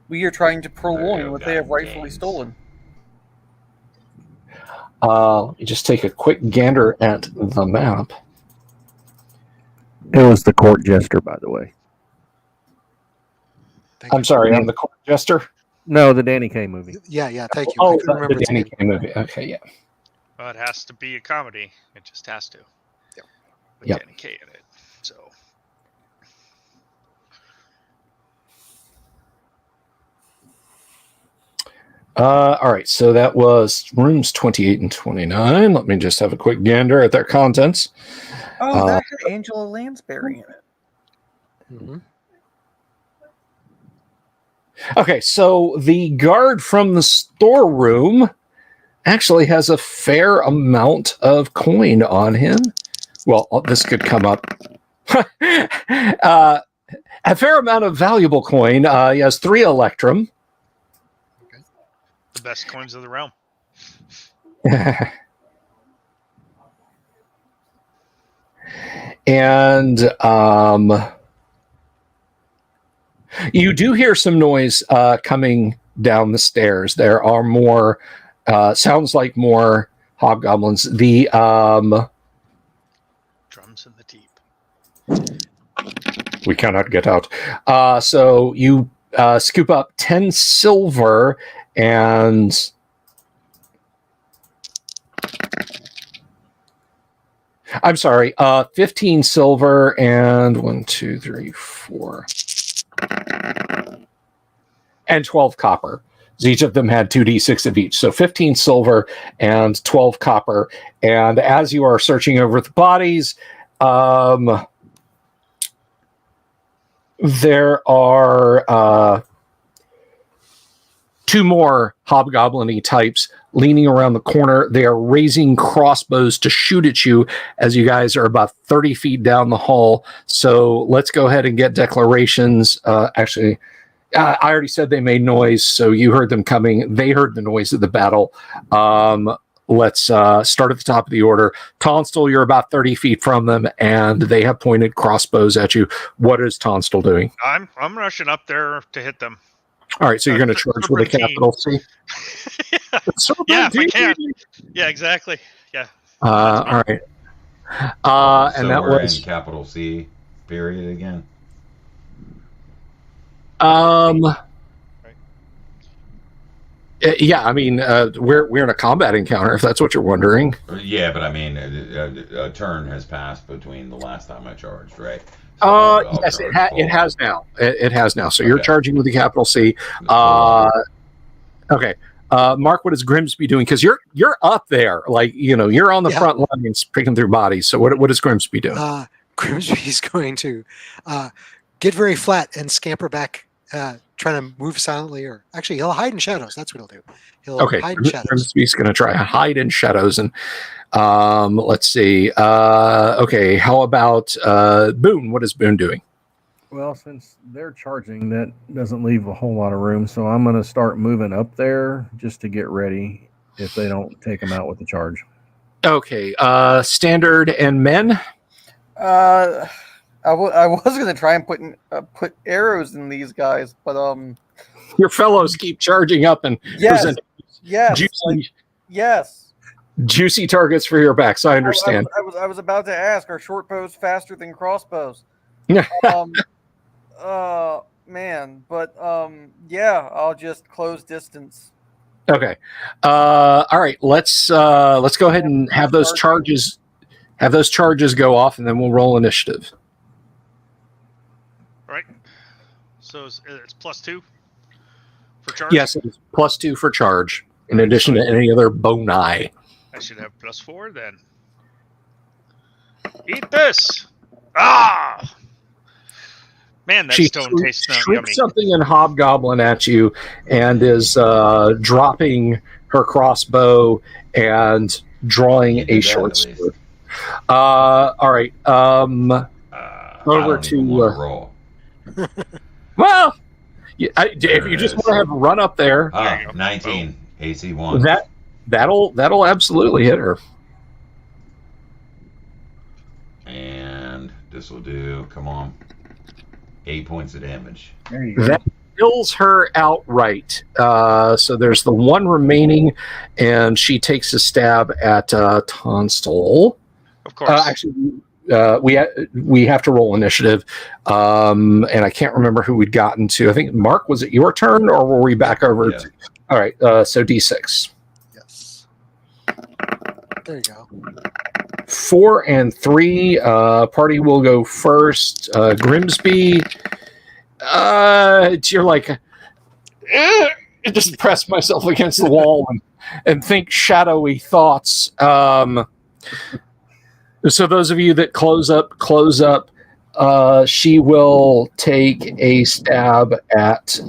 Speaker 6: We are trying to purloin what they have rightfully stolen.
Speaker 1: Let me just take a quick gander at the map.
Speaker 7: It was the court jester, by the way.
Speaker 4: Thank
Speaker 1: I'm
Speaker 4: you.
Speaker 1: sorry, I'm the court jester.
Speaker 7: No, the Danny Kaye movie.
Speaker 4: Yeah. Thank you.
Speaker 1: Oh,
Speaker 4: I couldn't remember
Speaker 1: the
Speaker 4: its
Speaker 1: Danny
Speaker 4: name.
Speaker 1: Kaye movie. Okay, yeah.
Speaker 5: Well, it has to be a comedy. It just has to.
Speaker 4: Yep.
Speaker 5: With
Speaker 1: Yep.
Speaker 5: Danny Kaye in it. So.
Speaker 1: All right, so that was rooms 28 and 29. Let me just have a quick gander at their contents.
Speaker 6: Oh, that had Angela Lansbury in it.
Speaker 4: Mm-hmm.
Speaker 1: Okay, so the guard from the storeroom actually has a fair amount of coin on him. Well, this could come up. A fair amount of valuable coin. He has 3 electrum.
Speaker 5: The best coins of the realm.
Speaker 1: And you do hear some noise coming down the stairs. There are more, sounds like more hobgoblins. The
Speaker 5: Drums in the deep.
Speaker 1: we cannot get out. So you scoop up 10 silver and I'm sorry, 15 silver and 1, 2, 3, 4 and 12 copper. So each of them had 2d6 of each. So 15 silver and 12 copper. And as you are searching over the bodies, there are 2 more hobgoblin-y types leaning around the corner. They are raising crossbows to shoot at you as you guys are about 30 feet down the hall. So let's go ahead and get declarations. Actually, I already said they made noise, so you heard them coming. They heard the noise of the battle. Let's start at the top of the order. Tonstal, you're about 30 feet from them, and they have pointed crossbows at you. What is Tonstal doing?
Speaker 5: I'm rushing up there to hit them.
Speaker 1: All right, so you're going to charge with a
Speaker 5: Serpentine.
Speaker 1: capital C?
Speaker 5: Yeah, if I can. Yeah, exactly. Yeah.
Speaker 1: All right.
Speaker 3: So
Speaker 1: And that
Speaker 3: we're
Speaker 1: was
Speaker 3: in capital C period again.
Speaker 1: Yeah, I mean, we're in a combat encounter, if that's what you're wondering.
Speaker 3: Yeah, but I mean, a turn has passed between the last time I charged, right? So I'll
Speaker 1: Yes,
Speaker 3: charge
Speaker 1: it
Speaker 3: full.
Speaker 1: has now. It has now. So you're
Speaker 3: Okay.
Speaker 1: charging with the capital C. Okay. Mark, what is Grimsby doing? Because you're up there, like you're on the front lines, picking through bodies. So what is Grimsby doing?
Speaker 4: Grimsby's going to get very flat and scamper back, trying to move silently, or actually he'll hide in shadows. That's what he'll do. He'll hide in shadows.
Speaker 1: Grimsby's going to try to hide in shadows, and let's see. Okay, how about Boone? What is Boone doing?
Speaker 7: Well, since they're charging, that doesn't leave a whole lot of room. So I'm going to start moving up there just to get ready if they don't take them out with the charge.
Speaker 1: Okay, standard and men.
Speaker 6: I was gonna try and put arrows in these guys, but
Speaker 1: Your fellows keep charging up and
Speaker 6: yes,
Speaker 1: present
Speaker 6: yes,
Speaker 1: juicy.
Speaker 6: yes.
Speaker 1: Juicy targets for your backs. I understand.
Speaker 6: I was about to ask, are short bows faster than crossbows? Man, but yeah, I'll just close distance.
Speaker 1: Okay. All right. Let's go ahead and have those charges go off, and then we'll roll initiative.
Speaker 5: All right. So it's +2 for charge.
Speaker 1: Yes, it's +2 for charge, in addition to any other boni.
Speaker 5: I should have +4 then. Eat this! Ah! Man, that stone tastes so yummy.
Speaker 1: Shoots something in Hobgoblin at you and is dropping her crossbow and drawing a short sword. All right. Over to
Speaker 3: roll.
Speaker 1: Well, if you just want to have a run up there,
Speaker 3: 19 AC 1.
Speaker 1: That'll absolutely hit her.
Speaker 3: And this will do. Come on. 8 points of damage.
Speaker 7: There you go.
Speaker 1: That kills her outright. So there's the one remaining, and she takes a stab at Tonstal.
Speaker 5: Of course.
Speaker 1: Actually, we have to roll initiative, and I can't remember who we'd gotten to. I think Mark, was it your turn, or were we back over?
Speaker 3: Yeah.
Speaker 1: All right. So D6.
Speaker 4: Yes. There you go.
Speaker 1: 4 and 3. Party will go first. Grimsby. You're like, just press myself against the wall and think shadowy thoughts. So those of you that close up. She will take a stab at.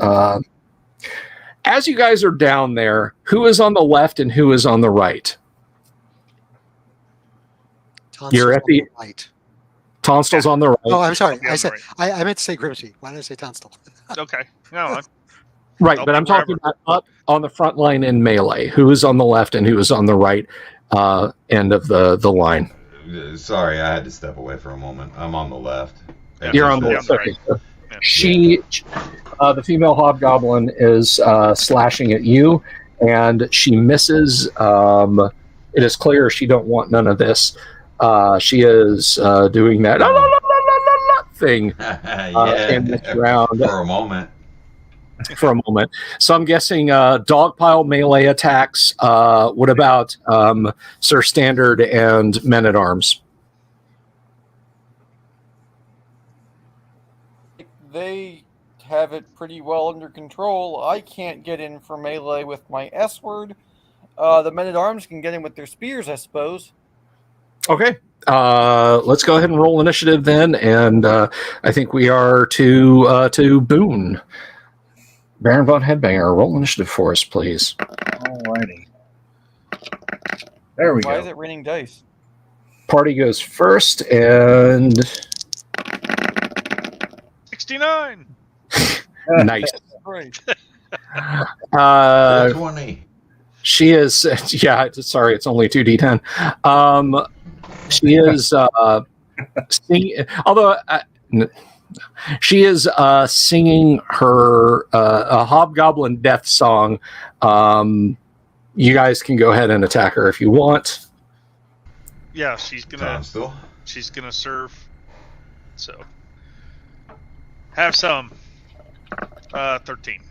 Speaker 1: As you guys are down there, who is on the left and who is on the right? You're at the
Speaker 4: right.
Speaker 1: Tonstal's on the right.
Speaker 4: Oh, I'm sorry.
Speaker 5: Yeah,
Speaker 4: I said
Speaker 5: right.
Speaker 4: I meant to say Grimsby. Why did I say Tonstal?
Speaker 5: Okay. No,
Speaker 1: Right,
Speaker 5: I'll
Speaker 1: but
Speaker 5: be
Speaker 1: I'm talking
Speaker 5: wherever.
Speaker 1: about up on the front line in melee. Who is on the left and who is on the right end of the line?
Speaker 3: Sorry, I had to step away for a moment. I'm on the left.
Speaker 1: You're on the
Speaker 5: Yeah,
Speaker 1: left. Okay.
Speaker 5: right.
Speaker 1: The female hobgoblin is slashing at you, and she misses. It is clear she don't want none of this. She is doing that la, la, la, la, la, la thing in this round
Speaker 3: For a moment.
Speaker 1: So I'm guessing dogpile melee attacks. What about Sir Standard and Men at Arms?
Speaker 6: They have it pretty well under control. I can't get in for melee with my S-word. The men-at-arms can get in with their spears, I suppose.
Speaker 1: Okay. Let's go ahead and roll initiative then, and I think we are to Boone. Baron von Headbanger, roll initiative for us, please.
Speaker 7: Alrighty. There we
Speaker 6: Why
Speaker 7: go.
Speaker 6: is it raining dice?
Speaker 1: Party goes first, and
Speaker 5: 69.
Speaker 1: nice.
Speaker 6: Great.
Speaker 3: 20.
Speaker 1: She is, yeah, sorry, it's only 2d10. She is singing, although she is singing her a Hobgoblin death song. You guys can go ahead and attack her if you want.
Speaker 5: Yeah, she's gonna
Speaker 3: Still.
Speaker 5: serve. So have some. 13.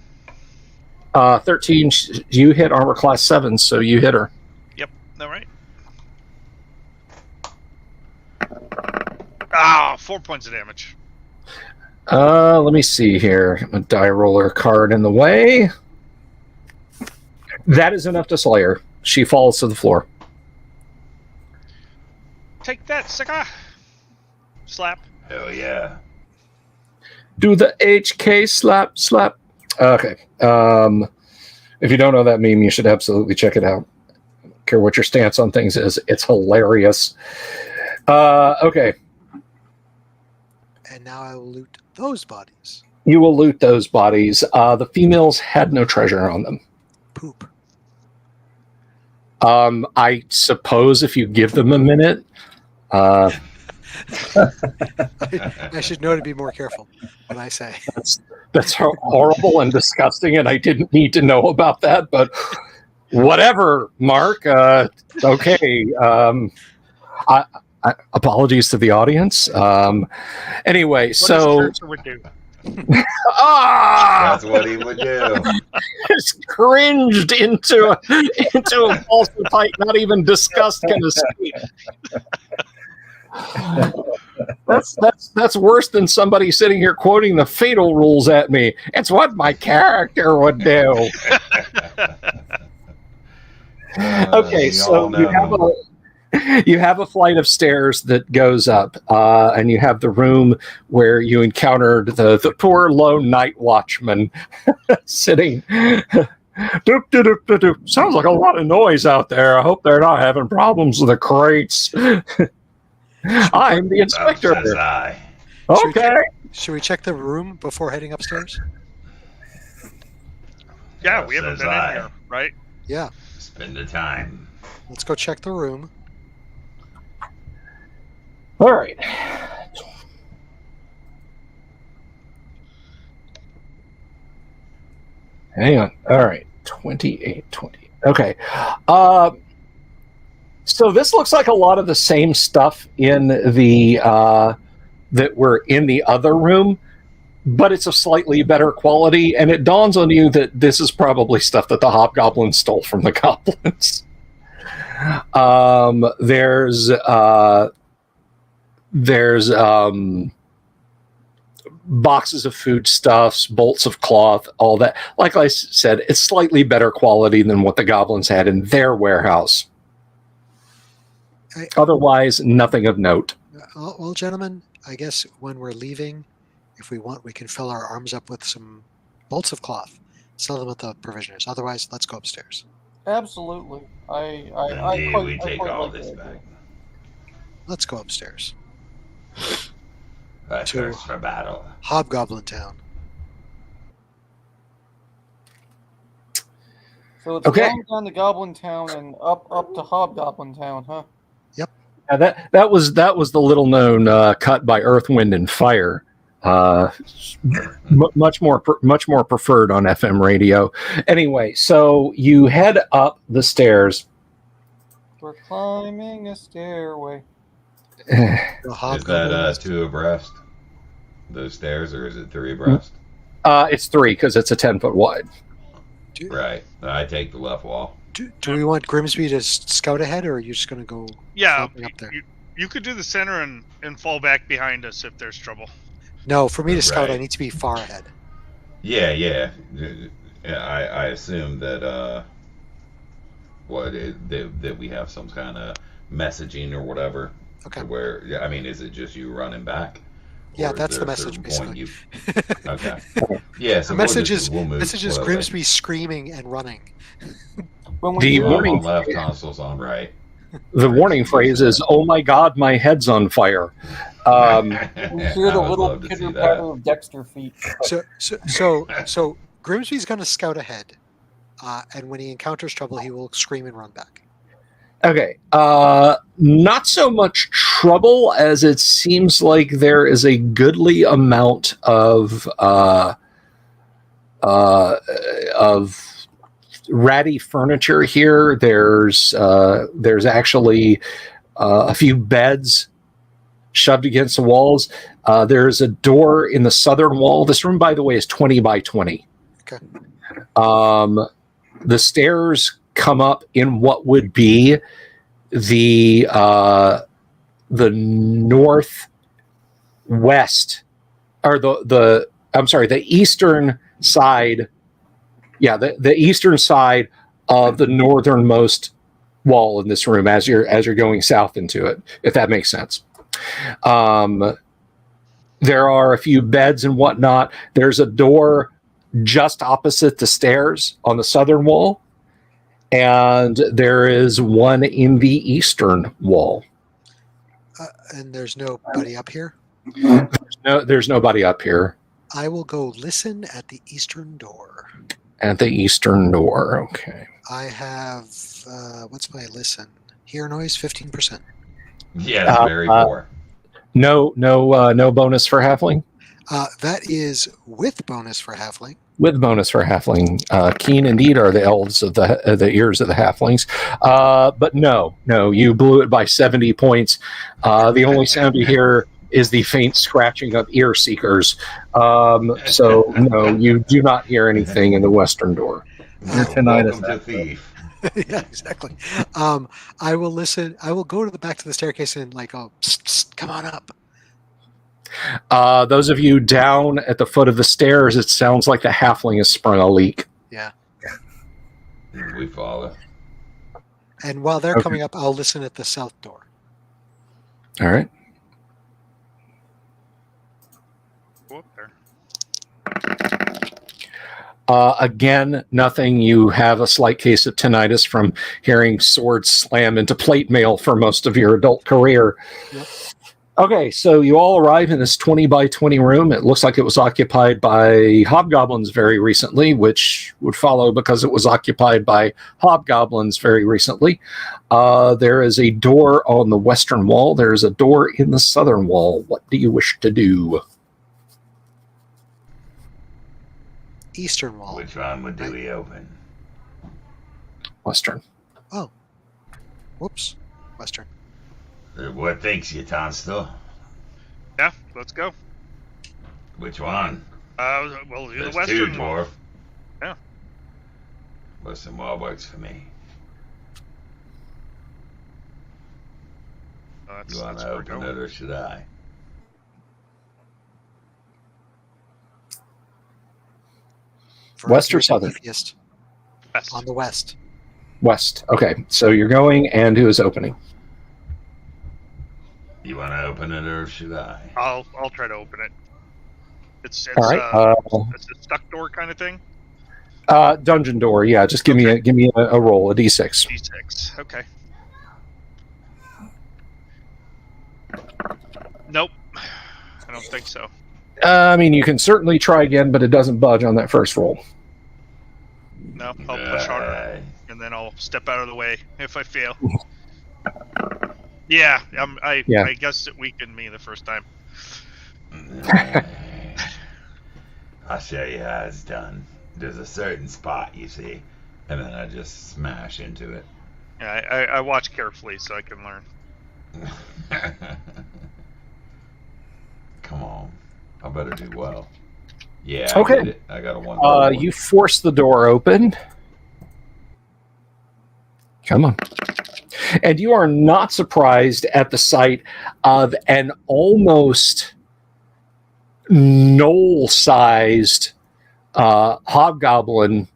Speaker 1: 13, you hit armor class 7, so you hit her.
Speaker 5: Yep. All right. 4 points of damage.
Speaker 1: Let me see here. A die roller card in the way. That is enough to slay her. She falls to the floor.
Speaker 5: Take that, sucker. Slap.
Speaker 3: Hell yeah.
Speaker 1: Do the HK slap. Okay. If you don't know that meme, you should absolutely check it out. I don't care what your stance on things is. It's hilarious. Okay.
Speaker 4: And now I will loot those bodies.
Speaker 1: You will loot those bodies. The females had no treasure on them.
Speaker 4: Poop.
Speaker 1: I suppose if you give them a minute.
Speaker 4: I should know to be more careful when I say.
Speaker 1: That's horrible and disgusting, and I didn't need to know about that, but Whatever, Mark. Okay. Apologies to the audience. Anyway,
Speaker 5: What
Speaker 1: so
Speaker 5: a cursor would do.
Speaker 3: That's what he would do.
Speaker 1: just cringed into a balsa pipe. Not even disgust can escape. That's worse than somebody sitting here quoting the fatal rules at me. It's what my character would do. Okay, so you have a flight of stairs that goes up, and you have the room where you encountered the poor lone night watchman sitting. Doop, doop, doop, doop, doop. Sounds like a lot of noise out there. I hope they're not having problems with the crates. I'm the inspector.
Speaker 3: Says I.
Speaker 1: Okay.
Speaker 4: Should we check the room before heading upstairs?
Speaker 5: Yeah, we haven't
Speaker 3: Says
Speaker 5: been in
Speaker 3: I.
Speaker 5: here, right?
Speaker 4: Yeah.
Speaker 3: Spend the time.
Speaker 4: Let's go check the room.
Speaker 1: All right. Hang on. All right. 28, 20. Okay. So this looks like a lot of the same stuff in the that were in the other room, but it's a slightly better quality, and it dawns on you that this is probably stuff that the Hobgoblin stole from the goblins. There's boxes of foodstuffs, bolts of cloth, all that. Like I said, it's slightly better quality than what the goblins had in their warehouse. Otherwise, nothing of note.
Speaker 4: Well, gentlemen, I guess when we're leaving, if we want, we can fill our arms up with some bolts of cloth, sell them at the provisioners. Otherwise, let's go upstairs.
Speaker 6: Absolutely.
Speaker 3: We take all this back.
Speaker 4: Let's go upstairs.
Speaker 3: A
Speaker 4: To-
Speaker 3: curse for battle.
Speaker 4: Hobgoblin Town.
Speaker 6: So it's
Speaker 1: Okay.
Speaker 6: down to Goblin Town and up to Hobgoblin Town, huh?
Speaker 1: Now that was the little known cut by Earth, Wind, and Fire. Much more preferred on FM radio. Anyway, so you head up the stairs.
Speaker 6: We're climbing a stairway.
Speaker 4: The
Speaker 3: Is
Speaker 4: Hobgoblin.
Speaker 3: that 2 abreast? Those stairs, or is it 3 abreast?
Speaker 1: It's 3 because it's a 10-foot wide.
Speaker 3: Right. I take the left wall.
Speaker 4: Do we want Grimsby to scout ahead, or are you just going to go
Speaker 5: Yeah,
Speaker 4: flopping up there?
Speaker 5: you could do the center and fall back behind us if there's trouble.
Speaker 4: No, for me to scout, I
Speaker 3: Right.
Speaker 4: need to be far ahead.
Speaker 3: Yeah. I assume that that we have some kind of messaging or whatever.
Speaker 4: Okay.
Speaker 3: To where, yeah, I mean, is it just you running back?
Speaker 4: Yeah,
Speaker 3: Or is
Speaker 4: that's
Speaker 3: there
Speaker 4: the
Speaker 3: a certain
Speaker 4: message,
Speaker 3: point
Speaker 4: basically.
Speaker 3: Okay. Yeah. So
Speaker 4: The message
Speaker 3: we'll move
Speaker 4: is
Speaker 3: slowly.
Speaker 4: Grimsby screaming and running.
Speaker 6: When
Speaker 1: The
Speaker 6: we
Speaker 3: I'm
Speaker 1: warning-
Speaker 3: on left, consoles on right.
Speaker 1: The warning phrase is, "Oh my God, my head's on fire."
Speaker 6: we hear the
Speaker 3: I would
Speaker 6: little
Speaker 3: love to see
Speaker 6: pitter
Speaker 3: that.
Speaker 6: patter of Dexter feet.
Speaker 4: So Grimsby's going to scout ahead, and when he encounters trouble, he will scream and run back.
Speaker 1: Okay. Not so much trouble as it seems like there is a goodly amount of ratty furniture here. There's actually a few beds shoved against the walls. There's a door in the southern wall. This room, by the way, is 20 by 20.
Speaker 4: Okay.
Speaker 1: The stairs come up in what would be the northwest, or the eastern side. Yeah, the eastern side of the northernmost wall in this room as you're going south into it, if that makes sense. There are a few beds and whatnot. There's a door just opposite the stairs on the southern wall, and there is one in the eastern wall.
Speaker 4: And there's nobody up here.
Speaker 1: There's nobody up here
Speaker 4: I will go listen at the eastern door.
Speaker 1: at the eastern door. Okay.
Speaker 4: I have what's my listen? Hear noise 15%.
Speaker 3: Yeah, it's very poor.
Speaker 1: No bonus for halfling.
Speaker 4: That is with bonus for halfling.
Speaker 1: With bonus for halfling. Keen indeed are the elves of the ears of the halflings. But no, you blew it by 70 points. The only sound you hear is the faint scratching of ear seekers. So no, you do not hear anything in the western door.
Speaker 7: Your tinnitus.
Speaker 3: Welcome to Thief.
Speaker 4: Yeah, exactly. I will listen. I will go to the back to the staircase and like, oh, psst, psst, come on up.
Speaker 1: Those of you down at the foot of the stairs, it sounds like the halfling has sprung a leak.
Speaker 4: Yeah.
Speaker 3: We follow.
Speaker 4: And while they're coming up, I'll listen at the south door.
Speaker 1: All right.
Speaker 5: Go up there.
Speaker 1: Again, nothing. You have a slight case of tinnitus from hearing swords slam into plate mail for most of your adult career.
Speaker 4: Yep.
Speaker 1: Okay, so you all arrive in this 20 by 20 room. It looks like it was occupied by hobgoblins very recently, which would follow because it was occupied by hobgoblins very recently. There is a door on the western wall. There is a door in the southern wall. What do you wish to do?
Speaker 4: Eastern wall.
Speaker 3: Which one would we open?
Speaker 1: Western.
Speaker 4: Oh. Whoops. Western.
Speaker 3: What thinks you, Tonstal?
Speaker 5: Yeah, let's go.
Speaker 3: Which one?
Speaker 5: We'll do the
Speaker 3: There's
Speaker 5: western
Speaker 3: two,
Speaker 5: one.
Speaker 3: dwarf.
Speaker 5: Yeah.
Speaker 3: Western wall works for me.
Speaker 5: That's,
Speaker 3: You want
Speaker 5: that's
Speaker 3: to
Speaker 5: where we're
Speaker 3: open
Speaker 5: going.
Speaker 3: it or should I?
Speaker 1: West or southern?
Speaker 4: Leafiest.
Speaker 5: West.
Speaker 4: On the west.
Speaker 1: West. Okay, so you're going, and who is opening?
Speaker 3: You want to open it or should I?
Speaker 5: I'll try to open it. It's
Speaker 1: All right.
Speaker 5: it's a stuck door kind of thing.
Speaker 1: Dungeon door. Yeah, just give me a roll, a d6.
Speaker 5: D6. Okay. Nope. I don't think so.
Speaker 1: I mean, you can certainly try again, but it doesn't budge on that first roll.
Speaker 5: No, I'll push harder, and then I'll step out of the way if I fail. Yeah, I guess it weakened me the first time.
Speaker 3: I'll show you how it's done. There's a certain spot, you see, and then I just smash into it.
Speaker 5: Yeah, I watch carefully so I can learn.
Speaker 3: Come on. I better do well. Yeah,
Speaker 1: Okay.
Speaker 3: I did it. I got a 1.
Speaker 1: You force the door open. Come on. And you are not surprised at the sight of an almost knoll-sized hobgoblin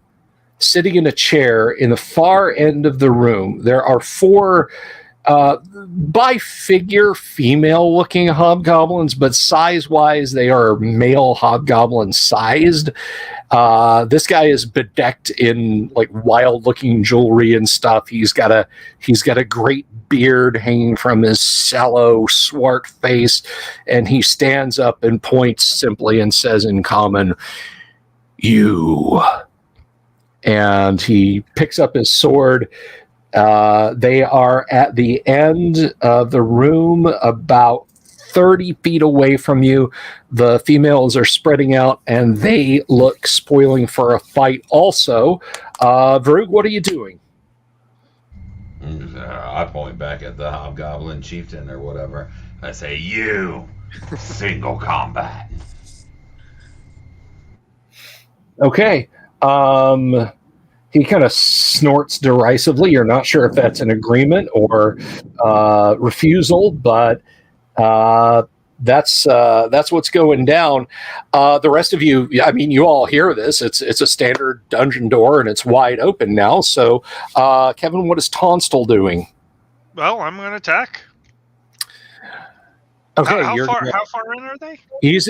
Speaker 1: sitting in a chair in the far end of the room. There are 4 by figure female-looking hobgoblins, but size-wise, they are male hobgoblin sized. This guy is bedecked in like wild-looking jewelry and stuff. He's got a great beard hanging from his sallow, swart face, and he stands up and points simply and says in common, "You." And he picks up his sword. They are at the end of the room, about 30 feet away from you. The females are spreading out, and they look spoiling for a fight also. Varug, what are you doing?
Speaker 3: I point back at the hobgoblin chieftain or whatever. I say, "You, single combat."
Speaker 1: Okay. He kind of snorts derisively. You're not sure if that's an agreement or refusal, but that's what's going down. The rest of you, I mean, you all hear this. It's a standard dungeon door, and it's wide open now. So, Kevin, what is Tonstal doing?
Speaker 5: Well, I'm going to attack.
Speaker 1: Okay,
Speaker 5: how far in are they?
Speaker 1: He's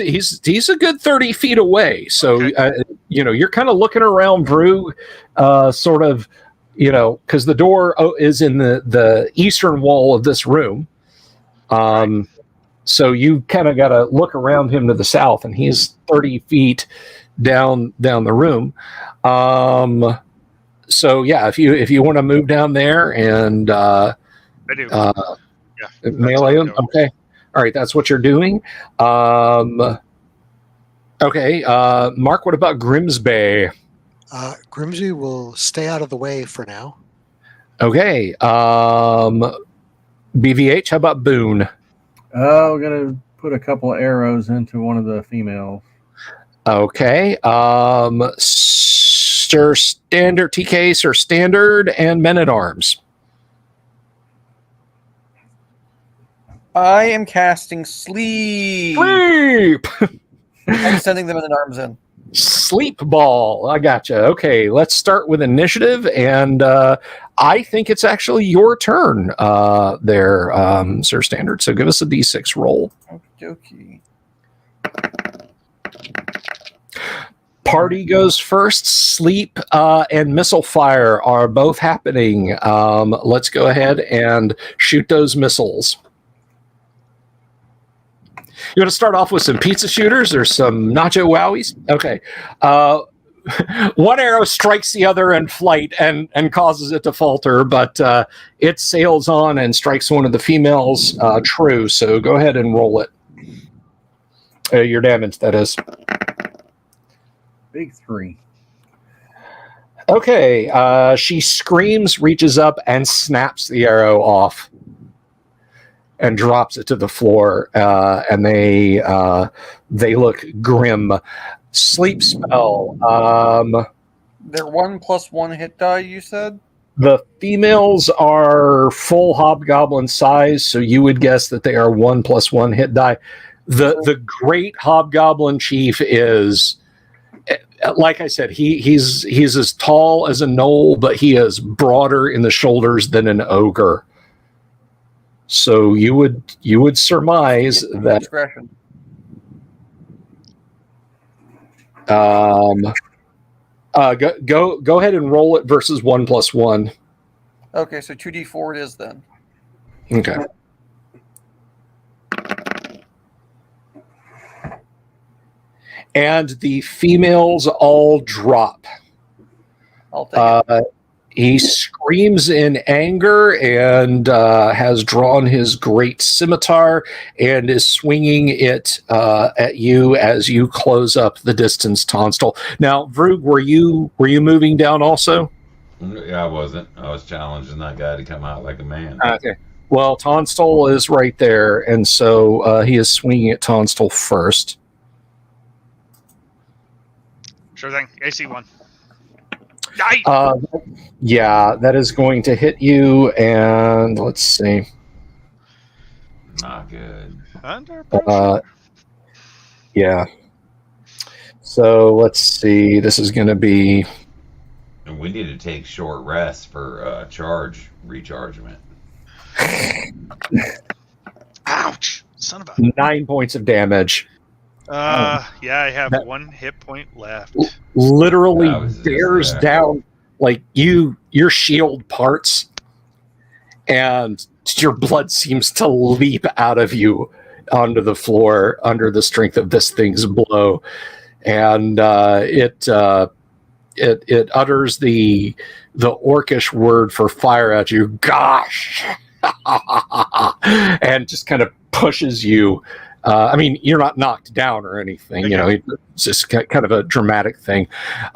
Speaker 1: a good 30 feet away. So,
Speaker 5: Okay.
Speaker 1: You're kind of looking around Brew, sort of, because the door is in the eastern wall of this room. So you kind of got to look around him to the south, and he's 30 feet down the room. So yeah, if you want to move down there and
Speaker 5: I do.
Speaker 1: yeah,
Speaker 5: that's
Speaker 1: melee
Speaker 5: what I'm
Speaker 1: him.
Speaker 5: doing.
Speaker 1: Okay, all right, that's what you're doing. Okay, Mark, what about Grimsby?
Speaker 4: Grimsby will stay out of the way for now.
Speaker 1: Okay, BVH, how about Boone?
Speaker 7: We're gonna put a couple of arrows into one of the females.
Speaker 1: Okay, Sir Standard, TK, Sir Standard, and Men at Arms.
Speaker 6: I am casting sleep.
Speaker 1: Sleep!
Speaker 6: I'm sending them in an arms in.
Speaker 1: Sleep ball. I gotcha. Okay, let's start with initiative, and I think it's actually your turn there, Sir Standard. So give us a D6 roll.
Speaker 6: Okie
Speaker 1: Party goes first. Sleep and missile fire are both happening. Let's go ahead and shoot those missiles. You want to start off with some pizza shooters or some nacho wowies? Okay. One arrow strikes the other in flight and causes it to falter, but it sails on and strikes one of the females true. So go ahead and roll it. Your damage, that is.
Speaker 7: Big 3.
Speaker 1: Okay. She screams, reaches up, and snaps the arrow off and drops it to the floor, and they look grim. Sleep spell.
Speaker 6: They're 1+1 hit die, you said?
Speaker 1: The females are full hobgoblin size, so you would guess that they are 1+1 hit die. The great hobgoblin chief is, like I said, he's as tall as a gnoll, but he is broader in the shoulders than an ogre. So you would surmise that.
Speaker 6: Discretion.
Speaker 1: Go ahead and roll it versus 1+1.
Speaker 6: Okay, so 2d4 it is then.
Speaker 1: Okay. And the females all drop.
Speaker 6: I'll take it.
Speaker 1: He screams in anger and has drawn his great scimitar and is swinging it at you as you close up the distance, Tonstal. Now, Vrug, were you moving down also?
Speaker 3: Yeah, I wasn't. I was challenging that guy to come out like a man.
Speaker 1: Okay. Well, Tonstal is right there, and so he is swinging at Tonstal first.
Speaker 5: Sure thing. AC 1.
Speaker 1: Yeah, that is going to hit you, and let's see.
Speaker 3: Not good.
Speaker 5: Under pressure.
Speaker 1: Yeah. So let's see. This is going to be.
Speaker 3: And we need to take short rests for charge rechargement.
Speaker 5: Ouch! Son of a.
Speaker 1: 9 points of damage.
Speaker 5: Yeah, I have 1 hit point left.
Speaker 1: Literally
Speaker 3: That was just
Speaker 1: bears
Speaker 3: there.
Speaker 1: down, like your shield parts, and your blood seems to leap out of you onto the floor under the strength of this thing's blow, and it utters the orcish word for fire at you, gosh, and just kind of pushes you. I mean, you're not knocked down or anything, you know, it's just kind of a dramatic thing.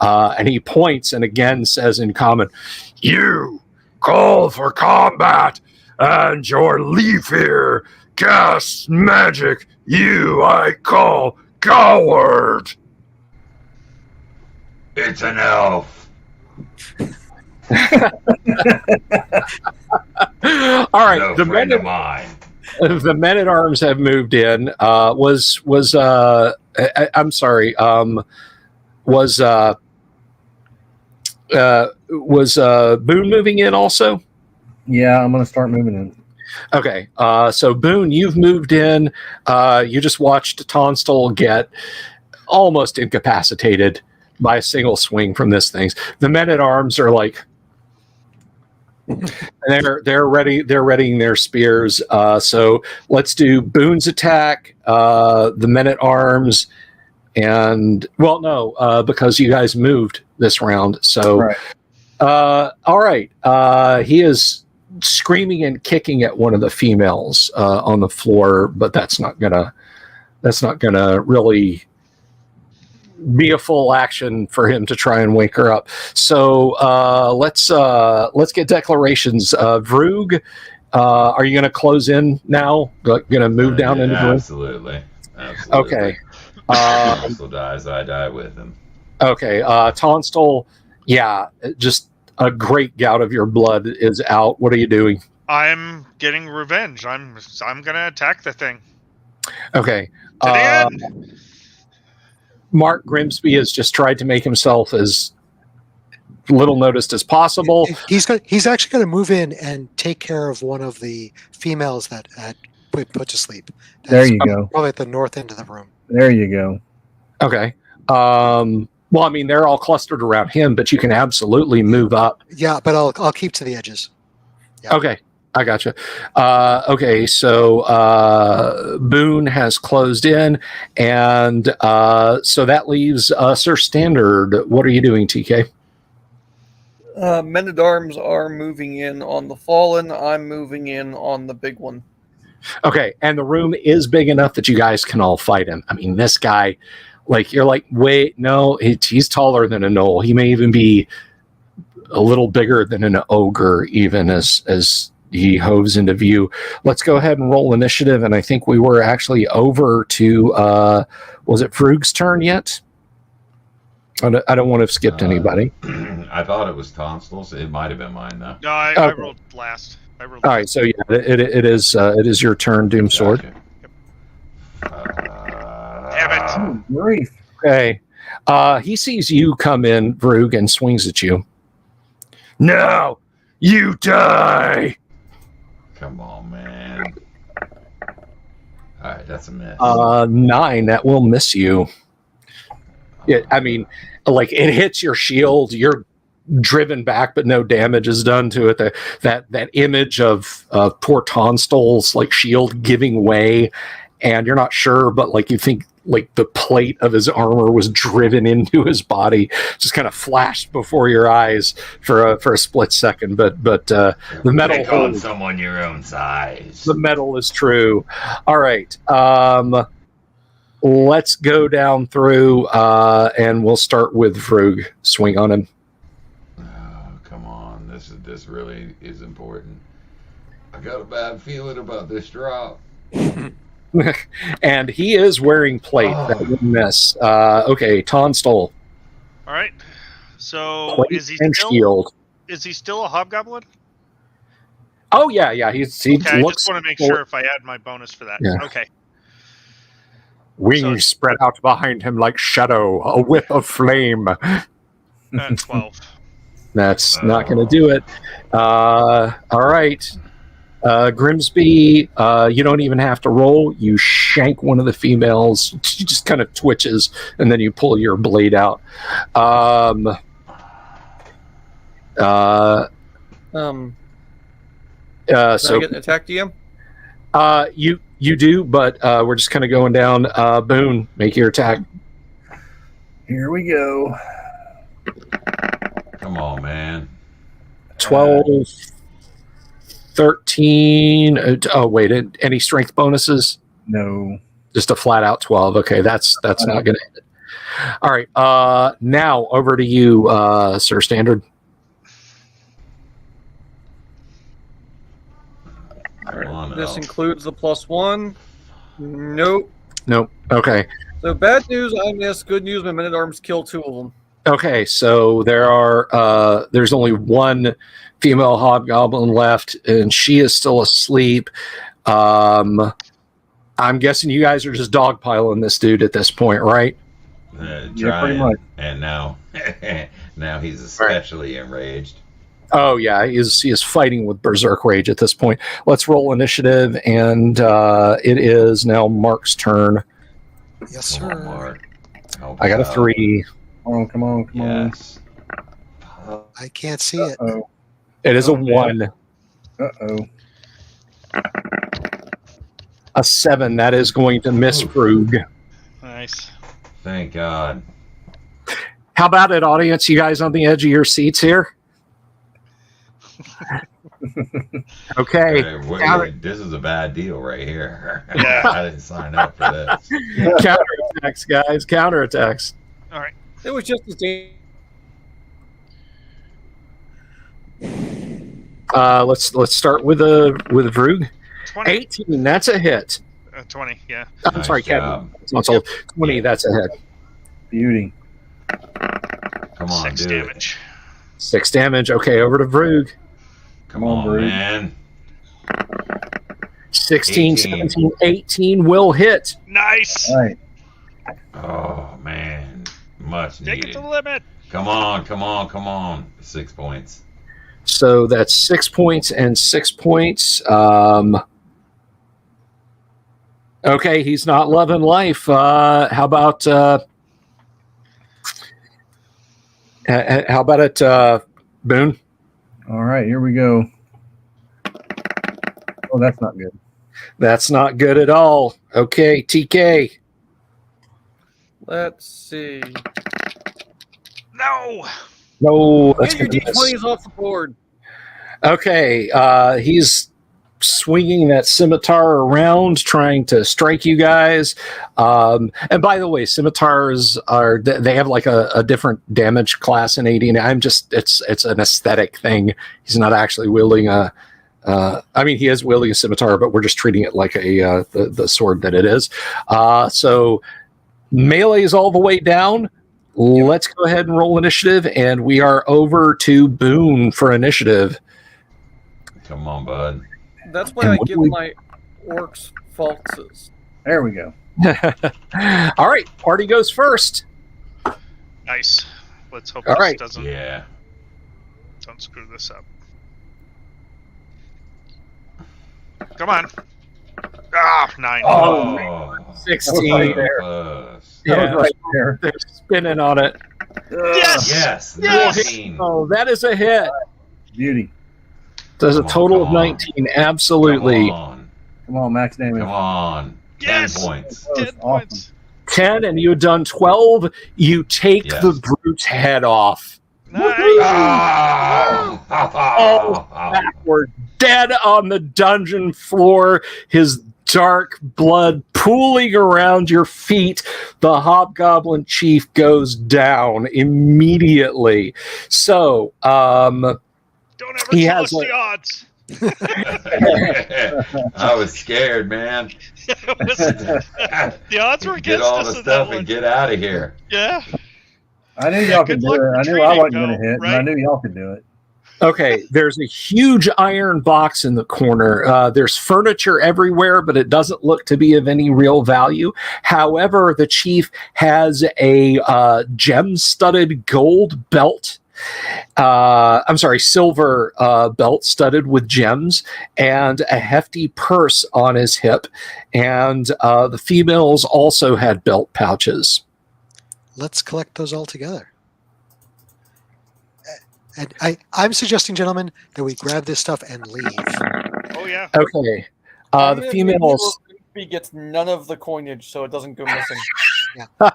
Speaker 1: And he points and again says in common, you call for combat, and your leaf here casts magic. You I call coward.
Speaker 3: It's an elf.
Speaker 1: All right,
Speaker 3: No
Speaker 1: the
Speaker 3: friend of mine.
Speaker 1: The men at arms have moved in. I'm sorry. Was Boone moving in also?
Speaker 7: Yeah, I'm going to start moving in.
Speaker 1: Okay. So Boone, you've moved in. You just watched Tonstal get almost incapacitated by a single swing from this thing. The men at arms are like. They're ready. They're readying their spears. So let's do Boone's attack, the men at arms, and because you guys moved this round. So,
Speaker 7: Right.
Speaker 1: All right. He is screaming and kicking at one of the females on the floor, but that's not gonna really be a full action for him to try and wake her up. So let's get declarations. Vroog, are you going to close in now? Going to move down into the room?
Speaker 3: Absolutely.
Speaker 1: Okay.
Speaker 3: Tonstal dies, I die with him.
Speaker 1: Okay. Tonstal, yeah, just a great gout of your blood is out. What are you doing?
Speaker 5: I'm getting revenge. I'm gonna attack the thing.
Speaker 1: Okay.
Speaker 5: To the end.
Speaker 1: Mark Grimsby has just tried to make himself as little noticed as possible.
Speaker 4: He's actually going to move in and take care of one of the females that had put to sleep.
Speaker 7: There you go.
Speaker 4: Probably at the north end of the room.
Speaker 7: There you go.
Speaker 1: Okay. Well, I mean, they're all clustered around him, but you can absolutely move up.
Speaker 4: Yeah, but I'll keep to the edges. Yeah.
Speaker 1: Okay. I gotcha. Okay, so Boone has closed in, and so that leaves Sir Standard. What are you doing, TK?
Speaker 6: Men-at-Arms are moving in on the Fallen. I'm moving in on the big one.
Speaker 1: Okay, and the room is big enough that you guys can all fight him. I mean, this guy, like, you're like, wait, no, he's taller than a gnoll. He may even be a little bigger than an ogre, even as he hoves into view. Let's go ahead and roll initiative, and I think we were actually over to, was it Vroog's turn yet? I don't want to have skipped anybody.
Speaker 3: I thought it was Tonstal's. It might have been mine, though.
Speaker 5: No, I rolled last.
Speaker 1: All right, so yeah, it is your turn, Doomsword.
Speaker 5: Damn it.
Speaker 7: Oh, grief.
Speaker 1: Okay. He sees you come in, Vroog, and swings at you. Now, you die!
Speaker 3: Come on, man. All right, that's a miss.
Speaker 1: 9, that will miss you. Yeah, I mean, like, it hits your shield, you're driven back, but no damage is done to it. That image of poor Tonstal's, like, shield giving way, and you're not sure, but, like, you think, like, the plate of his armor was driven into his body, just kind of flashed before your eyes for a split second, but the metal
Speaker 3: Pick on someone your own size.
Speaker 1: The metal is true. All right. Let's go down through, and we'll start with Vroog. Swing on him.
Speaker 3: Oh, come on. This really is important. I got a bad feeling about this drop.
Speaker 1: And he is wearing plate. That would miss. Okay, Tonstal.
Speaker 5: All right. So
Speaker 1: Plate
Speaker 5: is he
Speaker 1: and
Speaker 5: still?
Speaker 1: shield.
Speaker 5: Is he still a hobgoblin?
Speaker 1: Oh yeah. He
Speaker 5: Okay, I
Speaker 1: looks.
Speaker 5: just want to make sure if I add my bonus for that.
Speaker 1: Yeah.
Speaker 5: Okay.
Speaker 1: Wings spread out behind him like shadow, a whip of flame.
Speaker 5: 12.
Speaker 1: That's not going to do it. All right. Grimsby, you don't even have to roll. You shank one of the females. She just kind of twitches, and then you pull your blade out.
Speaker 6: Can
Speaker 1: So
Speaker 6: I get an attack DM?
Speaker 1: you do, but we're just kind of going down. Boone, make your attack.
Speaker 7: Here we go.
Speaker 3: Come on, man.
Speaker 1: 12, 13. Oh wait, any strength bonuses?
Speaker 7: No.
Speaker 1: Just a flat out 12. Okay, that's not going to hit. All right. Now over to you, Sir Standard.
Speaker 3: Come on,
Speaker 6: This
Speaker 3: Elf.
Speaker 6: includes the +1. Nope.
Speaker 1: Nope. Okay.
Speaker 6: So bad news, I missed. Good news, my Men-at-Arms killed 2 of them.
Speaker 1: Okay. So there's only one female hobgoblin left, and she is still asleep. I'm guessing you guys are just dogpiling this dude at this point, right?
Speaker 7: Yeah, pretty much.
Speaker 3: And now he's especially enraged.
Speaker 1: Oh yeah, he is fighting with berserk rage at this point. Let's roll initiative, and it is now Mark's turn.
Speaker 4: Yes,
Speaker 3: Come on,
Speaker 4: sir.
Speaker 3: Mark. Help
Speaker 1: I got a
Speaker 3: us out.
Speaker 1: 3.
Speaker 7: Come on.
Speaker 3: Yes.
Speaker 4: I can't see it.
Speaker 7: Uh-oh.
Speaker 1: It is a
Speaker 3: Oh, man.
Speaker 1: 1.
Speaker 7: Uh-oh.
Speaker 1: A 7. That is going to miss Vroog.
Speaker 5: Nice.
Speaker 3: Thank God.
Speaker 1: How about it, audience? You guys on the edge of your seats here? Okay.
Speaker 3: Hey,
Speaker 1: Counter-
Speaker 3: this is a bad deal right here.
Speaker 5: Yeah.
Speaker 3: I didn't sign up for this.
Speaker 1: Counterattacks, guys. Counterattacks.
Speaker 5: All right.
Speaker 8: It was just as dangerous.
Speaker 1: Let's start with Vrug.
Speaker 5: 20.
Speaker 1: 18. That's a hit.
Speaker 5: 20. Yeah.
Speaker 1: I'm
Speaker 3: Nice
Speaker 1: sorry, Kevin.
Speaker 3: job.
Speaker 1: It's not so 20.
Speaker 3: Yeah.
Speaker 1: That's a hit.
Speaker 7: Beauty.
Speaker 3: Come on,
Speaker 5: 6
Speaker 3: do
Speaker 5: damage.
Speaker 1: 6 damage. Okay, over to Vrug.
Speaker 3: it. Come on,
Speaker 7: Vrug.
Speaker 3: man.
Speaker 1: 16,
Speaker 3: 18.
Speaker 1: 17, 18 will hit.
Speaker 5: Nice.
Speaker 7: All right.
Speaker 3: Oh man, much
Speaker 5: Take it
Speaker 3: needed.
Speaker 5: to the limit.
Speaker 3: Come on. 6 points.
Speaker 1: So that's 6 points and 6 points. Okay, he's not loving life. How about it, Boone?
Speaker 7: All right, here we go. Oh, that's not good.
Speaker 1: That's not good at all. Okay, TK.
Speaker 8: Let's see.
Speaker 5: No.
Speaker 1: No, that's
Speaker 8: Get your
Speaker 1: gonna miss.
Speaker 8: D20s off the board.
Speaker 1: Okay, he's swinging that scimitar around, trying to strike you guys. And by the way, scimitars they have like a different damage class in AD&D. It's an aesthetic thing. He's not actually wielding a. I mean, he is wielding a scimitar, but we're just treating it like the sword that it is. So melee is all the way down. Let's go ahead and roll initiative, and we are over to Boone for initiative.
Speaker 3: Come on, bud.
Speaker 8: That's why
Speaker 1: And
Speaker 8: I
Speaker 1: what
Speaker 8: give
Speaker 1: do we-
Speaker 8: my orcs falses.
Speaker 7: There we go.
Speaker 1: All right, party goes first.
Speaker 5: Nice. Let's hope
Speaker 1: All
Speaker 5: this
Speaker 1: right.
Speaker 5: doesn't don't screw this up. Come on. 9.
Speaker 3: Oh,
Speaker 1: 16.
Speaker 7: right there.
Speaker 3: close.
Speaker 7: That
Speaker 1: Yeah,
Speaker 7: was right there.
Speaker 1: they're spinning on it.
Speaker 5: Yes.
Speaker 3: Yes.
Speaker 5: Yes!
Speaker 3: 19.
Speaker 1: Oh, that is a hit.
Speaker 7: Beauty.
Speaker 1: Does a
Speaker 3: Come on,
Speaker 1: total of
Speaker 3: come on.
Speaker 1: 19. Absolutely.
Speaker 3: Come
Speaker 7: Come on, max damage.
Speaker 3: on. 10
Speaker 5: Yes!
Speaker 3: points.
Speaker 5: 10
Speaker 7: Awesome.
Speaker 5: points.
Speaker 1: 10, and you've done 12. You take
Speaker 3: Yes.
Speaker 1: the brute's head off.
Speaker 5: Nice.
Speaker 1: Oh, backward, dead on the dungeon floor, his dark blood pooling around your feet. The Hobgoblin chief goes down immediately. So,
Speaker 5: Don't ever
Speaker 1: He
Speaker 5: tell
Speaker 1: has
Speaker 5: us
Speaker 1: a-
Speaker 5: the odds.
Speaker 3: I was scared, man.
Speaker 5: The odds were
Speaker 3: Get
Speaker 5: against
Speaker 3: all
Speaker 5: us
Speaker 3: the
Speaker 5: in that
Speaker 3: stuff
Speaker 5: one.
Speaker 3: and get out of here.
Speaker 5: Yeah.
Speaker 7: I knew y'all could
Speaker 5: Good
Speaker 7: do
Speaker 5: luck
Speaker 7: it. I knew I
Speaker 5: retreating,
Speaker 7: wasn't going
Speaker 5: though,
Speaker 7: to hit, and I
Speaker 5: right?
Speaker 7: knew y'all could do it.
Speaker 1: okay, there's a huge iron box in the corner. There's furniture everywhere, but it doesn't look to be of any real value. However, the chief has a gem-studded gold belt. Silver belt studded with gems, and a hefty purse on his hip. And the females also had belt pouches.
Speaker 4: Let's collect those all together. And I'm suggesting, gentlemen, that we grab this stuff and leave.
Speaker 5: Oh yeah.
Speaker 1: Okay.
Speaker 8: I'm
Speaker 1: The
Speaker 8: gonna
Speaker 1: females.
Speaker 8: make sure Grimsby gets none of the coinage, so it doesn't go missing.
Speaker 1: All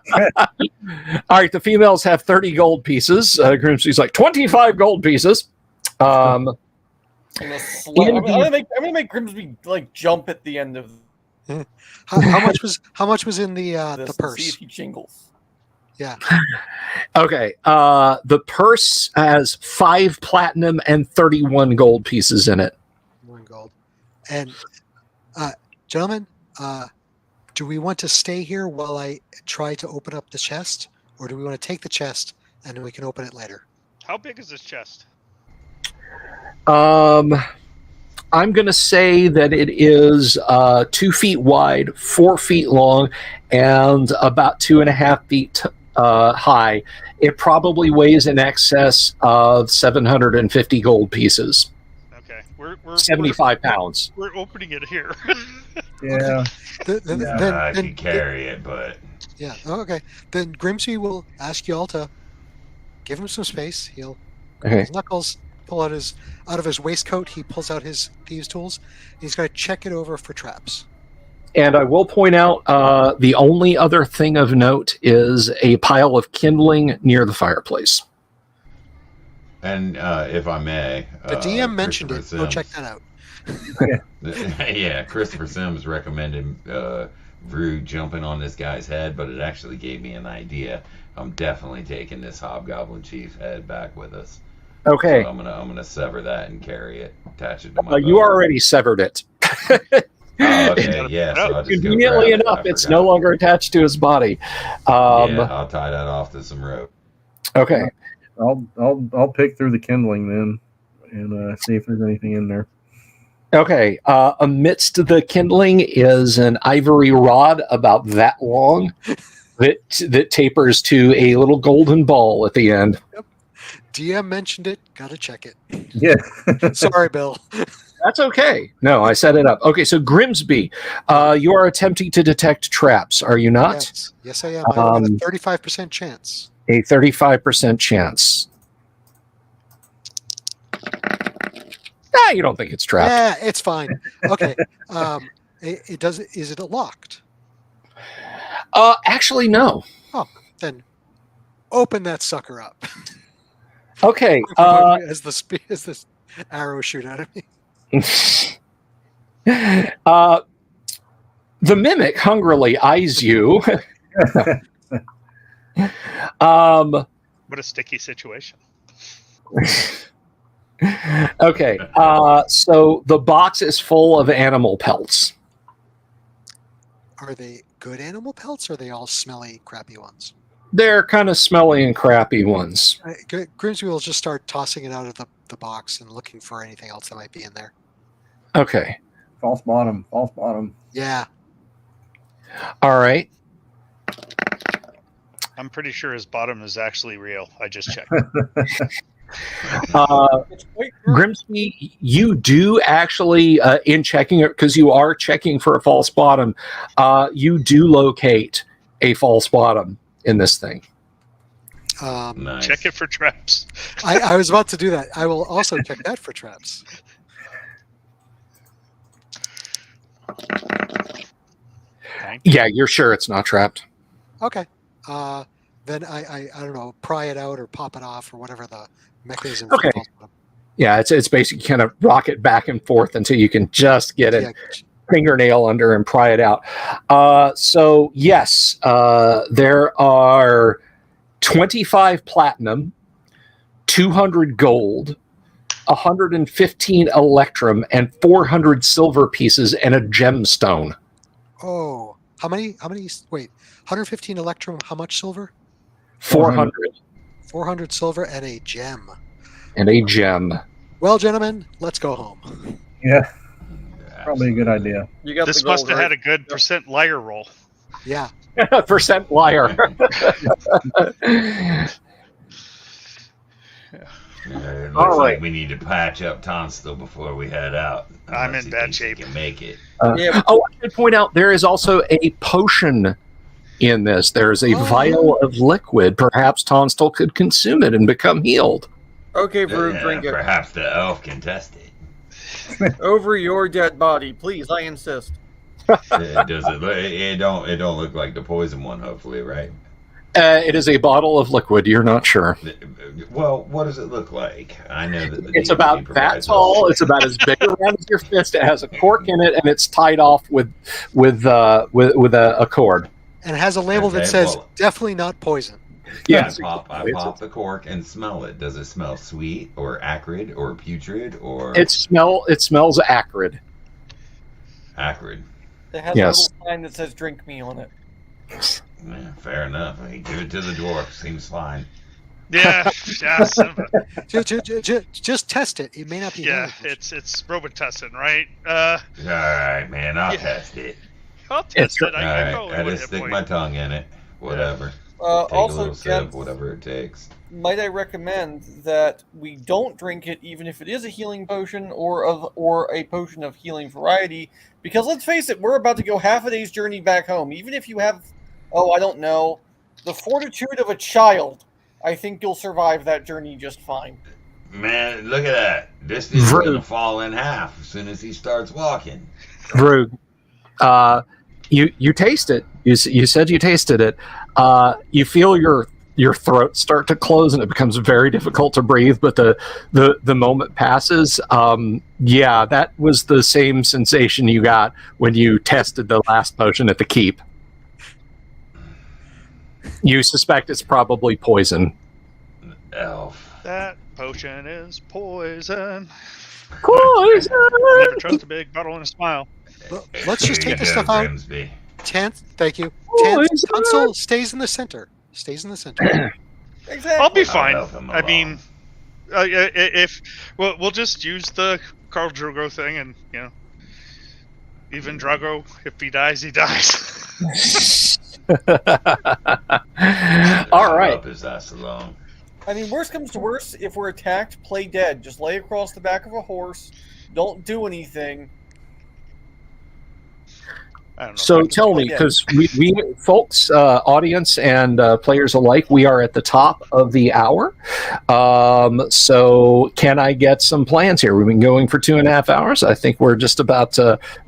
Speaker 1: right, the females have 30 gold pieces. Grimsby's like 25 gold pieces.
Speaker 8: I'm gonna,
Speaker 1: Even
Speaker 8: I'm gonna make Grimsby like jump at the end of
Speaker 4: How much was in the
Speaker 8: this
Speaker 4: the
Speaker 8: and see
Speaker 4: purse?
Speaker 8: if he jingles.
Speaker 4: Yeah.
Speaker 1: Okay, the purse has 5 platinum and 31 gold pieces in it.
Speaker 4: 1 gold. And gentlemen, do we want to stay here while I try to open up the chest, or do we want to take the chest and then we can open it later?
Speaker 5: How big is this chest?
Speaker 1: I'm going to say that it is 2 feet wide, 4 feet long, and about 2.5 feet high. It probably weighs in excess of 750 gold pieces,
Speaker 5: Okay. We're
Speaker 1: 75 pounds.
Speaker 5: We're opening it here.
Speaker 7: Yeah.
Speaker 3: I can carry it, but
Speaker 4: Yeah. Oh, okay. Then Grimsby will ask you all to give him some space. He'll
Speaker 1: Okay.
Speaker 4: his knuckles pull out of his waistcoat. He pulls out his thieves' tools. He's going to check it over for traps.
Speaker 1: And I will point out the only other thing of note is a pile of kindling near the fireplace.
Speaker 3: and if I may,
Speaker 4: The DM mentioned it.
Speaker 3: Christopher
Speaker 4: Go check
Speaker 3: Sims-
Speaker 4: that out.
Speaker 3: Yeah, Christopher Sims recommended Vroog jumping on this guy's head, but it actually gave me an idea. I'm definitely taking this Hobgoblin Chief head back with us.
Speaker 1: Okay.
Speaker 3: So I'm gonna sever that and carry it, attach it to my
Speaker 1: You
Speaker 3: bow.
Speaker 1: already severed it.
Speaker 3: Oh, okay, yeah. So I'll just go
Speaker 1: Conveniently
Speaker 3: grab it.
Speaker 1: enough,
Speaker 3: I
Speaker 1: it's
Speaker 3: forgot.
Speaker 1: no longer attached to his body.
Speaker 3: Yeah, I'll tie that off to some rope.
Speaker 1: Okay.
Speaker 7: I'll pick through the kindling then and see if there's anything in there.
Speaker 1: Okay. Amidst the kindling is an ivory rod about that long that tapers to a little golden ball at the end.
Speaker 4: DM mentioned it. Gotta check it.
Speaker 7: Yeah.
Speaker 4: Sorry, Bill.
Speaker 1: That's okay. No, I set it up. Okay, so Grimsby, you are attempting to detect traps, are you not?
Speaker 4: Yes, I am. I have a 35% chance.
Speaker 1: A 35% chance. You don't think it's trapped.
Speaker 4: Yeah, it's fine. Okay. It does. Is it locked?
Speaker 1: Actually, no.
Speaker 4: Oh, then open that sucker up.
Speaker 1: Okay.
Speaker 4: As this arrow shoot out of me.
Speaker 1: The mimic hungrily eyes you.
Speaker 5: What a sticky situation.
Speaker 1: Okay. So the box is full of animal pelts.
Speaker 4: Are they good animal pelts, or are they all smelly, crappy ones?
Speaker 1: They're kind of smelly and crappy ones.
Speaker 4: Grimsby will just start tossing it out of the box and looking for anything else that might be in there.
Speaker 1: Okay.
Speaker 7: False bottom. False bottom.
Speaker 4: Yeah.
Speaker 1: All right.
Speaker 5: I'm pretty sure his bottom is actually real. I just checked.
Speaker 1: Grimsby, you do actually, in checking it, because you are checking for a false bottom, you do locate a false bottom in this thing.
Speaker 3: Nice.
Speaker 5: Check it for traps.
Speaker 4: I was about to do that. I will also check that for traps.
Speaker 1: Yeah, you're sure it's not trapped.
Speaker 4: Okay. Then I don't know, pry it out or pop it off or whatever the mechanism.
Speaker 1: Okay. Yeah, it's basically kind of rock it back and forth until you can just get a fingernail under and pry it out. So yes, there are 25 platinum, 200 gold, 115 electrum, and 400 silver pieces and a gemstone.
Speaker 4: Oh, how many? Wait, 115 electrum. How much silver?
Speaker 1: 400.
Speaker 4: 400 silver and a gem.
Speaker 1: And a gem.
Speaker 4: Well, gentlemen, let's go home.
Speaker 7: Yeah. Probably a good idea.
Speaker 8: You got
Speaker 5: This
Speaker 8: the gold,
Speaker 5: must have
Speaker 8: right?
Speaker 5: had a good percent liar roll.
Speaker 4: Yeah.
Speaker 1: Percent liar.
Speaker 3: It looks
Speaker 1: All
Speaker 3: like
Speaker 1: right.
Speaker 3: we need to patch up Tunstall before we head out.
Speaker 5: I'm
Speaker 3: unless
Speaker 5: in
Speaker 3: he
Speaker 5: bad
Speaker 3: thinks he
Speaker 5: shape.
Speaker 3: can make it.
Speaker 8: Yeah,
Speaker 1: Oh, I should point out there is also a potion in this. There's a vial of liquid. Perhaps Tunstall could consume it and become healed.
Speaker 8: okay, Vroog, drink it.
Speaker 3: Perhaps the elf can test it.
Speaker 8: Over your dead body, please. I insist.
Speaker 3: It don't look like the poison one. Hopefully, right?
Speaker 1: It is a bottle of liquid. You're not sure.
Speaker 3: Well, what does it look like? I know that
Speaker 1: It's about that tall. It's about as big around as your fist. It has a cork in it, and it's tied off with a cord.
Speaker 4: And it has a label that
Speaker 3: Okay,
Speaker 4: says
Speaker 3: well-
Speaker 4: definitely not poison.
Speaker 1: Yes.
Speaker 3: I pop the cork and smell it. Does it smell sweet or acrid or putrid or
Speaker 1: It smells acrid.
Speaker 3: acrid?
Speaker 8: It has
Speaker 1: Yes.
Speaker 8: a little sign that says "Drink me" on it.
Speaker 3: Yeah, fair enough. Hey, give it to the dwarf. Seems fine.
Speaker 5: Yeah, yeah, son of a-
Speaker 4: Just test it. It may not be.
Speaker 5: yeah.
Speaker 4: healing.
Speaker 5: It's robot testing, right?
Speaker 3: All right, man. I'll
Speaker 5: Yeah.
Speaker 3: test it.
Speaker 5: I'll test it.
Speaker 3: All
Speaker 5: I
Speaker 3: right,
Speaker 5: probably
Speaker 3: I
Speaker 5: would
Speaker 3: just
Speaker 5: hit
Speaker 3: stick
Speaker 5: point.
Speaker 3: my tongue in it. Whatever. Take a
Speaker 8: Also,
Speaker 3: little sip,
Speaker 8: Kev,
Speaker 3: whatever it takes.
Speaker 8: might I recommend that we don't drink it, even if it is a healing potion or a potion of healing variety? Because let's face it, we're about to go half a day's journey back home. Even if you have, I don't know, the fortitude of a child, I think you'll survive that journey just fine.
Speaker 3: Man, look at that. This dude's
Speaker 1: Vroom.
Speaker 3: gonna fall in half as soon as he starts walking.
Speaker 1: Vroog, you taste it. You said you tasted it. You feel your your throat start to close and it becomes very difficult to breathe, but the moment passes. Yeah, that was the same sensation you got when you tested the last potion at the keep. You suspect it's probably poison.
Speaker 3: Elf.
Speaker 5: That potion is poison.
Speaker 1: Poison!
Speaker 5: Never trust a big bottle and a smile.
Speaker 4: Well, let's just take
Speaker 3: Here
Speaker 4: the
Speaker 3: you go,
Speaker 4: stuff out.
Speaker 3: Grimsby.
Speaker 4: Thank you.
Speaker 1: Poison!
Speaker 4: Tunsil stays in the center.
Speaker 8: Exactly.
Speaker 5: I'll be
Speaker 3: I'll
Speaker 5: fine.
Speaker 3: help him
Speaker 5: I
Speaker 3: along.
Speaker 5: mean, if we'll just use the Khal Drogo thing, and even Drago, if he dies, he dies.
Speaker 1: All right.
Speaker 3: Up his ass along.
Speaker 8: I mean, worst comes to worst, if we're attacked, play dead. Just lay across the back of a horse. Don't do anything.
Speaker 5: I don't know.
Speaker 1: So tell me, because we folks, audience and players alike, we are at the top of the hour. So can I get some plans here? We've been going for 2.5 hours. I think we're just about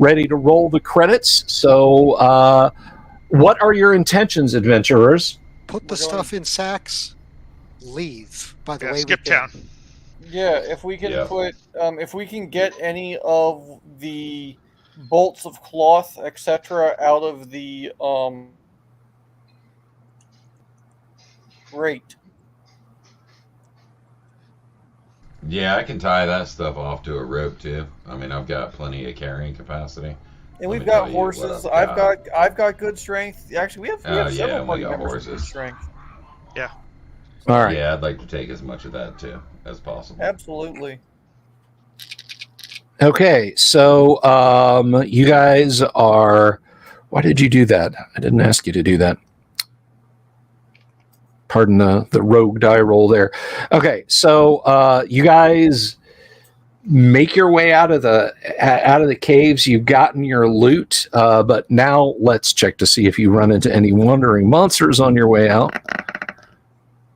Speaker 1: ready to roll the credits. So what are your intentions, adventurers?
Speaker 4: Put the stuff in sacks. Leave. By the way,
Speaker 5: skip town.
Speaker 8: Yeah, if we can
Speaker 3: Yeah.
Speaker 8: put, if we can get any of the bolts of cloth, etc., out of the grate.
Speaker 3: Yeah, I can tie that stuff off to a rope too. I mean, I've got plenty of carrying capacity.
Speaker 8: And
Speaker 3: Let
Speaker 8: we've
Speaker 3: me
Speaker 8: got
Speaker 3: tell you what
Speaker 8: horses.
Speaker 3: I've
Speaker 8: I've got good strength. Actually, we have
Speaker 3: Oh,
Speaker 8: several
Speaker 3: yeah,
Speaker 8: party
Speaker 3: we got
Speaker 8: members with good
Speaker 3: horses.
Speaker 8: strength.
Speaker 1: All right.
Speaker 3: Yeah, I'd like to take as much of that too as possible.
Speaker 8: Absolutely.
Speaker 1: Okay, so you guys are... Why did you do that? I didn't ask you to do that. Pardon the rogue die roll there. Okay, so you guys make your way out of the caves. You've gotten your loot, but now let's check to see if you run into any wandering monsters on your way out.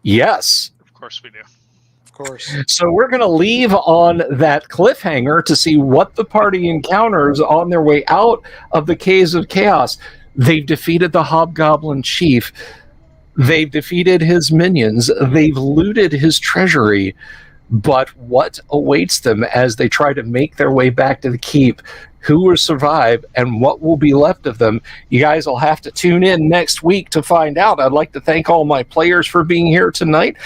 Speaker 1: Yes.
Speaker 5: Of course we do.
Speaker 4: Of course.
Speaker 1: So we're going to leave on that cliffhanger to see what the party encounters on their way out of the Caves of Chaos. They've defeated the Hobgoblin chief. They've defeated his minions. They've looted his treasury. But what awaits them as they try to make their way back to the keep? Who will survive and what will be left of them? You guys will have to tune in next week to find out. I'd like to thank all my players for being here tonight.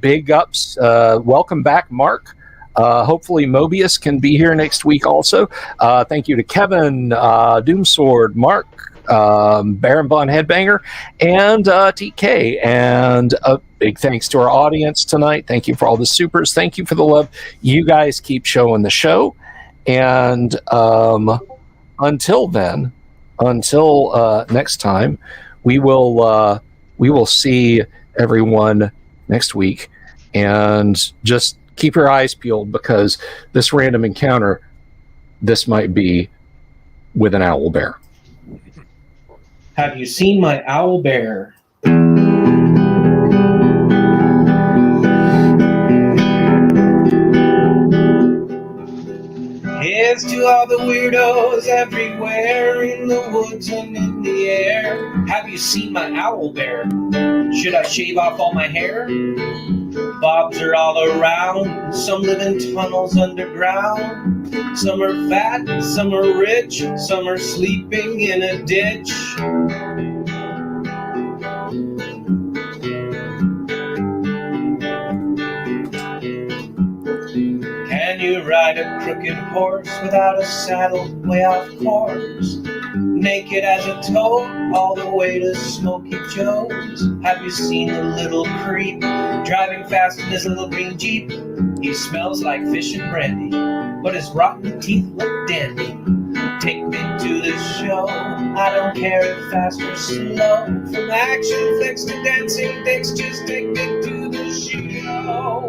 Speaker 1: Big ups. Welcome back, Mark. Hopefully Mobius can be here next week also. Thank you to Kevin, Doomsword, Mark, Baron Von Headbanger, and TK. And a big thanks to our audience tonight. Thank you for all the supers. Thank you for the love. You guys keep showing the show. And until then, until next time, we will see everyone next week. And just keep your eyes peeled, because this random encounter, this might be with an owl bear.
Speaker 9: Have you seen my owl bear? Here's to all the weirdos everywhere, in the woods and in the air. Have you seen my owl bear? Should I shave off all my hair? Bobs are all around. Some live in tunnels underground. Some are fat, some are rich, some are sleeping in a ditch. Can you ride a crooked horse without a saddle, way off course? Naked as a toad, all the way to Smoky Joe's. Have you seen the little creep driving fast in his little green Jeep? He smells like fish and brandy, but his rotten teeth look dandy. Take me to the show, I don't care if fast or slow. From action flicks to dancing dicks, just take me to the show.